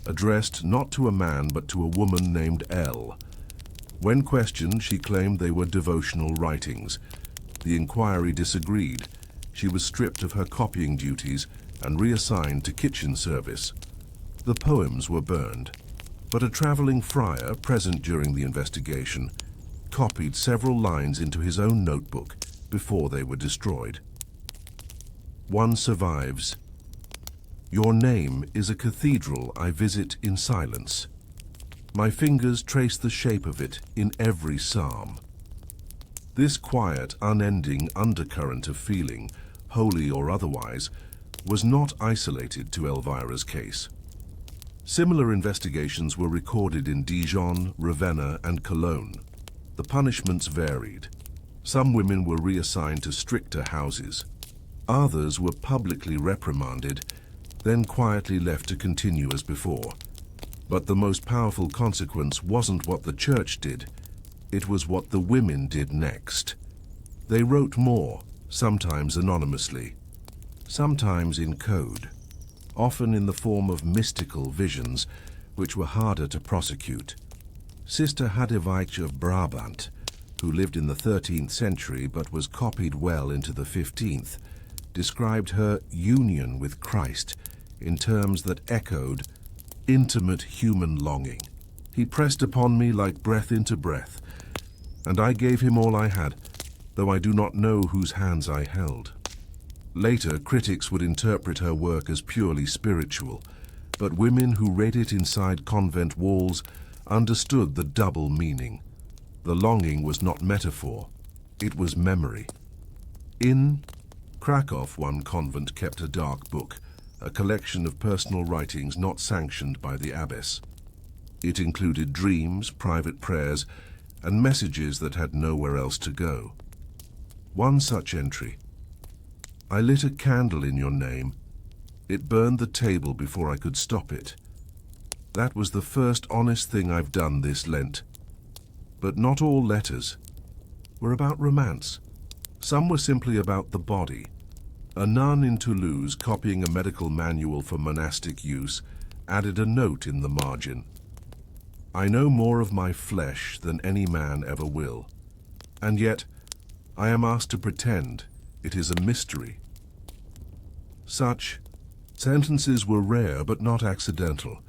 addressed not to a man but to a woman named Elle. When questioned, she claimed they were devotional writings. The inquiry disagreed. She was stripped of her copying duties and reassigned to kitchen service. The poems were burned, but a traveling friar present during the investigation copied several lines into his own notebook before they were destroyed. One survives. Your name is a cathedral I visit in silence. My fingers trace the shape of it in every psalm. This quiet, unending undercurrent of feeling, holy or otherwise, was not isolated to Elvira's case. Similar investigations were recorded in Dijon, Ravenna, and Cologne. The punishments varied. Some women were reassigned to stricter houses. Others were publicly reprimanded, then quietly left to continue as before. But the most powerful consequence wasn't what the church did, it was what the women did next. They wrote more, sometimes anonymously, sometimes in code, often in the form of mystical visions, which were harder to prosecute. Sister Hadewijk of Brabant, who lived in the 13th century but was copied well into the 15th, described her union with Christ in terms that echoed intimate human longing. He pressed upon me like breath into breath, and I gave him all I had, though I do not know whose hands I held. Later, critics would interpret her work as purely spiritual, but women who read it inside convent walls understood the double meaning. The longing was not metaphor, it was memory. In Krakow, one convent kept a dark book, a collection of personal writings not sanctioned by the abbess. It included dreams, private prayers, and messages that had nowhere else to go. One such entry: I lit a candle in your name. It burned the table before I could stop it. That was the first honest thing I've done this Lent. But not all letters were about romance. Some were simply about the body. A nun in Toulouse, copying a medical manual for monastic use, added a note in the margin. I know more of my flesh than any man ever will, and yet I am asked to pretend it is a mystery. Such sentences were rare but not accidental.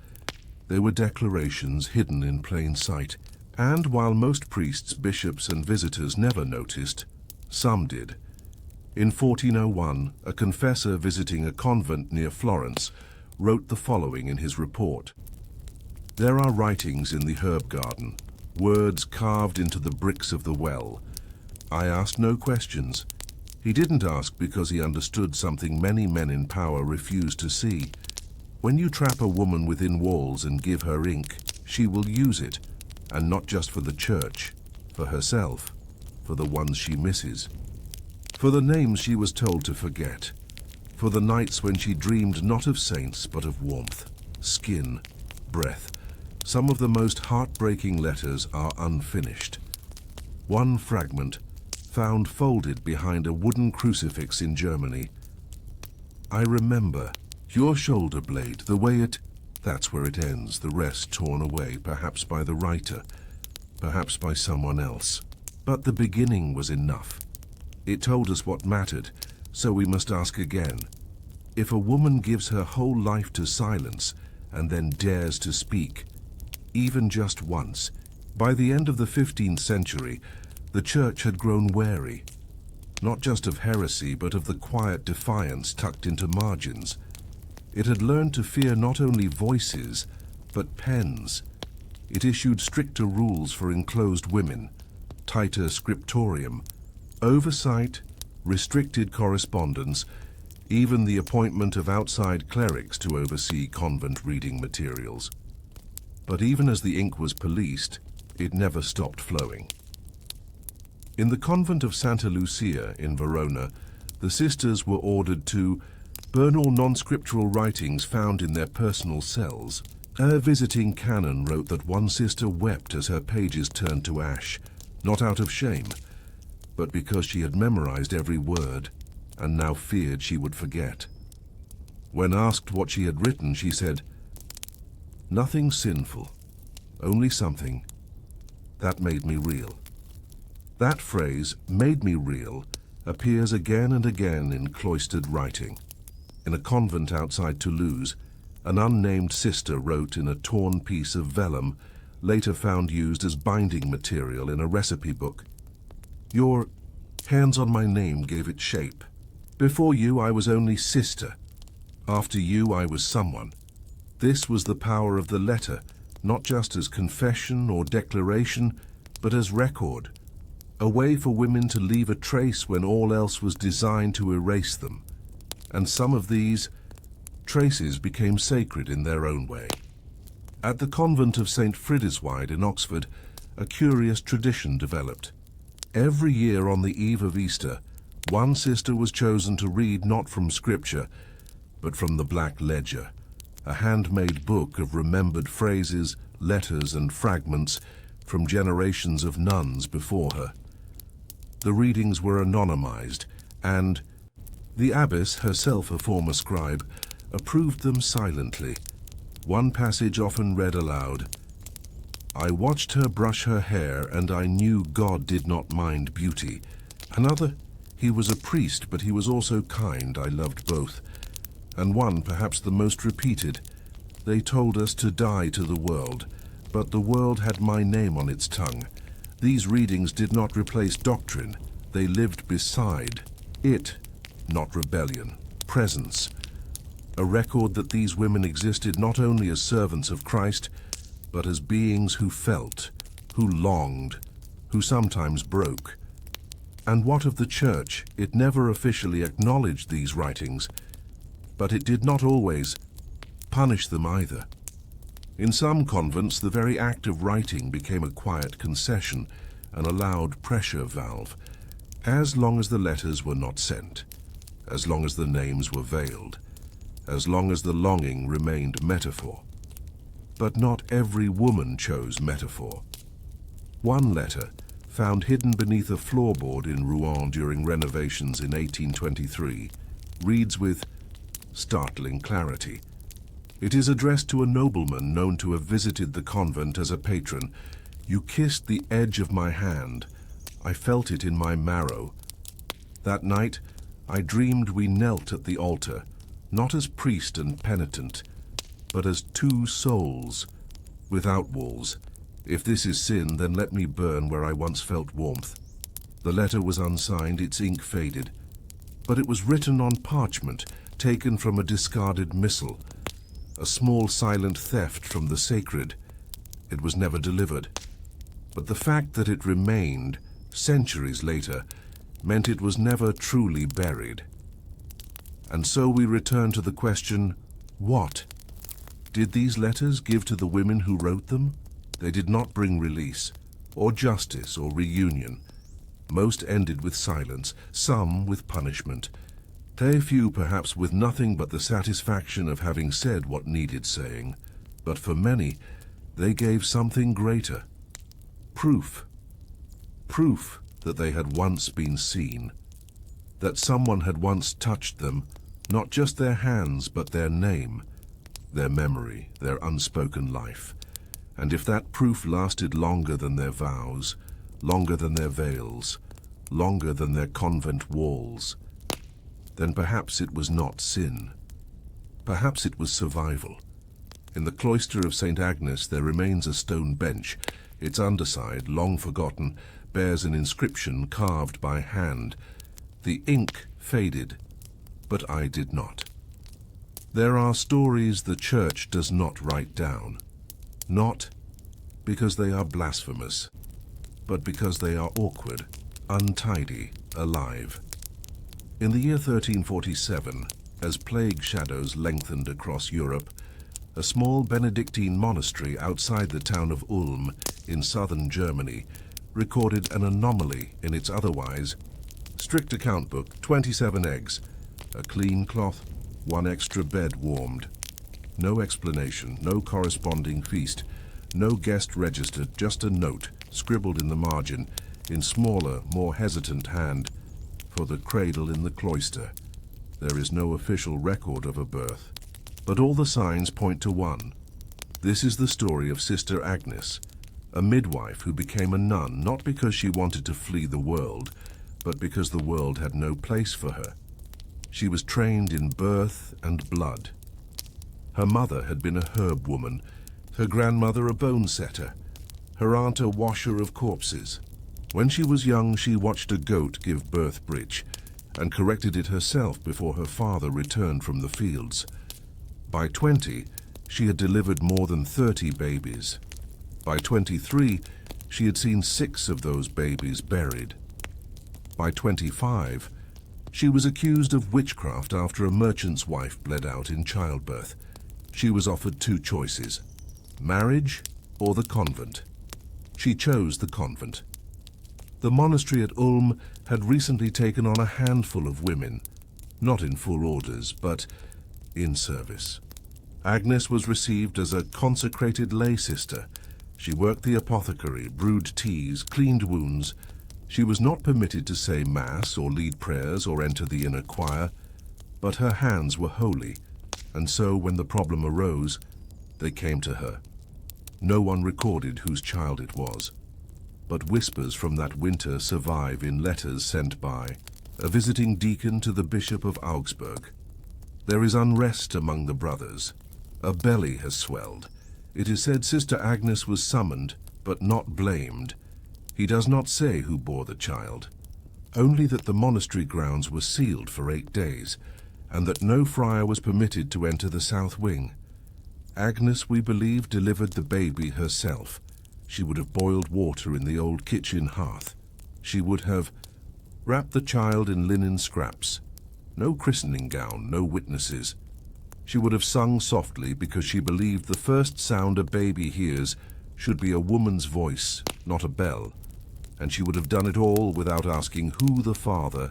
They were declarations hidden in plain sight, and while most priests, bishops, and visitors never noticed, some did. In 1401, a confessor visiting a convent near Florence wrote the following in his report. There are writings in the herb garden, words carved into the bricks of the well. I asked no questions. He didn't ask because he understood something many men in power refuse to see. When you trap a woman within walls and give her ink, she will use it, and not just for the church, for herself, for the ones she misses, for the names she was told to forget, for the nights when she dreamed not of saints but of warmth, skin, breath. Some of the most heartbreaking letters are unfinished. One fragment, found folded behind a wooden crucifix in Germany. I remember your shoulder blade, the way it... That's where it ends, the rest torn away, perhaps by the writer, perhaps by someone else. But the beginning was enough. It told us what mattered, so we must ask again. If a woman gives her whole life to silence and then dares to speak, even just once, by the end of the 15th century, the church had grown wary, not just of heresy, but of the quiet defiance tucked into margins. It had learned to fear not only voices, but pens. It issued stricter rules for enclosed women, tighter scriptorium, oversight, restricted correspondence, even the appointment of outside clerics to oversee convent reading materials. But even as the ink was policed, it never stopped flowing. In the convent of Santa Lucia in Verona, the sisters were ordered to burn all non-scriptural writings found in their personal cells. A visiting canon wrote that one sister wept as her pages turned to ash, not out of shame, but because she had memorized every word and now feared she would forget. When asked what she had written, she said, "Nothing sinful, only something that made me real." That phrase, "made me real," appears again and again in cloistered writing. In a convent outside Toulouse, an unnamed sister wrote in a torn piece of vellum, later found used as binding material in a recipe book, "Your hands on my name gave it shape. Before you I was only sister. After you I was someone." This was the power of the letter, not just as confession or declaration, but as record, a way for women to leave a trace when all else was designed to erase them. And some of these traces became sacred in their own way. At the convent of St. Frideswyde in Oxford, a curious tradition developed. Every year on the eve of Easter, one sister was chosen to read not from Scripture, but from the Black Ledger, a handmade book of remembered phrases, letters, and fragments from generations of nuns before her. The readings were anonymized, and the abbess, herself a former scribe, approved them silently. One passage often read aloud, "I watched her brush her hair, and I knew God did not mind beauty." Another, "He was a priest, but he was also kind. I loved both." And one, perhaps the most repeated, "They told us to die to the world, but the world had my name on its tongue." These readings did not replace doctrine. They lived beside it, not rebellion, presence. A record that these women existed not only as servants of Christ, but as beings who felt, who longed, who sometimes broke. And what of the Church? It never officially acknowledged these writings, but it did not always punish them either. In some convents, the very act of writing became a quiet concession, an allowed pressure valve, as long as the letters were not sent, as long as the names were veiled, as long as the longing remained metaphor. But not every woman chose metaphor. One letter, found hidden beneath a floorboard in Rouen during renovations in 1823, reads with startling clarity. It is addressed to a nobleman known to have visited the convent as a patron. "You kissed the edge of my hand. I felt it in my marrow. That night, I dreamed we knelt at the altar, not as priest and penitent, but as two souls, without walls. If this is sin, then let me burn where I once felt warmth." The letter was unsigned, its ink faded, but it was written on parchment, taken from a discarded missal, a small silent theft from the sacred. It was never delivered, but the fact that it remained, centuries later, meant it was never truly buried. And so we return to the question, what did these letters give to the women who wrote them? They did not bring release, or justice, or reunion. Most ended with silence, some with punishment. A few perhaps with nothing but the satisfaction of having said what needed saying. But for many, they gave something greater. Proof. Proof that they had once been seen. That someone had once touched them, not just their hands, but their name, their memory, their unspoken life. And if that proof lasted longer than their vows, longer than their veils, longer than their convent walls, then perhaps it was not sin. Perhaps it was survival. In the cloister of St. Agnes there remains a stone bench. Its underside, long forgotten, bears an inscription carved by hand. The ink faded, but I did not. There are stories the Church does not write down, not because they are blasphemous, but because they are awkward, untidy, alive. In the year 1347, as plague shadows lengthened across Europe, a small Benedictine monastery outside the town of Ulm in southern Germany recorded an anomaly in its otherwise strict account book: 27 eggs, a clean cloth, one extra bed warmed. No explanation, no corresponding feast, no guest registered, just a note scribbled in the margin, in smaller, more hesitant hand, for the cradle in the cloister. There is no official record of a birth, but all the signs point to one. This is the story of Sister Agnes, a midwife who became a nun not because she wanted to flee the world, but because the world had no place for her. She was trained in birth and blood. Her mother had been a herb woman, her grandmother a bone setter, her aunt a washer of corpses. When she was young, she watched a goat give birth breech and corrected it herself before her father returned from the fields. By 20, she had delivered more than 30 babies. By 23, she had seen 6 of those babies buried. By 25, she was accused of witchcraft after a merchant's wife bled out in childbirth. She was offered 2 choices, marriage or the convent. She chose the convent. The monastery at Ulm had recently taken on a handful of women, not in full orders, but in service. Agnes was received as a consecrated lay sister. She worked the apothecary, brewed teas, cleaned wounds. She was not permitted to say mass or lead prayers or enter the inner choir, but her hands were holy, and so when the problem arose, they came to her. No one recorded whose child it was, but whispers from that winter survive in letters sent by a visiting deacon to the Bishop of Augsburg. There is unrest among the brothers. A belly has swelled. It is said Sister Agnes was summoned, but not blamed. He does not say who bore the child, only that the monastery grounds were sealed for 8 days, and that no friar was permitted to enter the south wing. Agnes, we believe, delivered the baby herself. She would have boiled water in the old kitchen hearth. She would have wrapped the child in linen scraps. No christening gown, no witnesses. She would have sung softly because she believed the first sound a baby hears should be a woman's voice, not a bell. And she would have done it all without asking who the father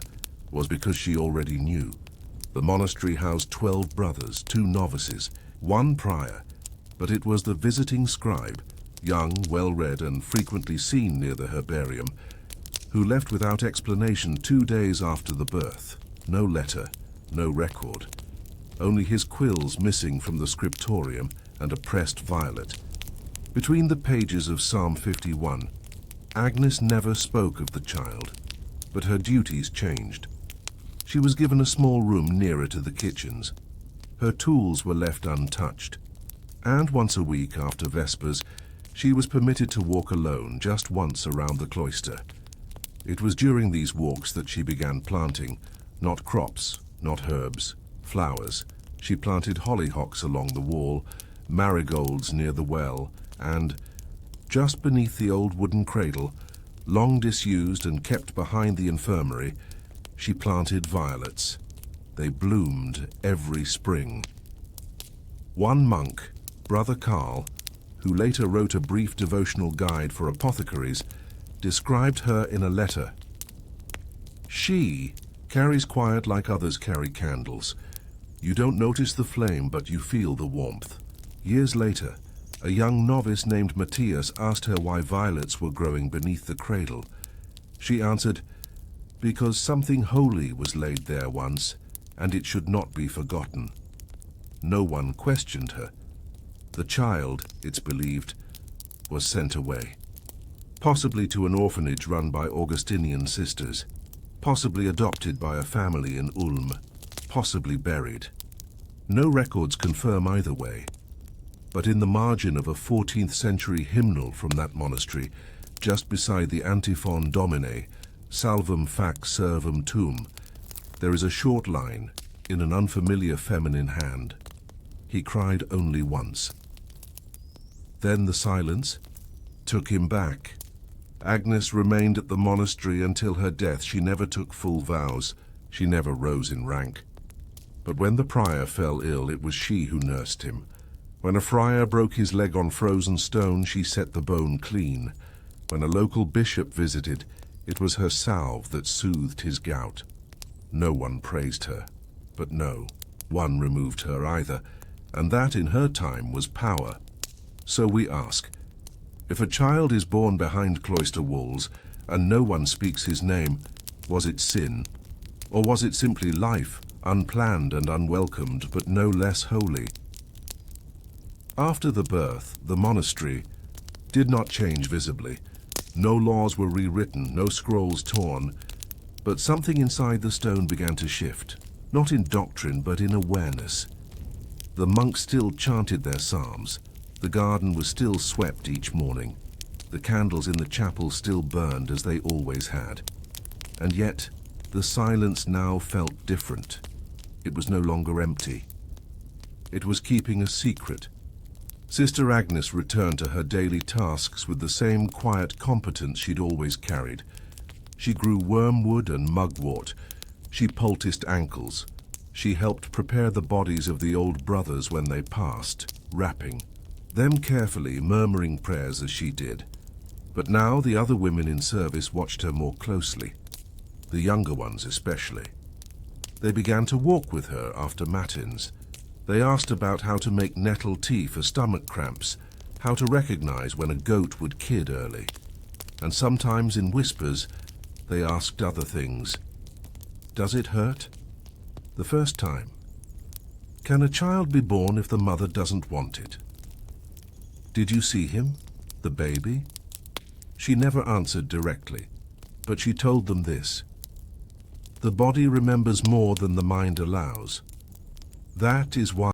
was, because she already knew. The monastery housed 12 brothers, 2 novices, 1 prior, but it was the visiting scribe, young, well-read, and frequently seen near the herbarium, who left without explanation 2 days after the birth. No letter, no record. Only his quills missing from the scriptorium and a pressed violet. Between the pages of Psalm 51, Agnes never spoke of the child, but her duties changed. She was given a small room nearer to the kitchens. Her tools were left untouched, and once a week after Vespers, she was permitted to walk alone just once around the cloister. It was during these walks that she began planting, not crops, not herbs, flowers. She planted hollyhocks along the wall, marigolds near the well, and, just beneath the old wooden cradle, long disused and kept behind the infirmary, she planted violets. They bloomed every spring. One monk, Brother Karl, who later wrote a brief devotional guide for apothecaries, described her in a letter. She carries quiet like others carry candles. You don't notice the flame, but you feel the warmth. Years later, a young novice named Matthias asked her why violets were growing beneath the cradle. She answered, because something holy was laid there once, and it should not be forgotten. No one questioned her. The child, it's believed, was sent away. Possibly to an orphanage run by Augustinian sisters. Possibly adopted by a family in Ulm. Possibly buried. No records confirm either way. But in the margin of a 14th century hymnal from that monastery, just beside the antiphon Domine, Salvum fac servum tuum, there is a short line in an unfamiliar feminine hand. He cried only once. Then the silence took him back. Agnes remained at the monastery until her death. She never took full vows. She never rose in rank. But when the prior fell ill, it was she who nursed him. When a friar broke his leg on frozen stone, she set the bone clean. When a local bishop visited, it was her salve that soothed his gout. No one praised her, but no, one removed her either, and that in her time was power. So we ask, if a child is born behind cloister walls and no one speaks his name, was it sin? Or was it simply life, unplanned and unwelcomed, but no less holy? After the birth, the monastery did not change visibly. No laws were rewritten, no scrolls torn, but something inside the stone began to shift, not in doctrine, but in awareness. The monks still chanted their psalms. The garden was still swept each morning. The candles in the chapel still burned as they always had. And yet, the silence now felt different. It was no longer empty. It was keeping a secret. Sister Agnes returned to her daily tasks with the same quiet competence she'd always carried. She grew wormwood and mugwort. She poulticed ankles. She helped prepare the bodies of the old brothers when they passed, wrapping them carefully, murmuring prayers as she did. But now the other women in service watched her more closely, the younger ones especially. They began to walk with her after matins. They asked about how to make nettle tea for stomach cramps, how to recognize when a goat would kid early. And sometimes in whispers, they asked other things. Does it hurt? The first time. Can a child be born if the mother doesn't want it? Did you see him, the baby? She never answered directly, but she told them this. The body remembers more than the mind allows. That is why